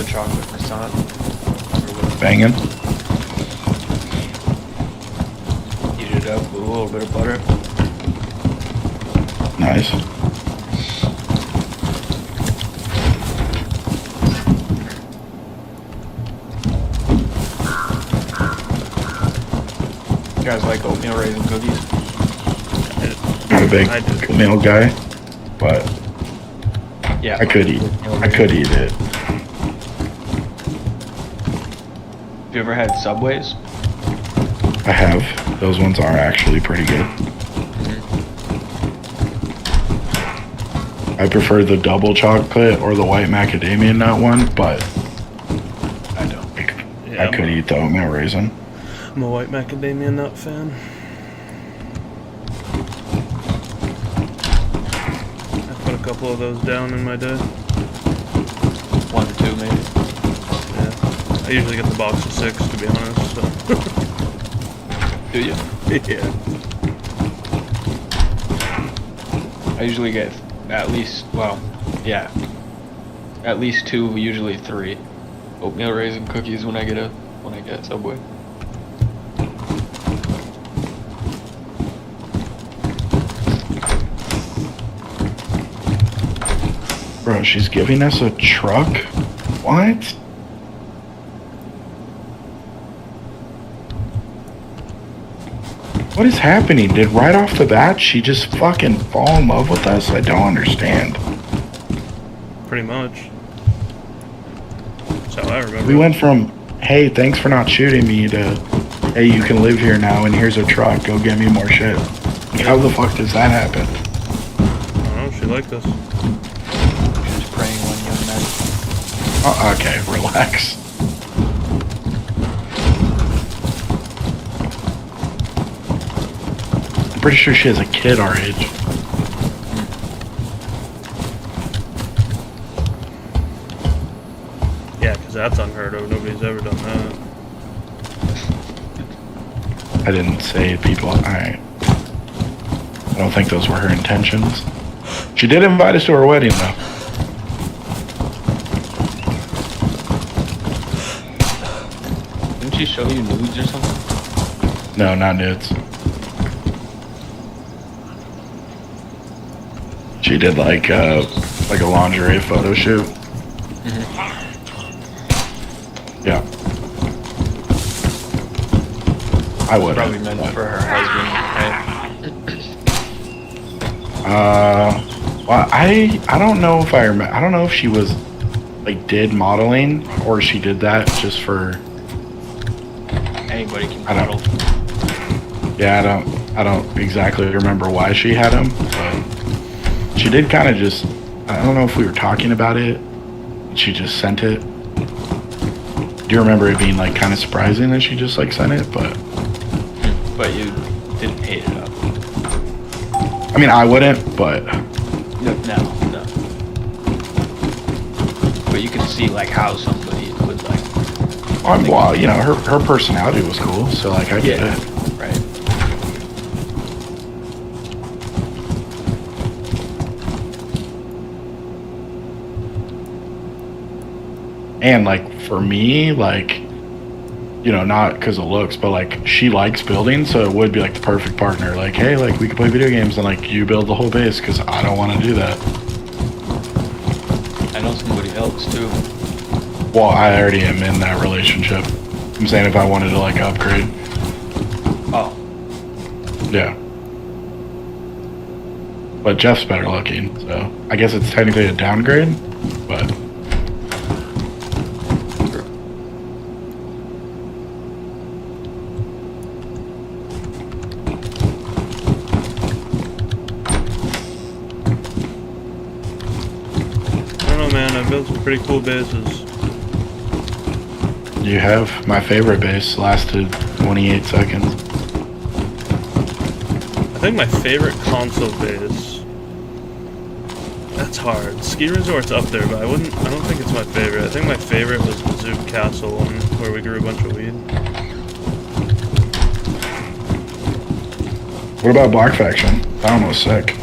Chocolate croissant. Banging. Heat it up with a little bit of butter. Nice. You guys like oatmeal raisin cookies? Not a big oatmeal guy, but Yeah. I could eat it. Have you ever had Subways? I have. Those ones are actually pretty good. I prefer the double chocolate or the white macadamia nut one, but I don't. Yeah, I could eat the oatmeal raisin. I'm a white macadamia nut fan. I put a couple of those down in my day. 1 to 2 maybe. Yeah. I usually get the box of 6, to be honest, so. Do you? Yeah. I usually get at least, well, yeah, at least 2, usually 3 oatmeal raisin cookies when I get Subway. Bro, she's giving us a truck? What? What is happening? Did right off the bat she just fucking fall in love with us? I don't understand. Pretty much. That's how I remember. We went from, hey, thanks for not shooting me, to, hey, you can live here now and here's a truck, go get me more shit. Like, how the fuck does that happen? I don't know, she liked us. Just praying one young night. Okay, relax. I'm pretty sure she has a kid our age. Yeah, because that's unheard of. Nobody's ever done that. I didn't say people. Alright. I don't think those were her intentions. She did invite us to her wedding, though. Didn't she show you nudes or something? No, not nudes. She did like a lingerie photo shoot. Yeah. I would Probably meant for her husband, right? Well, I don't know if I remember. I don't know if she was like did modeling or she did that just for. Anybody can I don't. model. Yeah, I don't exactly remember why she had him, but she did kind of just. I don't know if we were talking about it. She just sent it. Do you remember it being like kind of surprising that she just like sent it? But you didn't hate it up. I mean, I wouldn't, but No. But you can see like how somebody would like. well, you know, her personality was cool, so like I get it. Right. And like for me, like, you know, not because of looks, but like she likes building, so it would be like the perfect partner. Like, hey, like we could play video games and like you build the whole base because I don't want to do that. I know somebody else too. Well, I already am in that relationship. I'm saying if I wanted to like upgrade. Oh. Yeah. But Jeff's better looking, so I guess it's technically a downgrade, but. Man, I built some pretty cool bases. You have. My favorite base lasted 28 seconds. I think my favorite console base. That's hard. Ski Resort's up there, but I don't think it's my favorite. I think my favorite was the Zoom Castle one, where we grew a bunch of weed. What about Black Faction? That one was sick.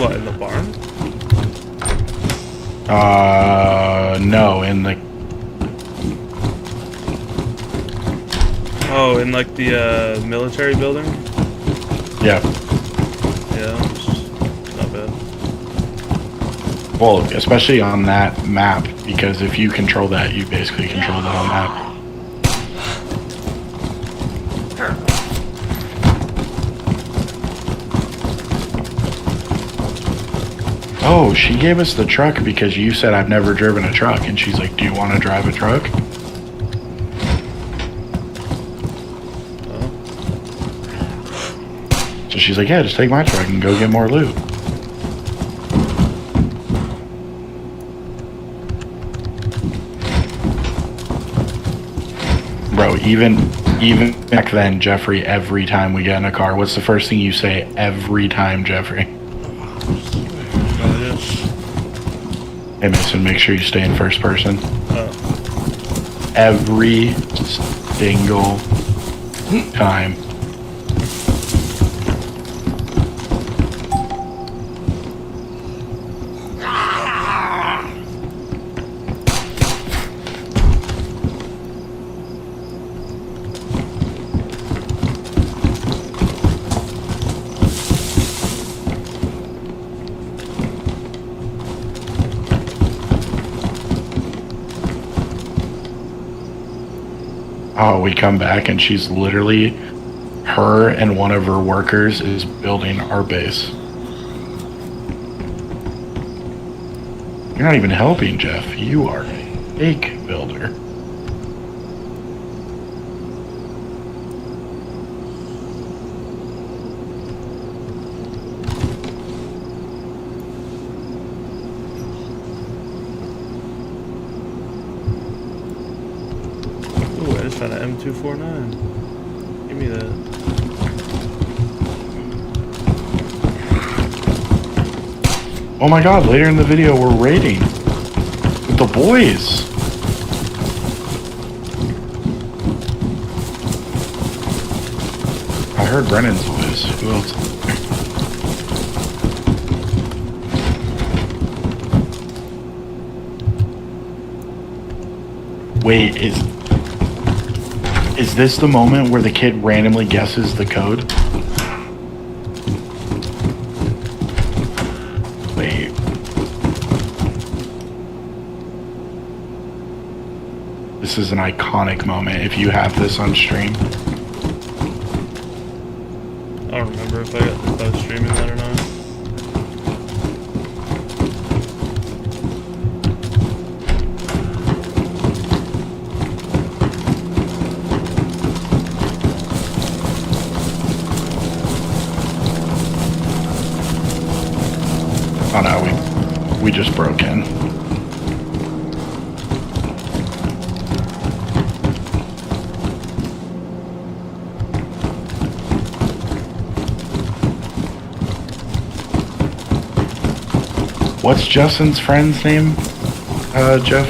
What, in the barn? No, in the. Oh, in like the military building? Yeah. Yeah, it's not bad. Well, especially on that map, because if you control that, you basically control the whole map. Oh, she gave us the truck because you said I've never driven a truck, and she's like, do you want to drive a truck? So she's like, yeah, just take my truck and go get more loot. Bro, even back then, Jeffrey, every time we get in a car, what's the first thing you say every time, Jeffrey? Hey Mason, make sure you stay in first person. Every single time. Oh, we come back and she's literally, her and one of her workers is building our base. You're not even helping, Jeff. You are a fake builder. Ooh, I just found an M249. Give me that. Oh my god, later in the video we're raiding with the boys. heard Brennan's voice. Who else? Wait, is this the moment where the kid randomly guesses the code? Wait. This is an iconic moment if you have this on stream. I don't remember if I was streaming that or not. Oh no, we just broke in. What's Justin's friend's name, Jeff?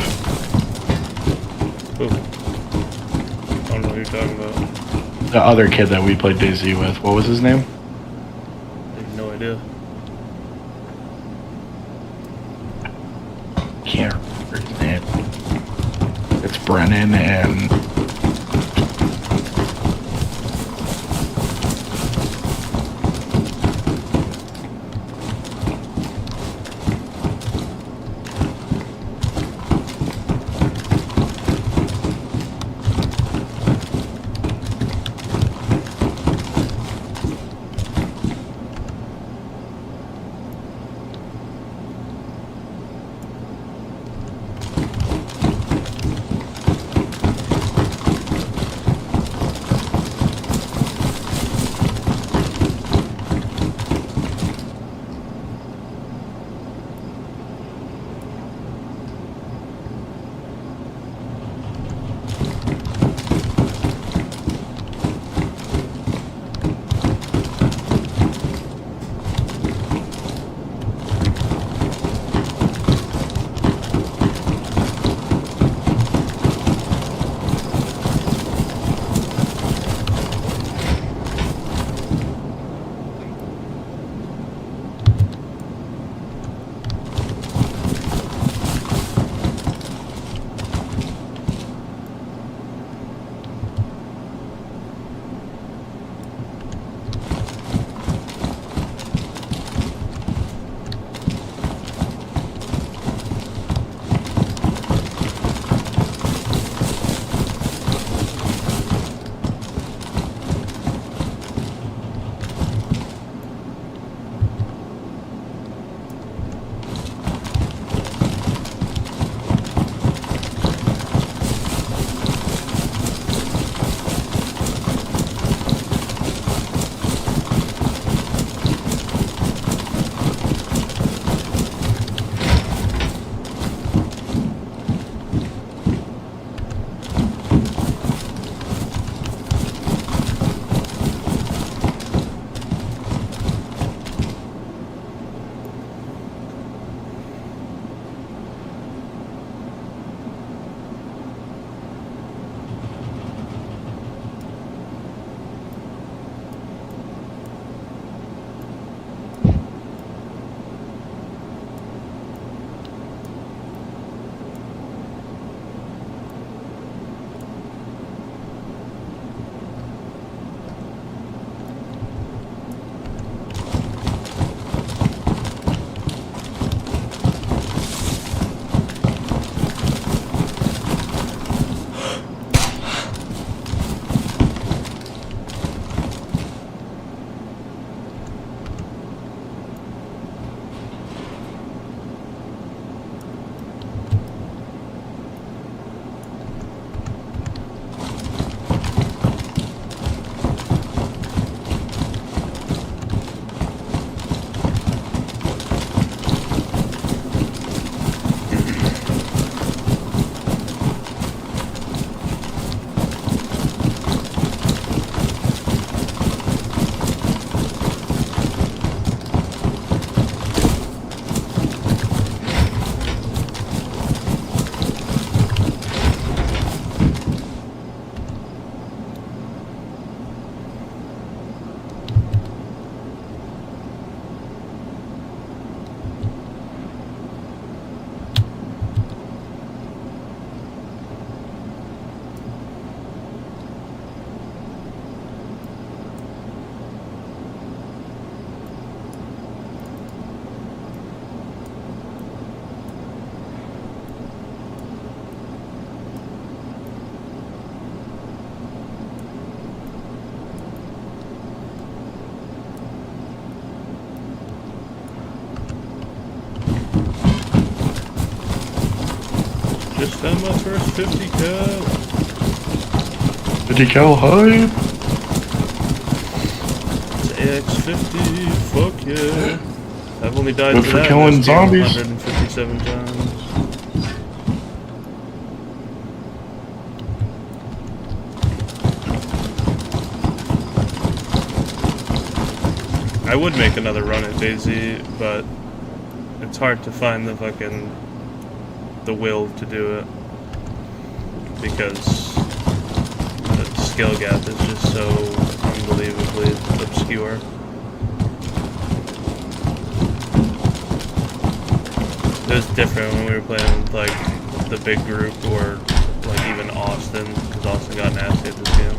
Ooh. I don't know what you're talking about. The other kid that we played DayZ with. What was his name? I have no idea. Can't remember his name. It's Brennan and... Just found my first 50 cal. 50 cal hype. It's AX50, fuck yeah. I've only died Good to for that killing this game zombies. 157 times. I would make another run at DayZ, but it's hard to find the will to do it because the skill gap is just so unbelievably obscure. It was different when we were playing with like the big group or like even Austin, because Austin got nasty at this game.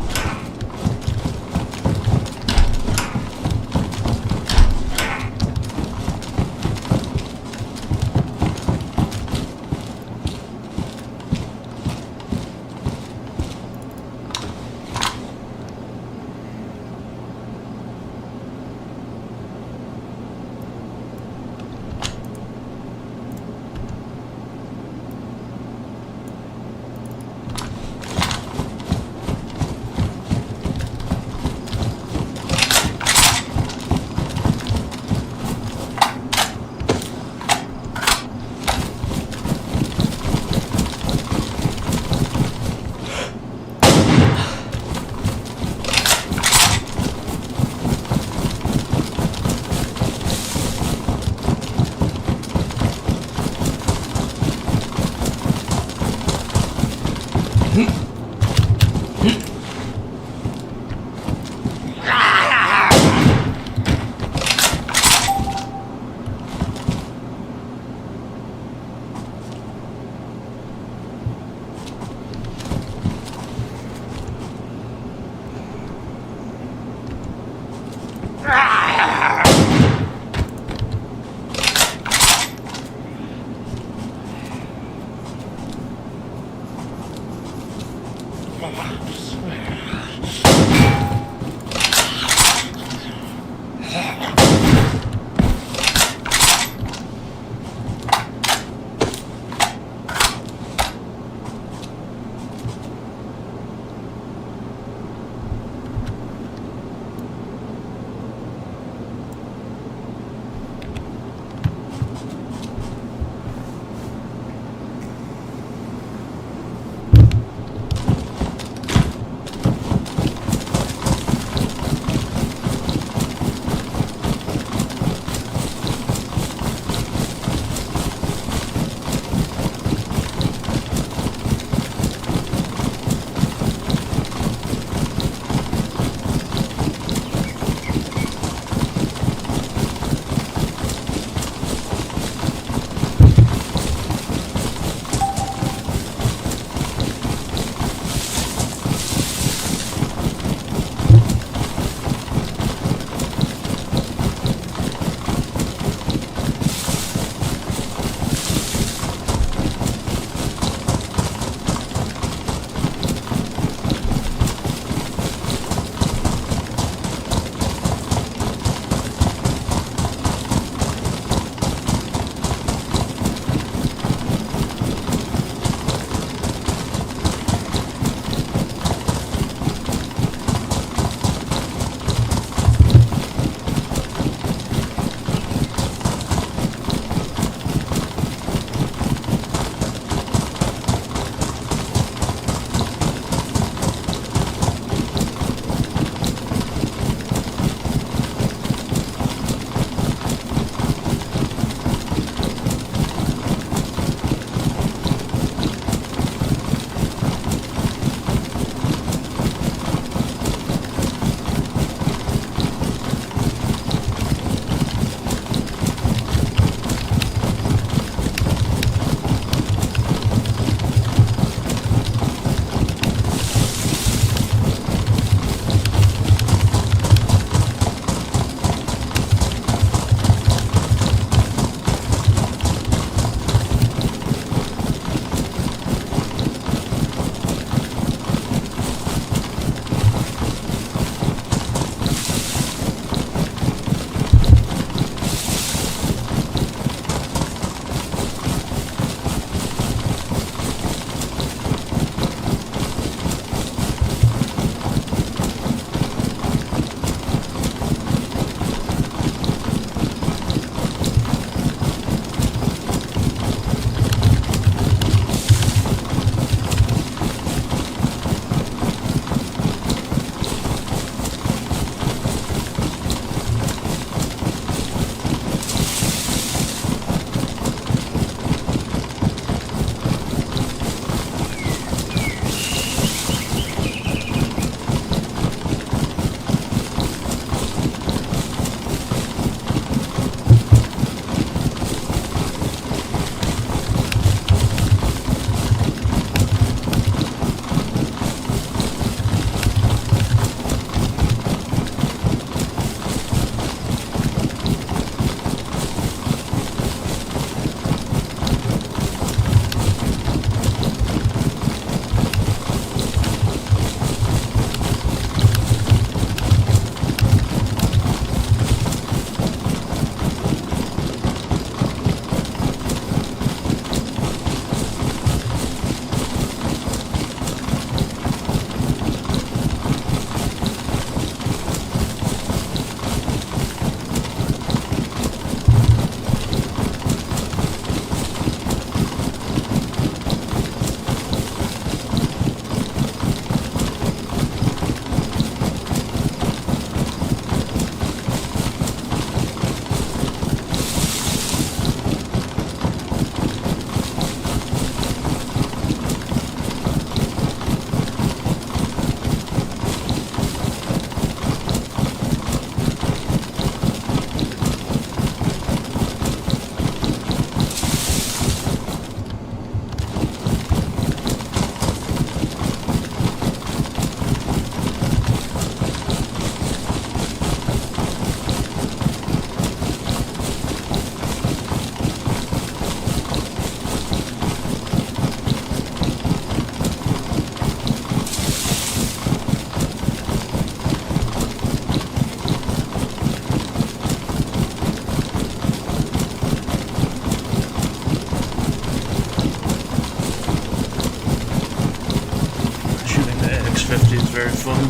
very fun.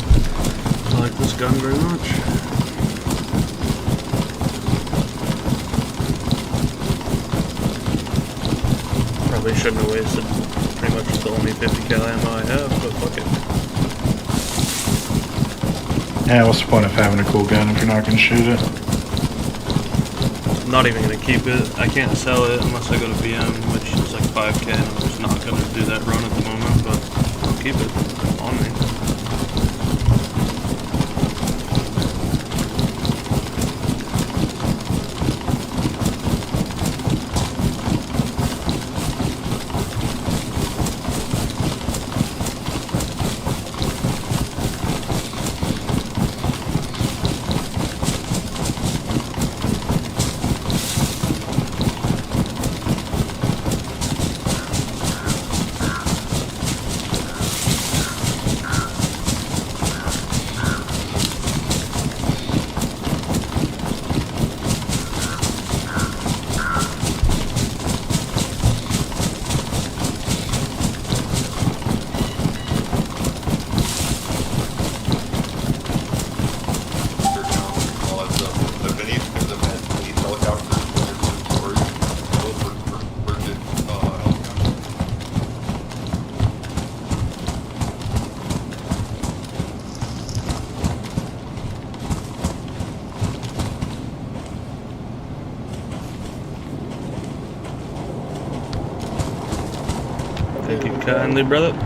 I like this gun very much. Probably shouldn't have wasted pretty much the only 50 cal ammo I have, but fuck it. Yeah, what's the point of having a cool gun if you're not gonna shoot it? I'm not even gonna keep it. I can't sell it unless I go to BM, which is like 5k, and I'm just not gonna do that run at the moment, but I'll keep it on me. Thank you kindly, brother.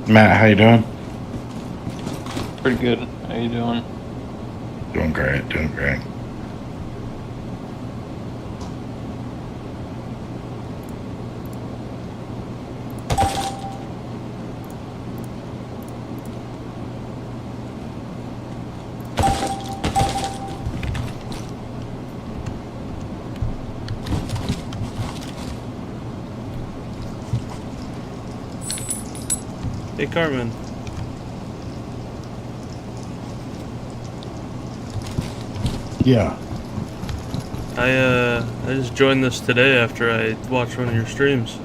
Matt, how you doing? Pretty good. How you doing? Doing great, doing great. Hey, Carmen. Yeah. I just joined this today after I watched one of your streams.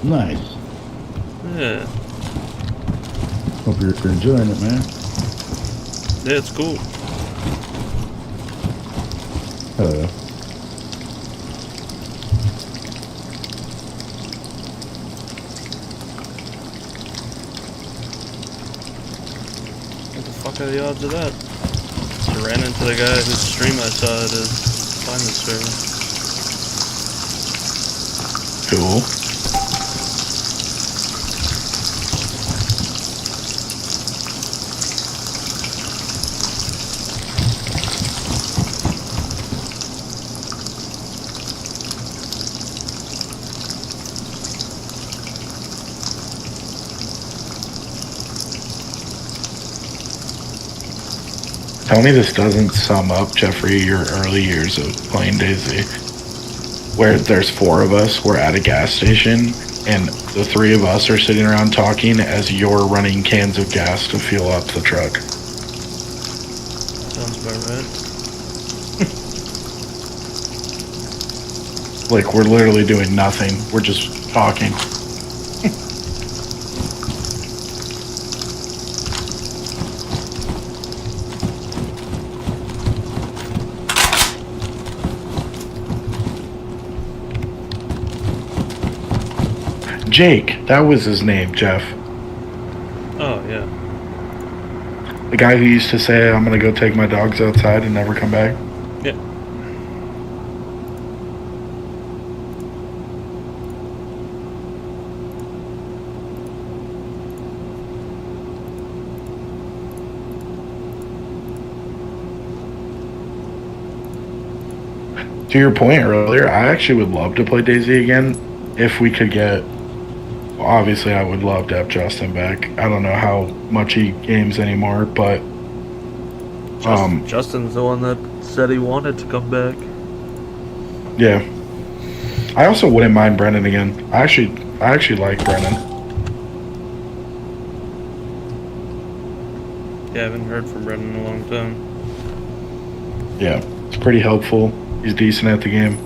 Nice. Yeah. Hope you're enjoying it, man. Yeah, it's cool. Hello. What the fuck are the odds of that? I ran into the guy whose stream I saw to find this server. Cool. Tell me this doesn't sum up, Jeffrey, your early years of playing DayZ, where there's 4 of us, we're at a gas station, and the three of us are sitting around talking as you're running cans of gas to fuel up the truck. Sounds about right. Like, we're literally doing nothing. We're just talking. Jake, that was his name, Jeff. Oh, yeah. The guy who used to say, I'm going to go take my dogs outside and never come back. Yeah. To your point earlier, I actually would love to play DayZ again if we could get. Obviously, I would love to have Justin back. I don't know how much he games anymore, but Justin's the one that said he wanted to come back. yeah. I also wouldn't mind Brennan again. I actually like Brennan. Yeah, I haven't heard from Brendan in a long time. Yeah, it's pretty helpful. He's decent at the game.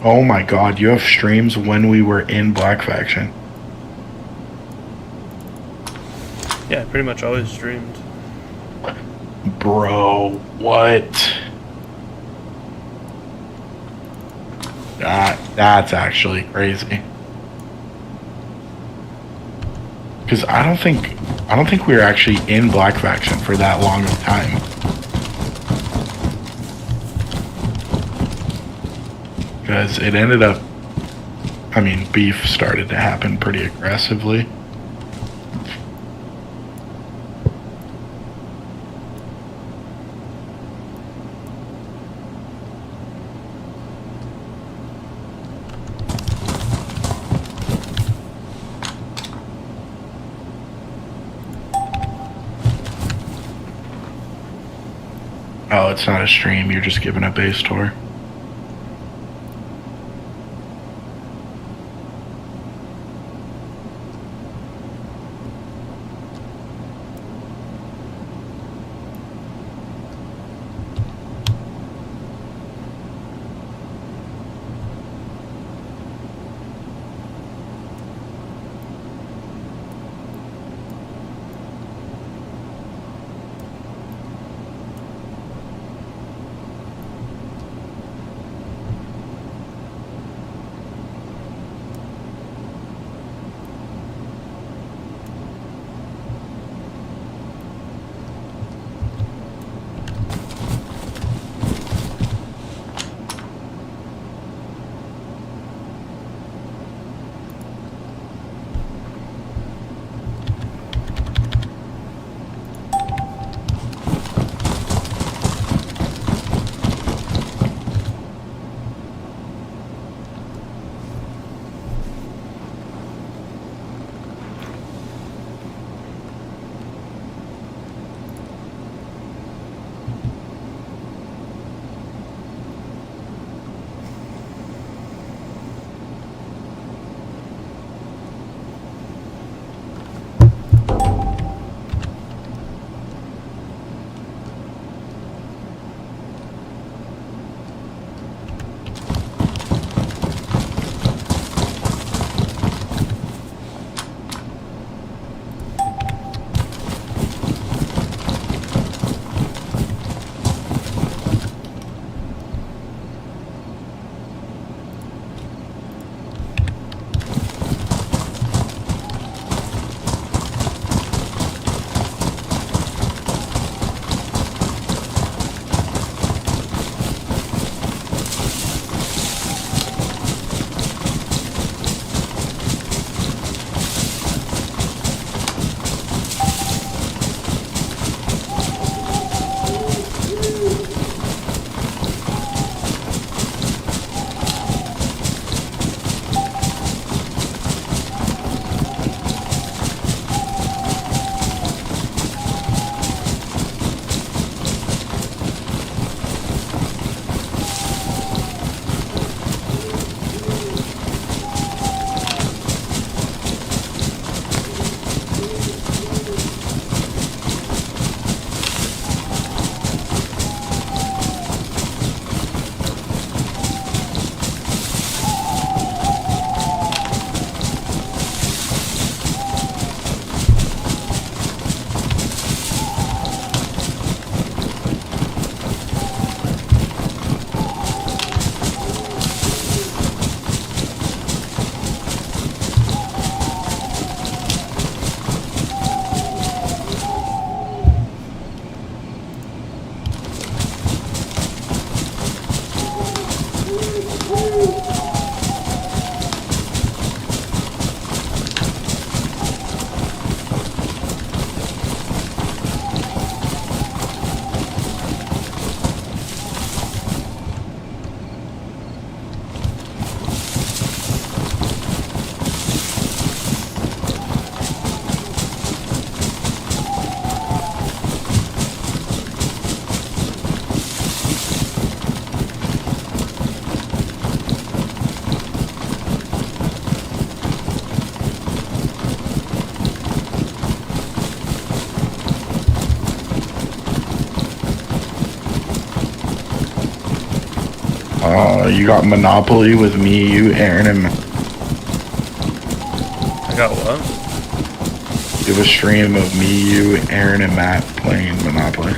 Oh my god, you have streams when we were in Black Faction. Yeah, pretty much always streamed. Bro, what? That's actually crazy. Because I don't think we were actually in Black Faction for that long of a time. Because it ended up, I mean, beef started to happen pretty aggressively. Oh, it's not a stream, you're just giving a base tour. You got Monopoly with me, you, Aaron, and Matt. I got what? You have a stream of me, you, Aaron, and Matt playing Monopoly.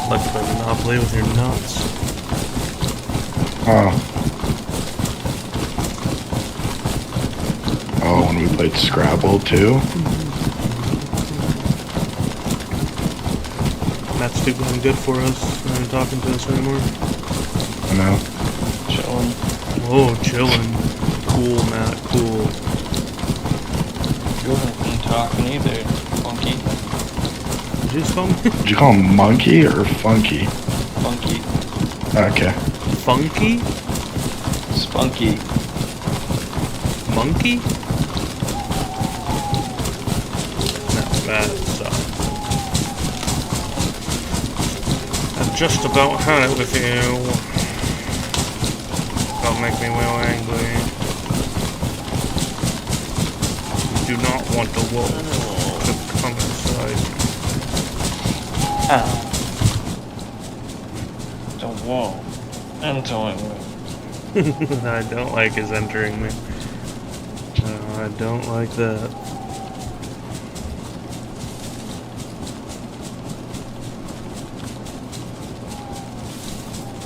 Like play Monopoly with your nuts. Oh, when we played Scrabble too. Matt's too going good for us. Not even talking to us anymore. I know. Chilling. Oh, chilling. Cool, Matt. Cool. You weren't talking either, funky. Did you just call me? Did you call him monkey or funky? Funky. Okay. Funky? Spunky. Monkey? That's bad stuff. I've just about had it with you. Don't make me real angry. You do not want the wolf to come inside. Ow. The wall. Entering me. I don't like his entering me. No, I don't like that.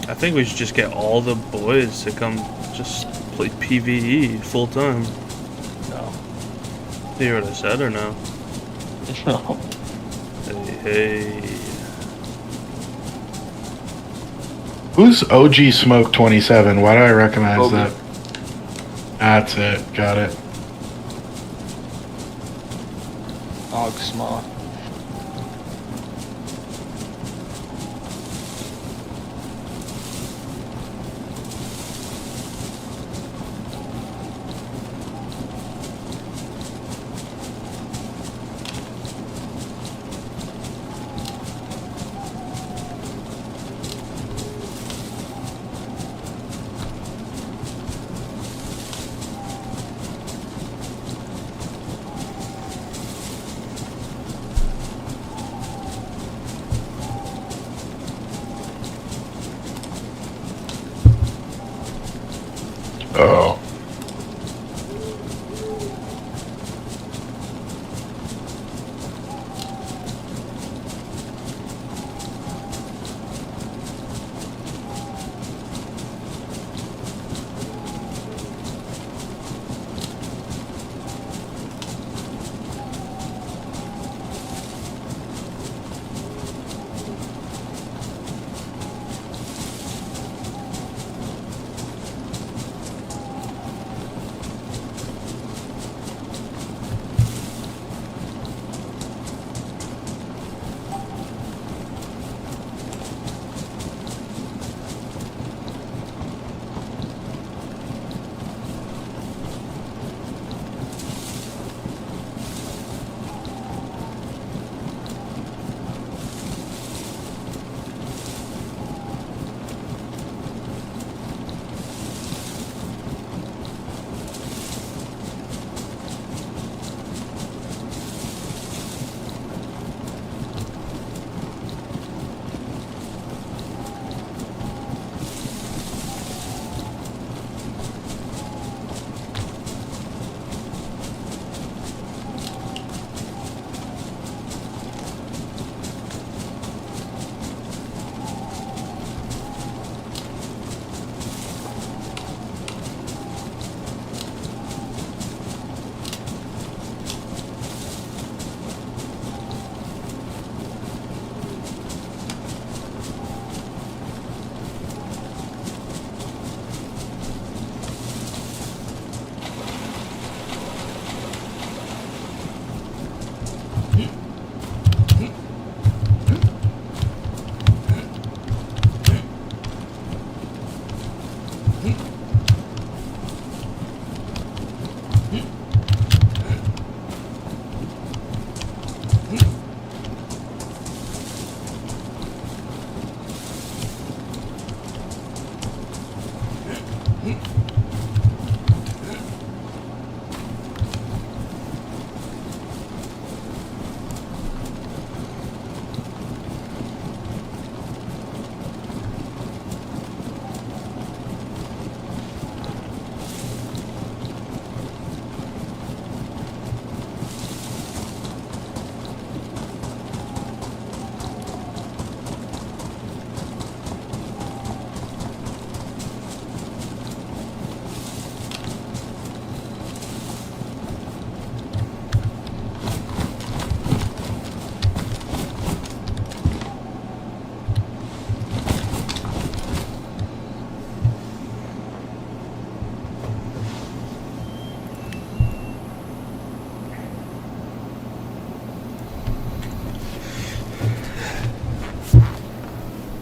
I think we should just get all the boys to come just play PVE full time. No. You hear what I said or no? No. Hey. Who's OG Smoke 27? Why do I recognize Kobe. that? That's it. Got it. Og small.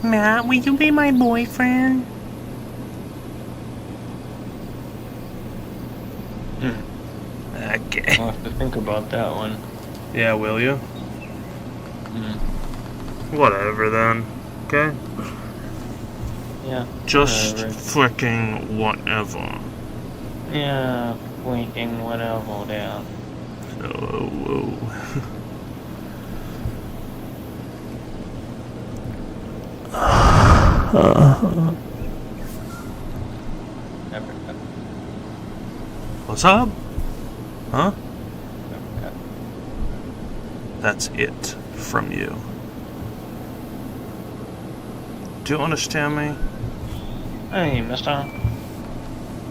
Matt, will you be my boyfriend? Okay. I'll have to think about that one. Yeah, will you? Mm. Whatever then. Okay? Yeah. Just whatever. freaking whatever. Yeah, winking whatever down. Oh, Never cut. What's up? Huh? Never cut. That's it from you. Do you understand me, Hey, mister.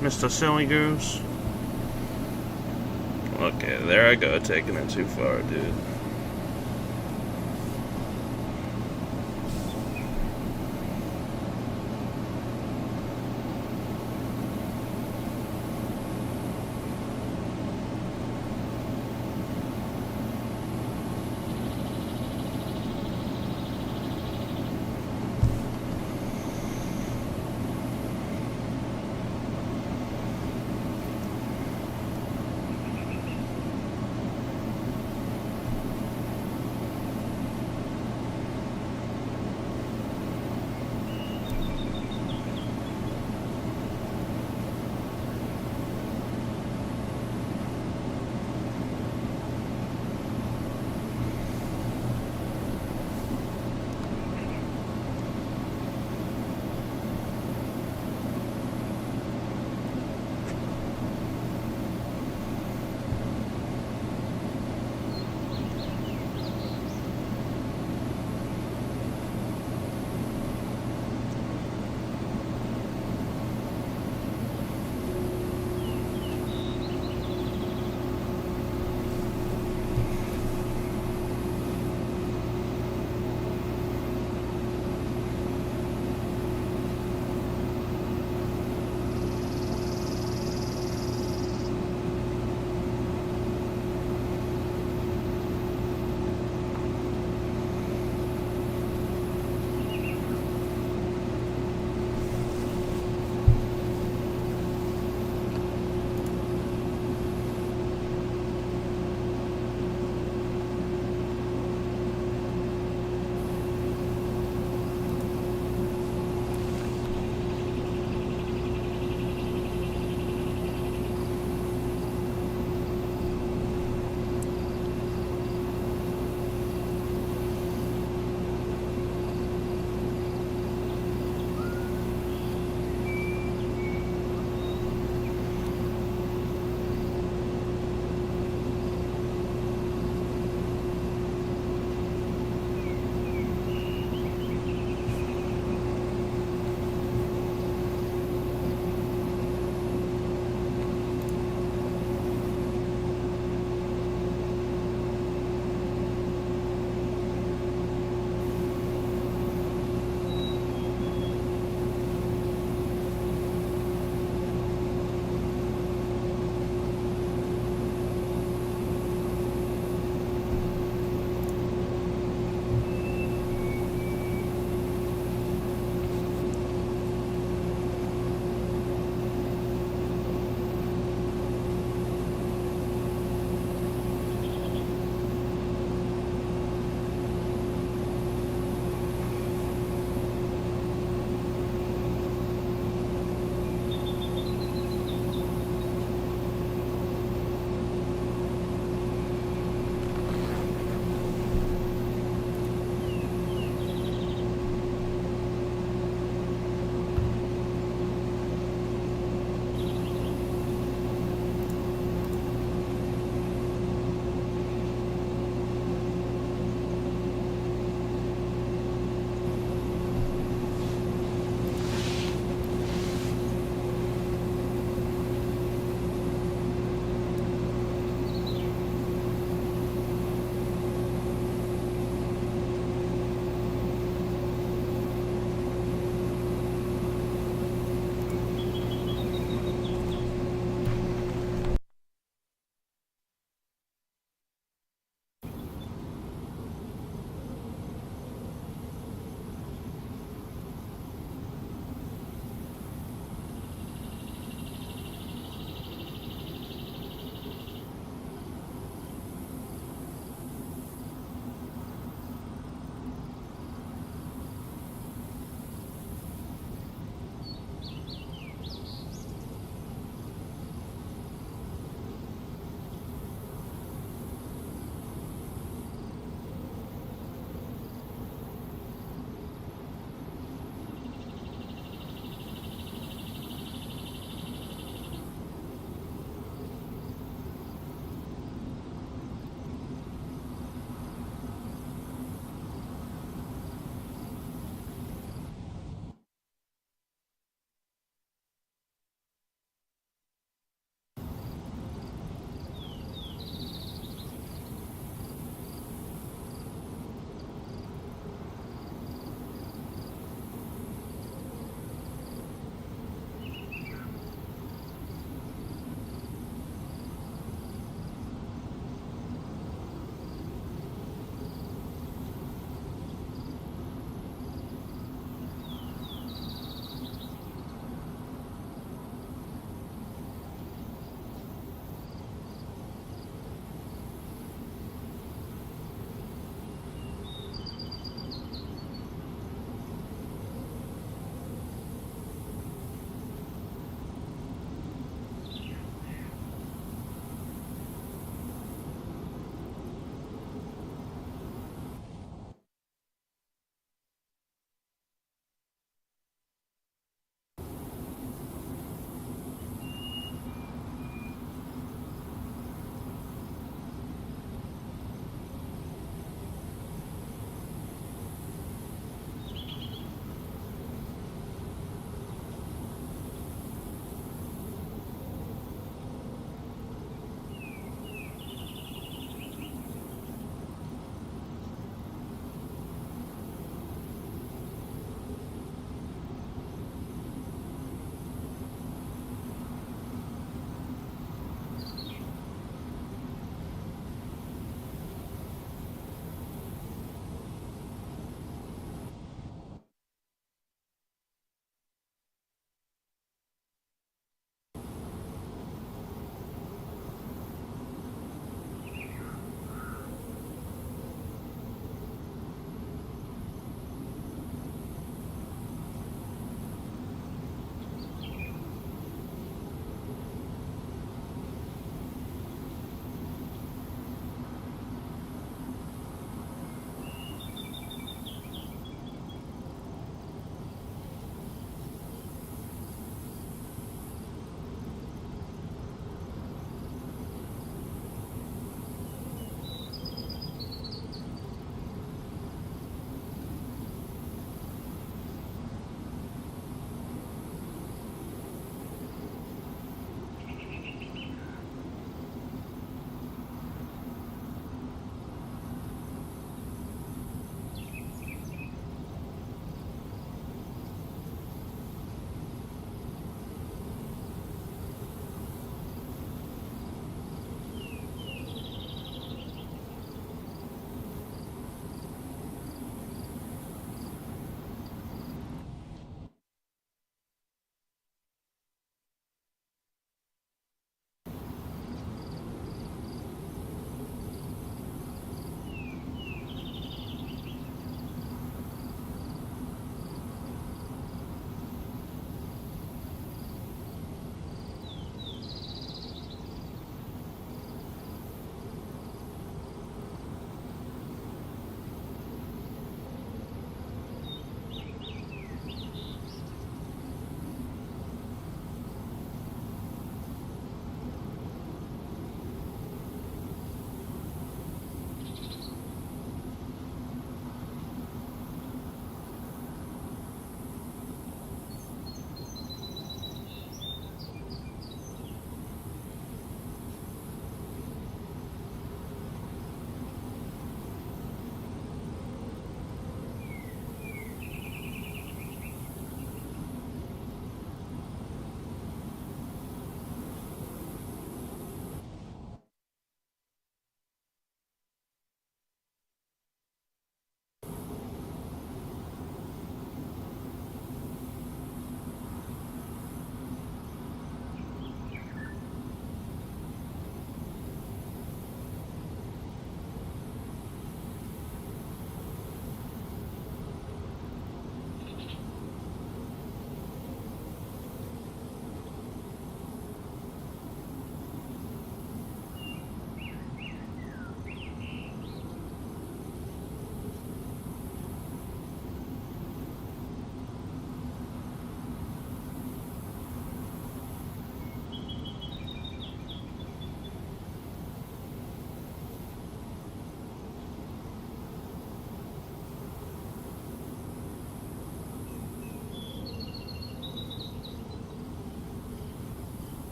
Mr. Silly Goose? Okay, there I go, taking it too far, dude.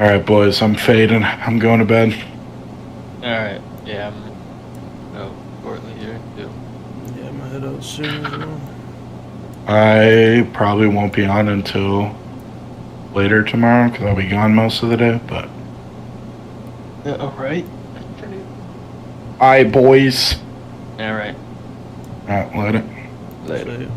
All right, boys. I'm fading. I'm going to bed. Alright, yeah, I'm shortly here too. Yeah, I'm gonna head out soon as well. I probably won't be on until later tomorrow because I'll be gone most of the day. But Yeah, alright. all right, boys. Alright, All right, later. later. See ya.